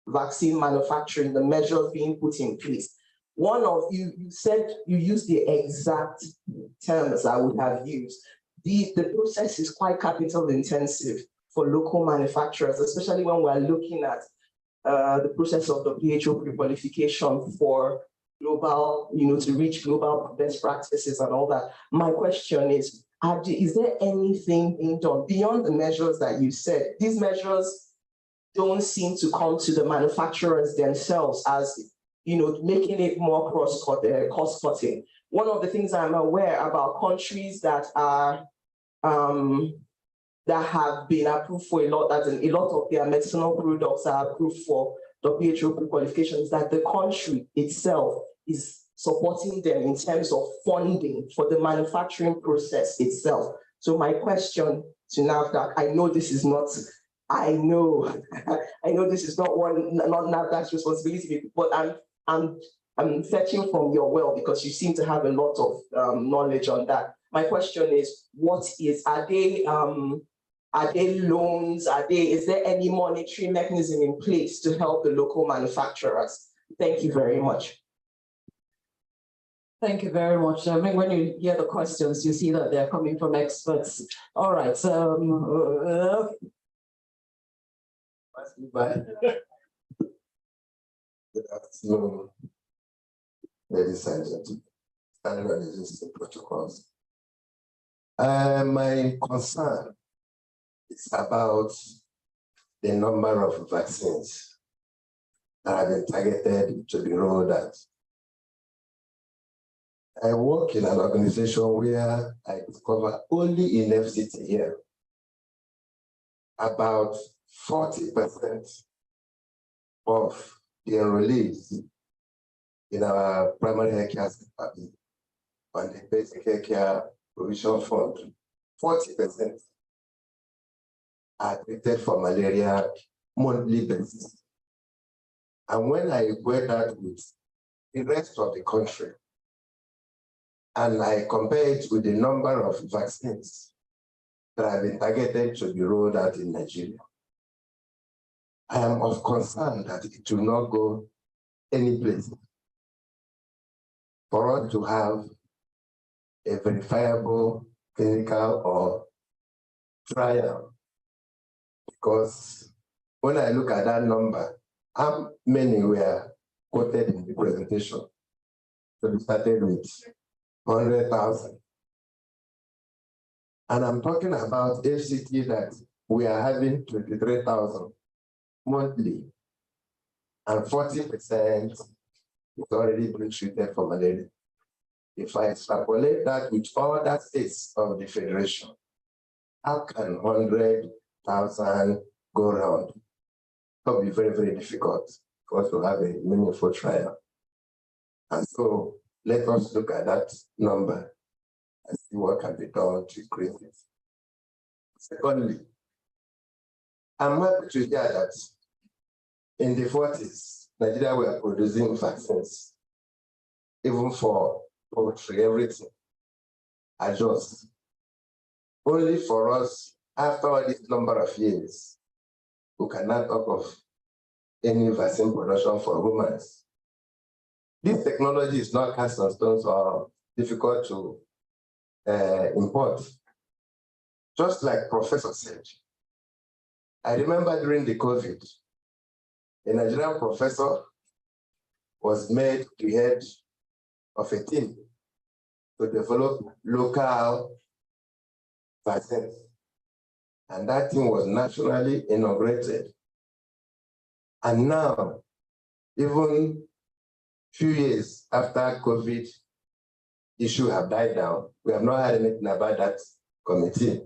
vaccine manufacturing, the measures being put in place. One of you said you used the exact terms I would have used. The process is quite capital intensive for local manufacturers, especially when we're looking at the process of WHO pre-qualification for global, to reach global best practices and all that. My question is, Is there anything being done beyond the measures that you said? These measures don't seem to come to the manufacturers themselves as, making it more cost-cutting. One of the things I'm aware about countries that are that have been approved for a lot of their medicinal products are approved for WHO pre-qualifications, that the country itself is supporting them in terms of funding for the manufacturing process itself. So my question to NAFDAC, I know this is not NAFDAC's responsibility, but I'm fetching from your well because you seem to have a lot of knowledge on that. My question is, are they loans? Is there any monetary mechanism in place to help the local manufacturers? Thank you very much. Thank you very much. I mean, when you hear the questions, you see that they're coming from experts. All right. Good afternoon, ladies and gentlemen, and the protocols. My concern is about the number of vaccines that have been targeted to be rolled out. I work in an organization where I discover only in FCT here, about 40% of the enrollees in our primary healthcare department on the basic healthcare provision fund, 40% are treated for malaria monthly basis. And when I equate that with the rest of the country, and I compare it with the number of vaccines that have been targeted to be rolled out in Nigeria, I am of concern that it will not go any place for us to have a verifiable clinical or trial. Because when I look at that number, how many were quoted in the presentation? So we started with 100,000. And I'm talking about FCT that we are having 23,000 monthly, and 40% is already being treated for malaria. If I extrapolate that with all the states of the Federation, how can 100,000 go around? It will be very, very difficult for us to have a meaningful trial. And so let us look at that number and see what can be done to increase it. Secondly, I'm happy to hear that in the 40s, Nigeria were producing vaccines, even for poultry, everything. Adjust. Only for us, after all this number of years, we cannot talk of any vaccine production for humans. This technology is not cast on stones or difficult to import. Just like Professor said, I remember during the COVID, a Nigerian professor was made the head of a team to develop local vaccines. And that team was nationally inaugurated. And now, even few years after COVID issue have died down, we have not heard anything about that committee.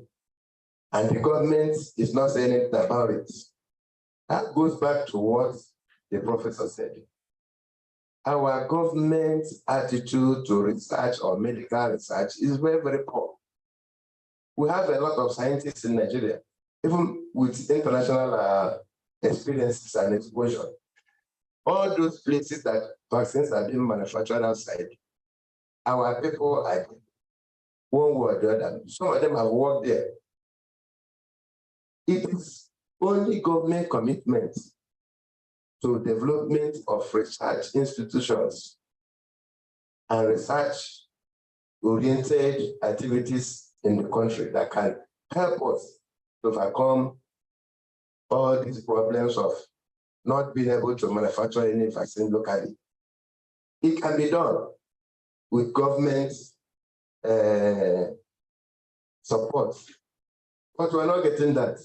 And the government is not saying anything about it. That goes back to what the professor said. Our government's attitude to research or medical research is very, very poor. We have a lot of scientists in Nigeria, even with international experiences and exposure. All those places that vaccines are being manufactured outside, our people are one way or the other. Some of them have worked there. It is only government commitment to development of research institutions and research-oriented activities in the country that can help us to overcome all these problems of not being able to manufacture any vaccine locally. It can be done with government support. But we're not getting that.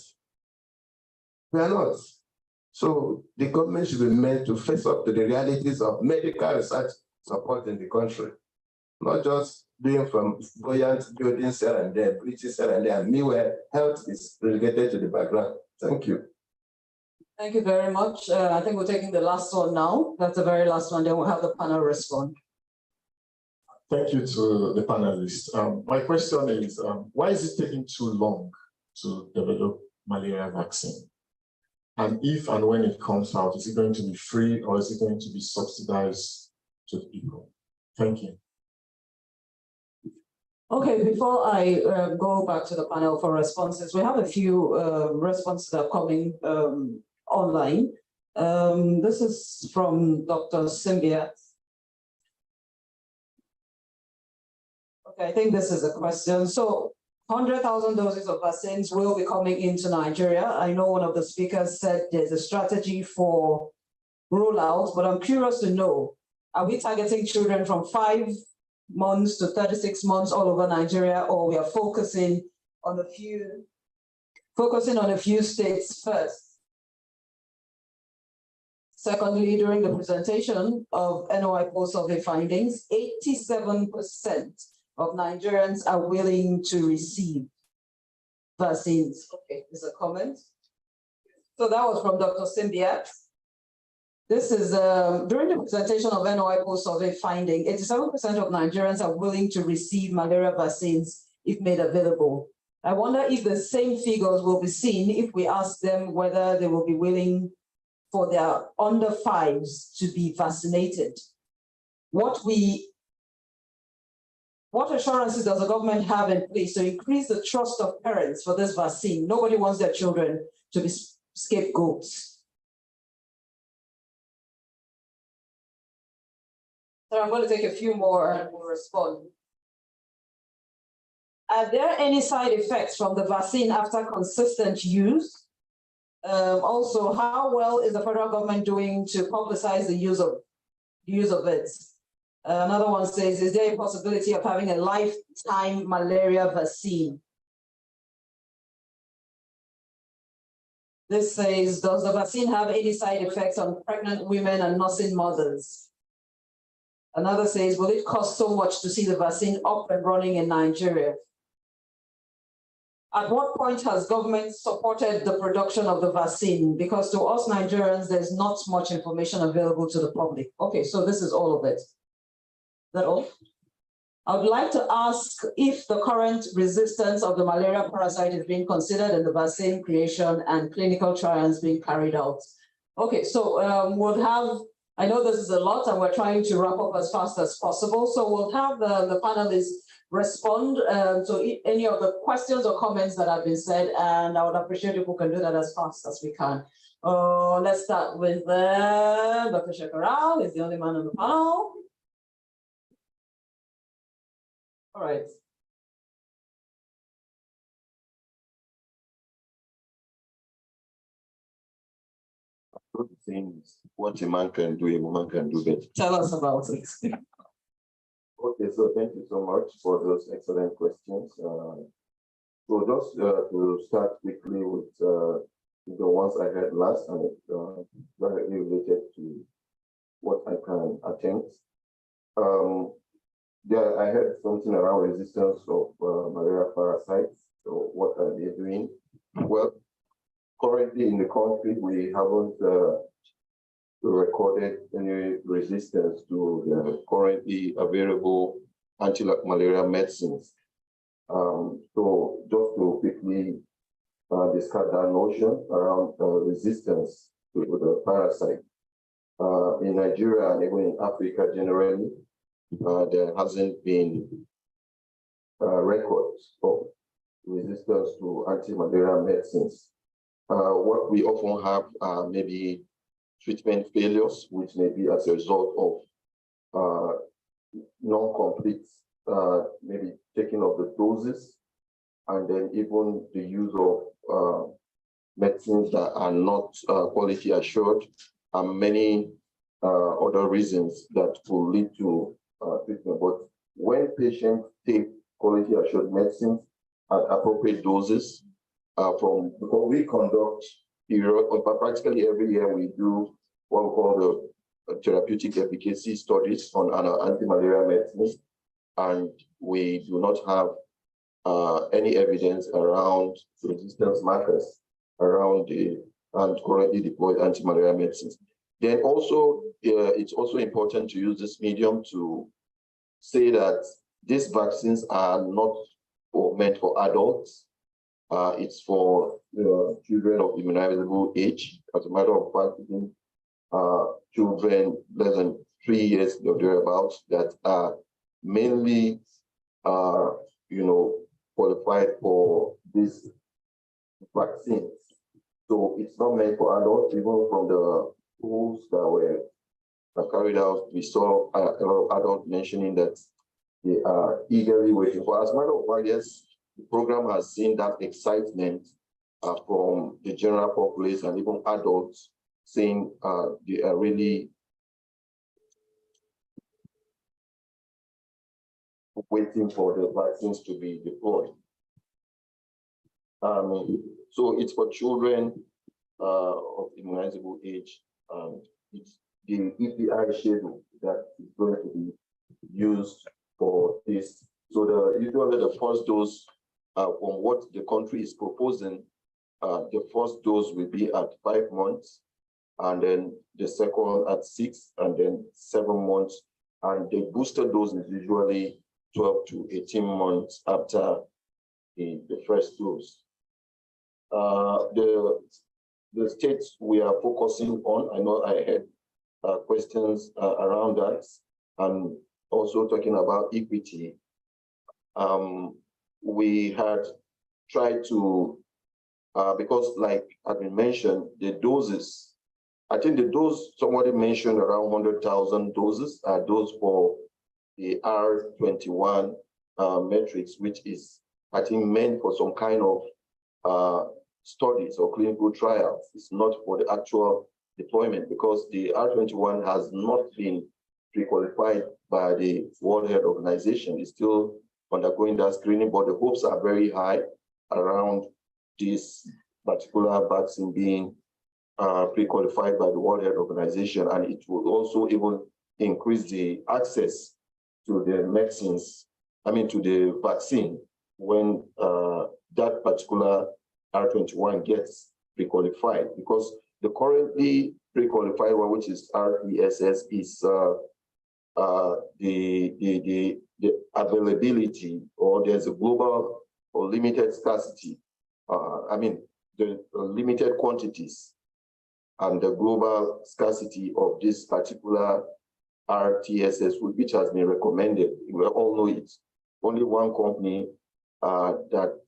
We are not. So the government should be meant to face up to the realities of medical research support in the country, not just doing from buoyant buildings here and there, bridges here and there, and meanwhile, health is relegated to the background. Thank you. Thank you very much. I think we're taking the last one now. That's the very last one. Then we'll have the panel respond. Thank you to the panelists. My question is, why is it taking too long to develop malaria vaccine? And if and when it comes out, is it going to be free or is it going to be subsidized to the people? Thank you. Okay, before I go back to the panel for responses, we have a few responses that are coming online. This is from Dr. Simbia. Okay, I think this is a question. So 100,000 doses of vaccines will be coming into Nigeria. I know one of the speakers said there's a strategy for rollout, but I'm curious to know, are we targeting children from 5 months to 36 months all over Nigeria, or we are focusing on a few states first? Secondly, during the presentation of NOIPolls survey findings, 87% of Nigerians are willing to receive vaccines. Okay, there's a comment. So that was from Dr. Simbiat. This is during the presentation of NOIPolls survey finding, 87% of Nigerians are willing to receive malaria vaccines if made available. I wonder if the same figures will be seen if we ask them whether they will be willing for their under 5s to be vaccinated. What assurances does the government have in place to increase the trust of parents for this vaccine? Nobody wants their children to be scapegoats. So I'm going to take a few more and we'll respond. Are there any side effects from the vaccine after consistent use? Also, how well is the federal government doing to publicize the use of it? Another one says, is there a possibility of having a lifetime malaria vaccine? This says, does the vaccine have any side effects on pregnant women and nursing mothers? Another says, will it cost so much to see the vaccine up and running in Nigeria? At what point has government supported the production of the vaccine? Because to us Nigerians, there's not much information available to the public. Okay, so this is all of it. Is that all? I would like to ask if the current resistance of the malaria parasite is being considered in the vaccine creation and clinical trials being carried out. Okay, so we'll have, I know this is a lot and we're trying to wrap up as fast as possible. So we'll have the panelists respond to any of the questions or comments that have been said, and I would appreciate if we can do that as fast as we can. Let's start with Dr. Shekaral, he's the only man on the panel. All right. Things what a man can do, a woman can do better. Tell us about it. Okay, so thank you so much for those excellent questions. So just to start quickly with the ones I had last, and directly related to what I can attempt. Yeah, I heard something around resistance of malaria parasites. So what are they doing? Well, currently in the country, we haven't recorded any resistance to the currently available anti-malaria medicines. So just to quickly discuss that notion around resistance to the parasite. In Nigeria and even in Africa generally, there hasn't been records of resistance to anti-malaria medicines. What we often have are maybe treatment failures, which may be as a result of non-complete, maybe taking of the doses, and then even the use of medicines that are not quality assured, and many other reasons that will lead to treatment. But when patients take quality assured medicines appropriate doses because we conduct practically every year we do what we call the therapeutic efficacy studies on anti-malaria medicines, and we do not have any evidence around resistance markers around the currently deployed anti-malaria medicines. Then also, it's also important to use this medium to say that these vaccines are not meant for adults. It's for children of immunizable age. As a matter of fact, children less than 3 years or thereabouts that are mainly, qualified for this vaccine. So it's not meant for adults. Even from the polls that were carried out, we saw a lot of adults mentioning that they are eagerly waiting for. As a matter of fact, yes, the program has seen that excitement from the general populace and even adults saying they are really waiting for the vaccines to be deployed. So it's for children of immunizable age. It's the EPI schedule that is going to be used for this. So usually the first dose, from what the country is proposing, the first dose will be at 5 months, and then the second at 6, and then 7 months, and the booster dose is usually 12 to 18 months after the first dose. The states we are focusing on, I know I had questions around that, and also talking about equity. We had tried to, because like had been mentioned, the doses, I think the dose somebody mentioned around 100,000 doses are those for the R21 metrics, which is, I think, meant for some kind of studies or clinical trials. It's not for the actual deployment, because the R21 has not been pre-qualified by the World Health Organization. It's still undergoing that screening, but the hopes are very high around this particular vaccine being pre-qualified by the World Health Organization, and it will also even increase the access to the medicines, to the vaccine when that particular R21 gets pre-qualified, because the currently pre-qualified one, which is RESS, is the availability, or there's a global or limited scarcity, the limited quantities and the global scarcity of this particular RTSS, which has been recommended. We all know it. Only one company that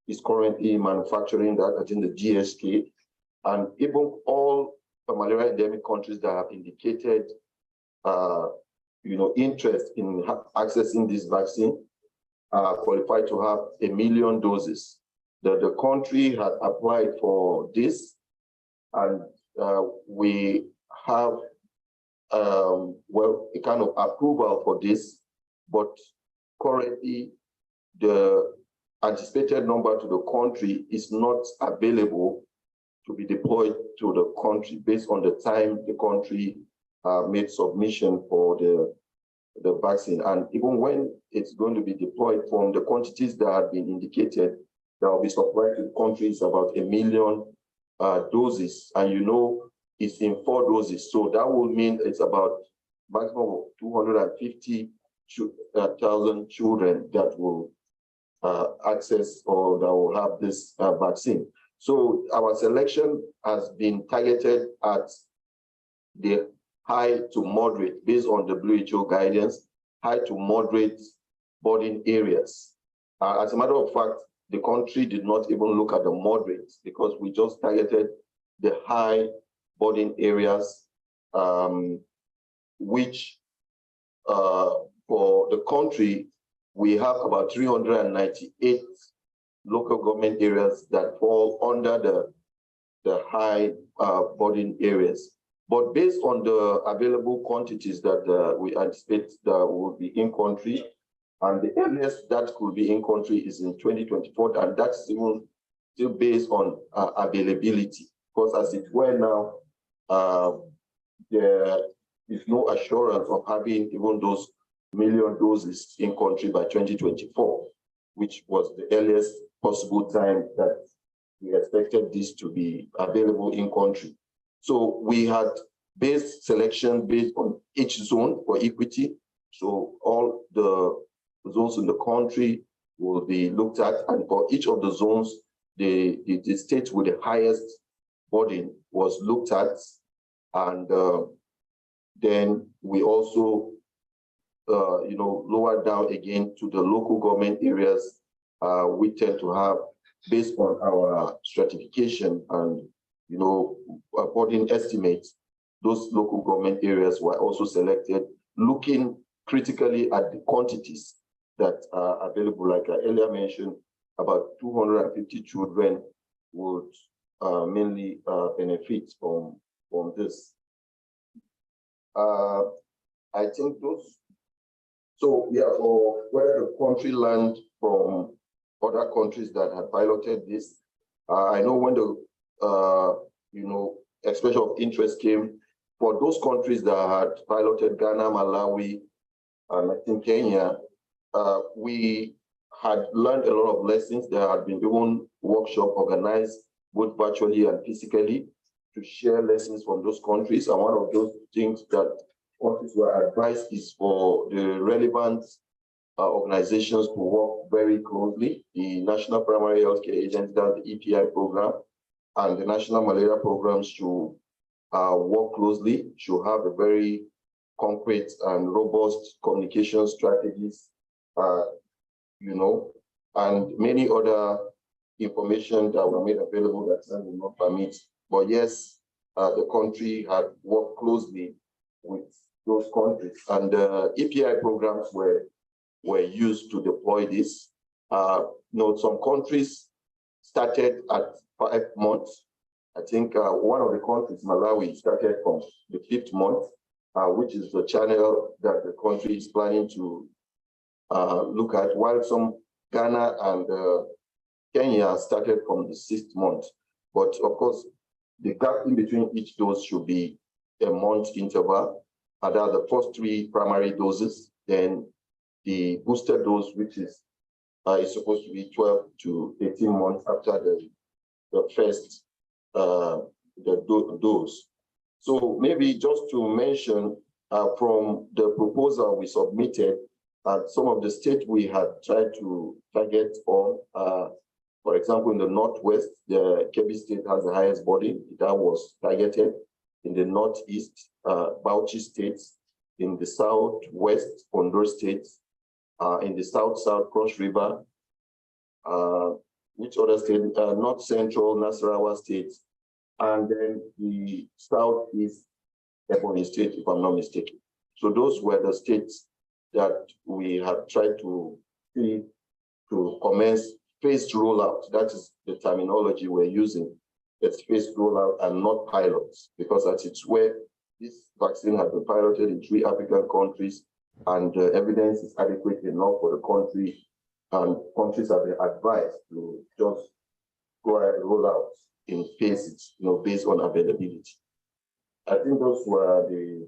is currently manufacturing that, I think the GSK, and even all the malaria endemic countries that have indicated interest in accessing this vaccine are qualified to have 1 million doses. The country had applied for this, and we have a kind of approval for this, but currently the anticipated number to the country is not available to be deployed to the country based on the time the country made submission for the vaccine. And even when it's going to be deployed, from the quantities that have been indicated, that will be supplied to the country is about 1 million doses, and it's in 4 doses. So that will mean it's about maximum of 250,000 children that will access or that will have this vaccine. So our selection has been targeted at the high to moderate, based on WHO guidance, high to moderate burden areas. As a matter of fact, the country did not even look at the moderates, because we just targeted the high burden areas, which for the country, we have about 398 local government areas that fall under the high burden areas. But based on the available quantities that we anticipate that will be in country, And the earliest that could be in country is in 2024, and that's even still based on availability, because as it were now, there is no assurance of having even those million doses in country by 2024, which was the earliest possible time that we expected this to be available in country. So we had based selection based on each zone for equity. So all the zones in the country will be looked at, and for each of the zones, the state with the highest burden was looked at, and then we also lower down again to the local government areas. We tend to have, based on our stratification and burden estimates, those local government areas were also selected, looking critically at the quantities that are available. Like I earlier mentioned, about 250 children would mainly benefit from this. I think those. So yeah, or whether the country learned from other countries that had piloted this. I know when the expression of interest came for those countries that had piloted, Ghana, Malawi, and I think Kenya, we had learned a lot of lessons. There had been even workshop organized both virtually and physically to share lessons from those countries. And one of those things that countries were advised is for the relevant organizations to work very closely. The National Primary Healthcare Agency, that's the EPI program, and the National Malaria Programs should work closely, should have a very concrete and robust communication strategies, and many other information that were made available that time will not permit. But yes, the country had worked closely with those countries, and EPI programs were used to deploy this. Some countries started at 5 months. I think one of the countries, Malawi, started from the 5th month, which is the channel that the country is planning to look at, while some Ghana and Kenya started from the 6th month. But of course, the gap in between each dose should be a month interval. And that the first 3 primary doses, then the booster dose, which is supposed to be 12 to 18 months after the first dose. So maybe just to mention from the proposal we submitted, some of the states we had tried to target on, for example, in the Northwest, the Kebbi State has the highest burden. That was targeted. In the Northeast, Bauchi states, in the Southwest, Ondo states, in the South Cross River, which other state? North Central, Nasarawa state, and then the Southeast, Ebonyi state, if I'm not mistaken. So those were the states that we have tried to see to commence phased rollout. That is the terminology we're using. It's phased rollout and not pilots, because that is where this vaccine has been piloted in 3 African countries, and the evidence is adequate enough for the country, and countries have been advised to just go ahead and roll out in phases, based on availability. I think those were the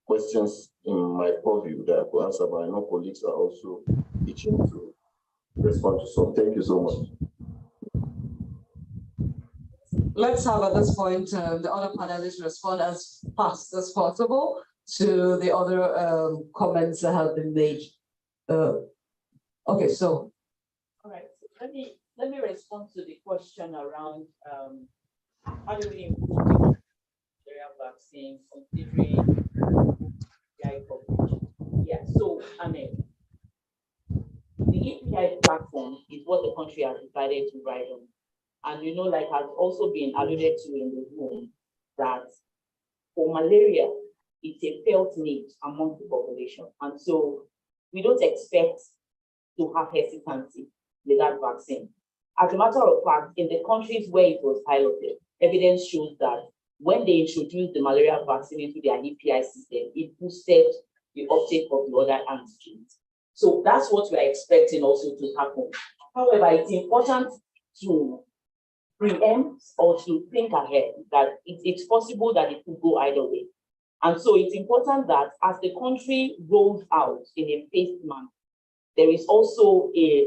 questions in my purview that I could answer, but I know colleagues are also itching to respond to some. Thank you so much. Let's have at this point the other panelists respond as fast as possible to the other comments that have been made. Okay, so. All right, so let me respond to the question around how do we improve malaria vaccine considering EPI coverage. Yeah, so I mean, the EPI platform is what the country has decided to ride on. And like has also been alluded to in the room, that for malaria, it's a felt need among the population. And so we don't expect to have hesitancy with that vaccine. As a matter of fact, in the countries where it was piloted, evidence shows that when they introduced the malaria vaccine into their EPI system, it boosted the uptake of the other antigens. So that's what we're expecting also to happen. However, it's important to preempt or to think ahead that it's possible that it could go either way. And so it's important that as the country rolls out in a phased manner, there is also a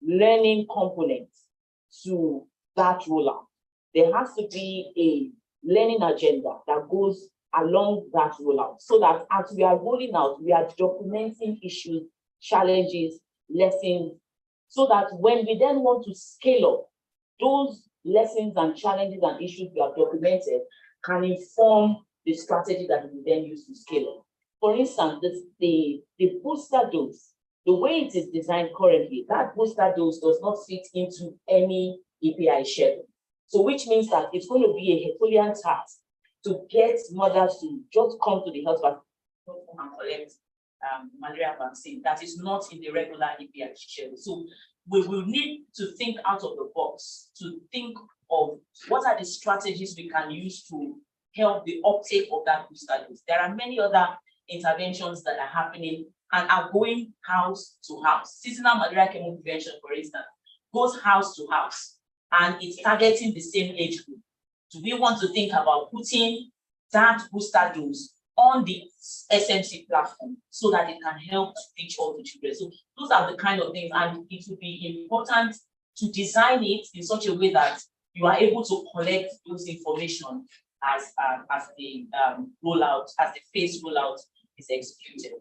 learning component to that rollout. There has to be a learning agenda that goes along that rollout so that as we are rolling out, we are documenting issues, challenges, lessons, so that when we then want to scale up, those lessons and challenges and issues we have documented can inform the strategy that we then use to scale up. For instance, the booster dose, the way it is designed currently, that booster dose does not fit into any API schedule. So which means that it's going to be a Herculean task to get mothers to just come to the health facility and collect malaria vaccine that is not in the regular API schedule. So we will need to think out of the box to think of what are the strategies we can use to help the uptake of that booster dose. There are many other interventions that are happening and are going house to house. Seasonal malaria chemo prevention, for instance, goes house to house and it's targeting the same age group. Do we want to think about putting that booster dose on the SMC platform so that it can help to reach all the children? So those are the kind of things, and it will be important to design it in such a way that you are able to collect those information as the rollout, as the phase rollout is executed.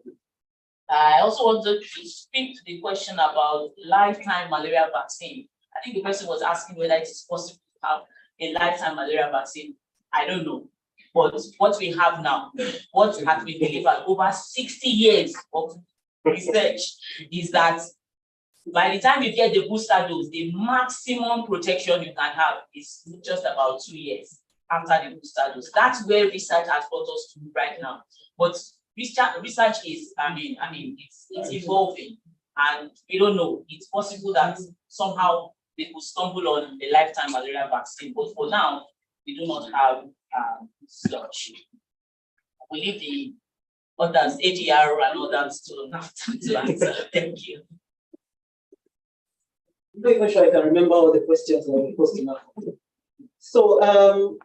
I also wanted to speak to the question about lifetime malaria vaccine. I think the person was asking whether it is possible to have a lifetime malaria vaccine. I don't know. But what we have now, what has been delivered over 60 years of research is that by the time you get the booster dose, the maximum protection you can have is just about 2 years after the booster dose. That's where research has brought us to right now. But research is, it's evolving, and we don't know. It's possible that somehow they will stumble on the lifetime malaria vaccine, but for now, we do not have such. We leave the others, ADR and others to answer. Thank you. I'm not even sure I can remember all the questions that were posted now. So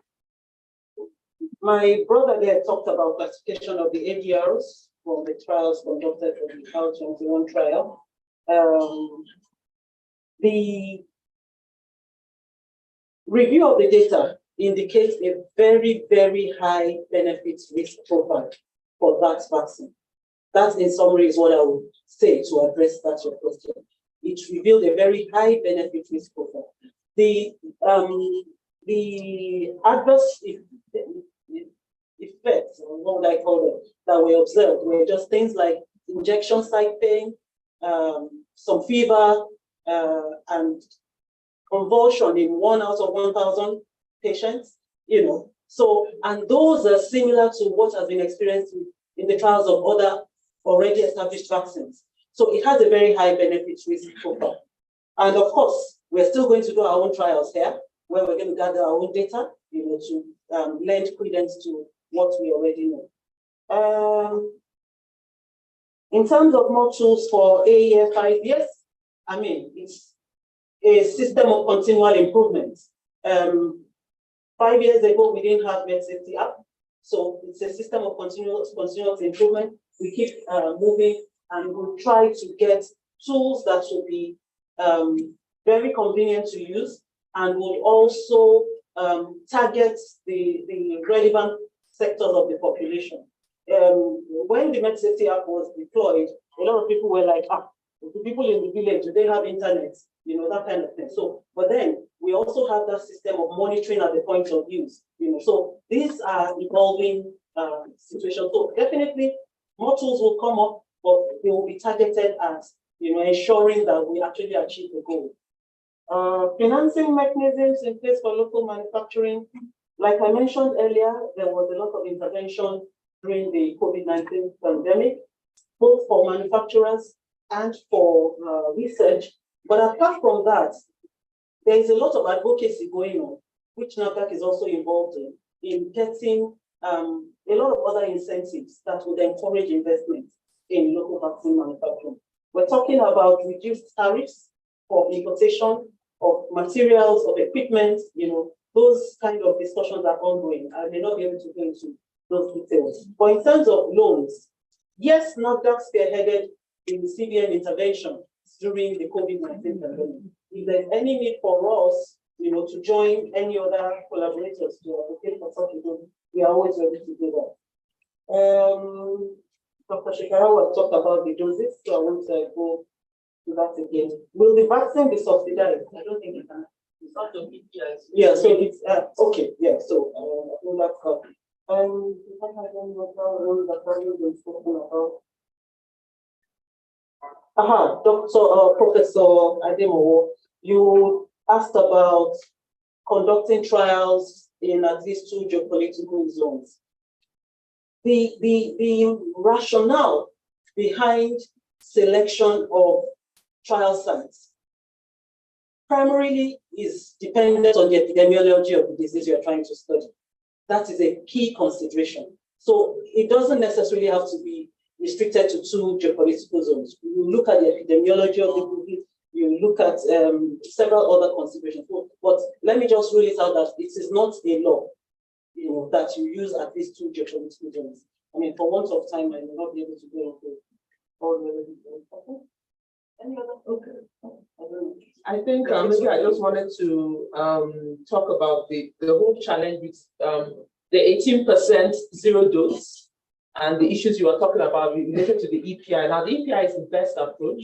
my brother there talked about classification of the ADRs from the trials conducted in the Health 21 trial. The review of the data indicates a very, very high benefits risk profile for that vaccine. That, in summary, is what I would say to address that your question. It revealed a very high benefit risk profile. The adverse effects, or what would I call them, that were observed were just things like injection site pain, some fever, and convulsion in 1 out of 1,000 patients, So, and those are similar to what has been experienced in the trials of other already established vaccines. So it has a very high benefit risk profile. And of course, we're still going to do our own trials here, where we're going to gather our own data, to lend credence to what we already know. In terms of more tools for AEF 5 years, it's a system of continual improvement. 5 years ago, we didn't have med safety app. So it's a system of continuous improvement. We keep moving, and we'll try to get tools that will be very convenient to use and will also target the relevant sectors of the population. When the med safety app was deployed, a lot of people were like, the people in the village, do they have internet? That kind of thing. So, but then we also have that system of monitoring at the point of use. So these are evolving situations. So definitely more tools will come up, but they will be targeted at ensuring that we actually achieve the goal. Financing mechanisms in place for local manufacturing. Like I mentioned earlier, there was a lot of intervention during the COVID-19 pandemic, both for manufacturers and for research. But apart from that, there is a lot of advocacy going on, which NAFDAC is also involved in getting a lot of other incentives that would encourage investment in local vaccine manufacturing. We're talking about reduced tariffs for importation of materials, of equipment, those kind of discussions are ongoing. I may not be able to go into those details. But in terms of loans, yes, NAFDAC spearheaded in the CBN intervention during the COVID-19 pandemic. If there's any need for us, to join any other collaborators to advocate for such a loan, we are always ready to do that. Dr. Shekara was talked about the doses, so I won't go to that again. Will the vaccine be subsidized? I don't think it can. It's not the EPI. Yeah, so it's okay. Yeah, so I think that's covered. Professor Ademo, you asked about conducting trials in at least 2 geopolitical zones. The rationale behind selection of trial sites primarily is dependent on the epidemiology of the disease you're trying to study. That is a key consideration. So it doesn't necessarily have to be restricted to 2 geopolitical zones. You look at the epidemiology of the disease, you look at several other considerations. But let me just rule it out that it is not a law, that you use at least 2 geopolitical zones. I mean, for want of time, I will not be able to go into all the other details. Any other? Okay. I think maybe I just wanted to talk about the whole challenge with the 18% zero dose and the issues you were talking about related to the EPI. Now, the EPI is the best approach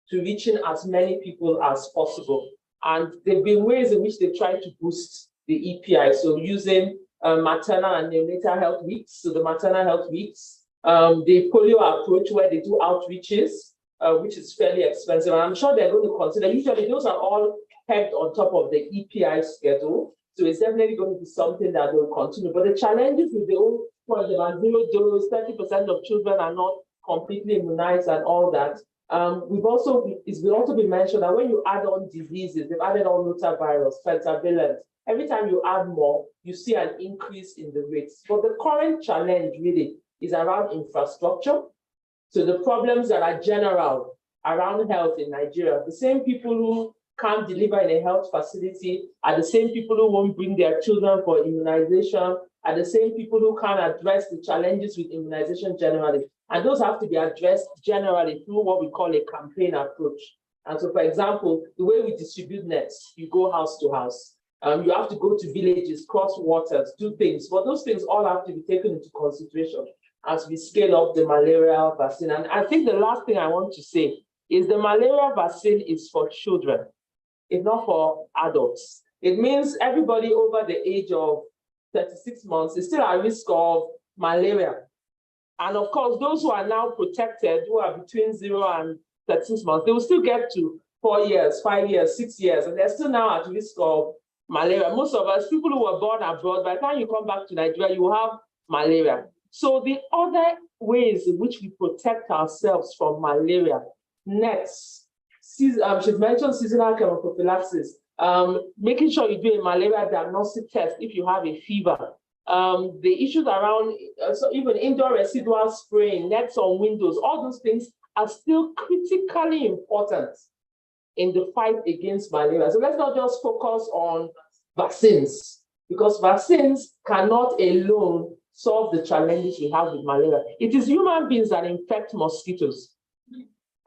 to reaching as many people as possible. And there have been ways in which they try to boost the EPI. So using maternal and neonatal health weeks, so the maternal health weeks, the polio approach where they do outreaches, which is fairly expensive. And I'm sure they're going to consider, usually those are all pegged on top of the EPI schedule. So it's definitely going to be something that they'll continue. But the challenges with the whole point about zero dose, 30% of children are not completely immunized and all that. It's will also be mentioned that when you add on diseases, they've added on rotavirus, pentavalent. Every time you add more, you see an increase in the rates. But the current challenge really is around infrastructure. So the problems that are general around health in Nigeria, the same people who can't deliver in a health facility are the same people who won't bring their children for immunization, are the same people who can't address the challenges with immunization generally. And those have to be addressed generally through what we call a campaign approach. And so, for example, the way we distribute nets, you go house to house. You have to go to villages, cross waters, do things. But those things all have to be taken into consideration as we scale up the malaria vaccine. And I think the last thing I want to say is the malaria vaccine is for children. It's not for adults. It means everybody over the age of 36 months is still at risk of malaria. And of course, those who are now protected, who are between 0 and 36 months, they will still get to 4 years, 5 years, 6 years, and they're still now at risk of malaria. Most of us, people who were born abroad, by the time you come back to Nigeria, you have malaria. So the other ways in which we protect ourselves from malaria, nets, she's mentioned seasonal chemoprophylaxis, making sure you do a malaria diagnostic test if you have a fever. The issues around so even indoor residual spraying, nets on windows, all those things are still critically important in the fight against malaria. So let's not just focus on vaccines, because vaccines cannot alone solve the challenges we have with malaria. It is human beings that infect mosquitoes.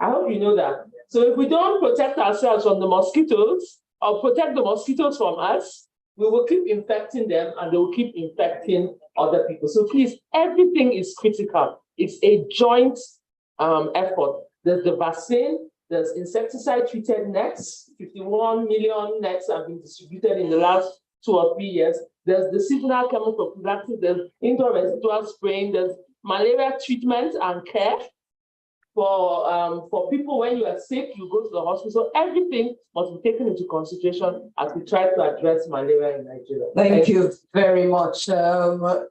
I hope you know that. So if we don't protect ourselves from the mosquitoes or protect the mosquitoes from us, we will keep infecting them and they will keep infecting other people. So please, everything is critical. It's a joint effort. There's the vaccine, there's insecticide-treated nets. 51 million nets have been distributed in the last 2 or 3 years. There's the seasonal chemoprophylaxis, there's indoor residual spraying, there's malaria treatment and care. For people, when you are sick, you go to the hospital. Everything must be taken into consideration as we try to address malaria in Nigeria. Thank you very much.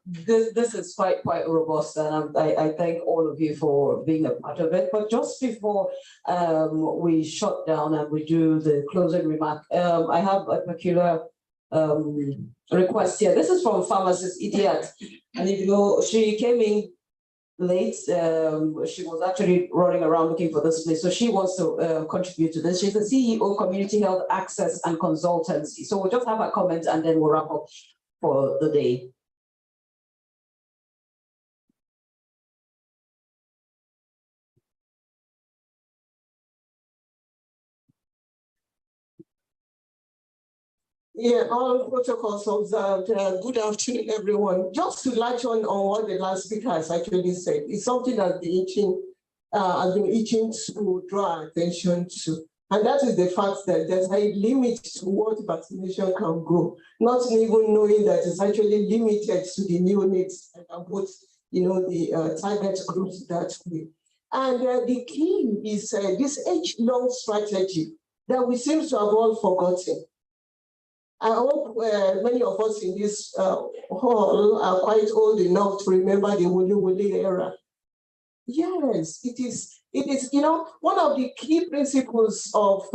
This is quite robust, and I thank all of you for being a part of it. But just before we shut down and we do the closing remark, I have a peculiar request here. This is from pharmacist Idiot, and if you know, she came in late. She was actually running around looking for this place. So she wants to contribute to this. She's the CEO, Community Health Access and Consultancy. So we'll just have a comment and then we'll wrap up for the day. Yeah, all protocols observed. Good afternoon, everyone. Just to latch on what the last speaker has actually said, it's something that has been itching to draw attention to. And that is the fact that there's a limit to what vaccination can go, not even knowing that it's actually limited to the neonates and what, the target groups that way. And the key is this age-long strategy that we seem to have all forgotten. I hope many of us in this hall are quite old enough to remember the Wuli era. Yes, it is, one of the key principles of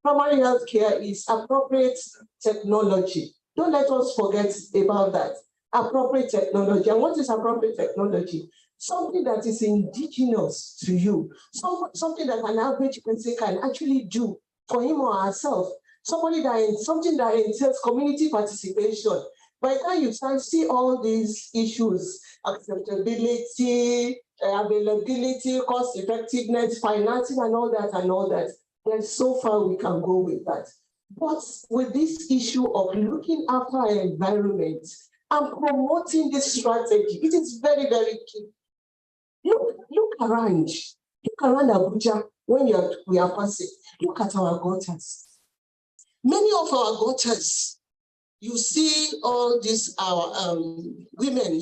primary health care is appropriate technology. Don't let us forget about that. Appropriate technology. And what is appropriate technology? Something that is indigenous to you. Something that an average person can actually do for him or herself. Something that entails community participation. By the time you start to see all these issues, acceptability, availability, cost effectiveness, financing, and all that, then so far we can go with that. But with this issue of looking after our environment and promoting this strategy, it is very, very key. Look around Abuja when we are passing. Look at our gutters. Many of our gutters, you see all these our women,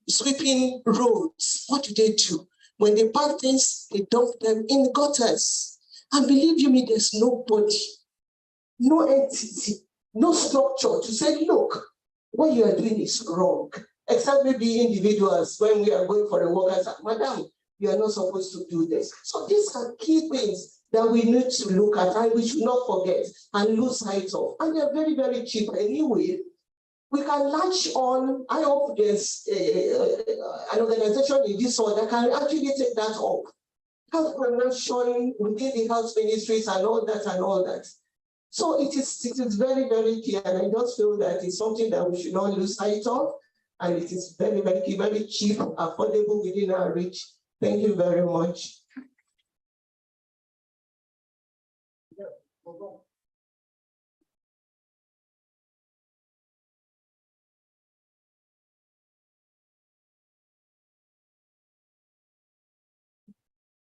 sweeping roads. What do? When they pack things, they dump them in gutters. And believe you me, there's nobody, no entity, no structure to say, look, what you are doing is wrong. Except maybe individuals when we are going for a walk and say, madam, you are not supposed to do this. So these are key things that we need to look at and we should not forget and lose sight of. And they're very, very cheap anyway. We can latch on. I hope there's an organization in this one that can actually take that up. Health promotion within the health ministries and all that. So it is very, very key. And I just feel that it's something that we should not lose sight of. And it is very, very key, very cheap, affordable within our reach. Thank you very much.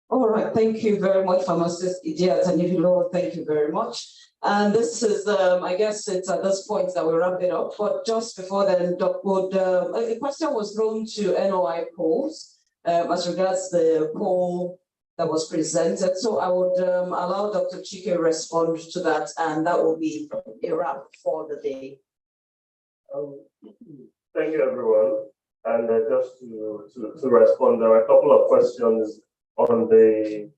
All right, thank you very much, Pharmacist Idiat and Ifilo, thank you very much. And this is, I guess it's at this point that we wrap it up, but just before then, a question was thrown to NOIPolls as regards the poll that was presented. So I would allow Dr. Chike respond to that, and that will be a wrap for the day. Thank you, everyone. And just to respond, there are a couple of questions on the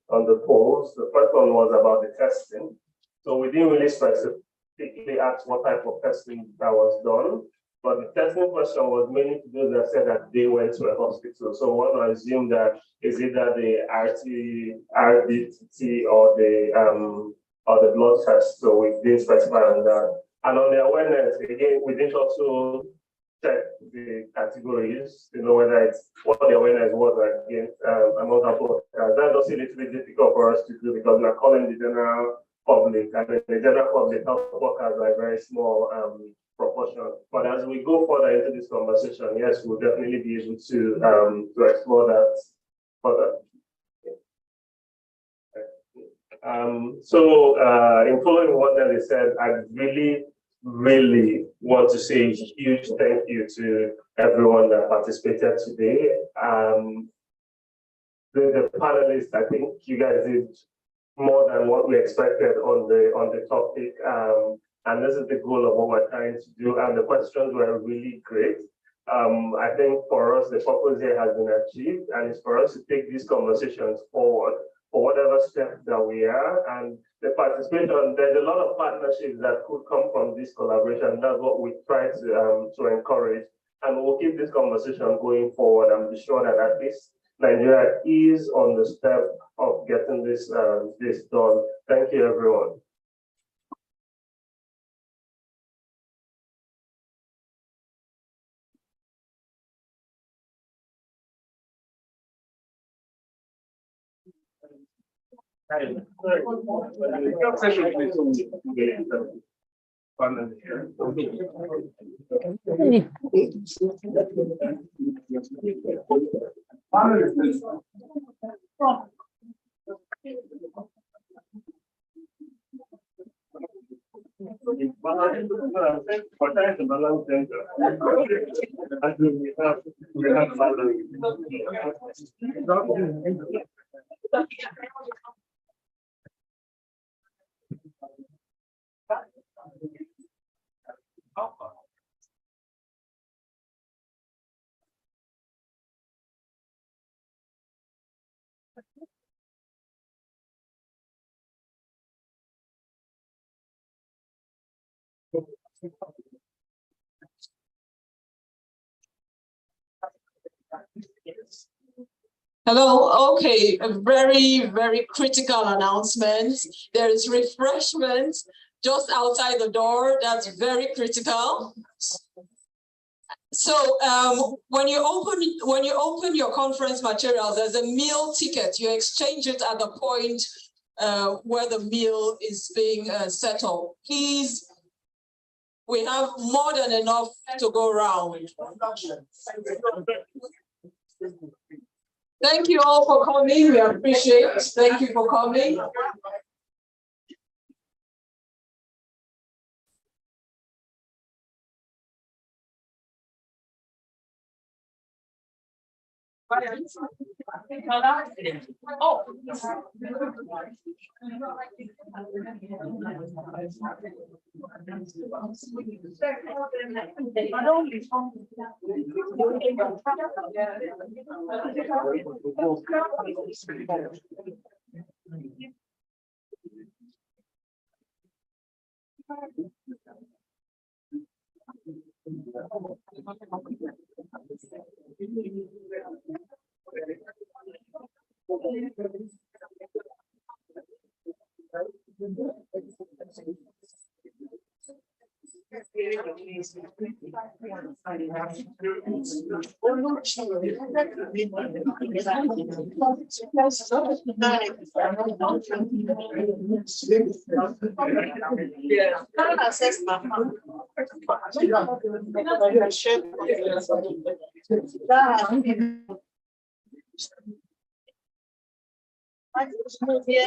polls. The first one was about the testing. So we didn't really specifically ask what type of testing that was done, but the testing question was mainly to those that said that they went to a hospital. So one will assume that is either the RDT or the blood test. So we didn't specify on that. And on the awareness, again, we didn't also check the categories to know whether it's what the awareness was against among our workers. That's also a little bit difficult for us to do because we're calling the general public, and the general public health workers are a very small proportion. But as we go further into this conversation, yes, we'll definitely be able to explore that further. In following what Nelly said, I really want to say a huge thank you to everyone that participated today. The panelists, I think you guys did more than what we expected on the topic. And this is the goal of what we're trying to do. And the questions were really great. I think for us, the purpose here has been achieved, and it's for us to take these conversations forward for whatever step that we are. And the participation, there's a lot of partnerships that could come from this collaboration. That's what we try to encourage. And we'll keep this conversation going forward and be sure that at least Nigeria is on the step of getting this done. Thank you, everyone. Hello, okay, a very, very critical announcement. There is refreshment just outside the door. That's very critical. So when you open your conference materials, there's a meal ticket. You exchange it at the point where the meal is being settled. Please, we have more than enough to go around. Thank you all for coming. We appreciate it. Thank you for coming.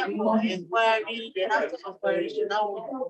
More inquiry, they have to operational.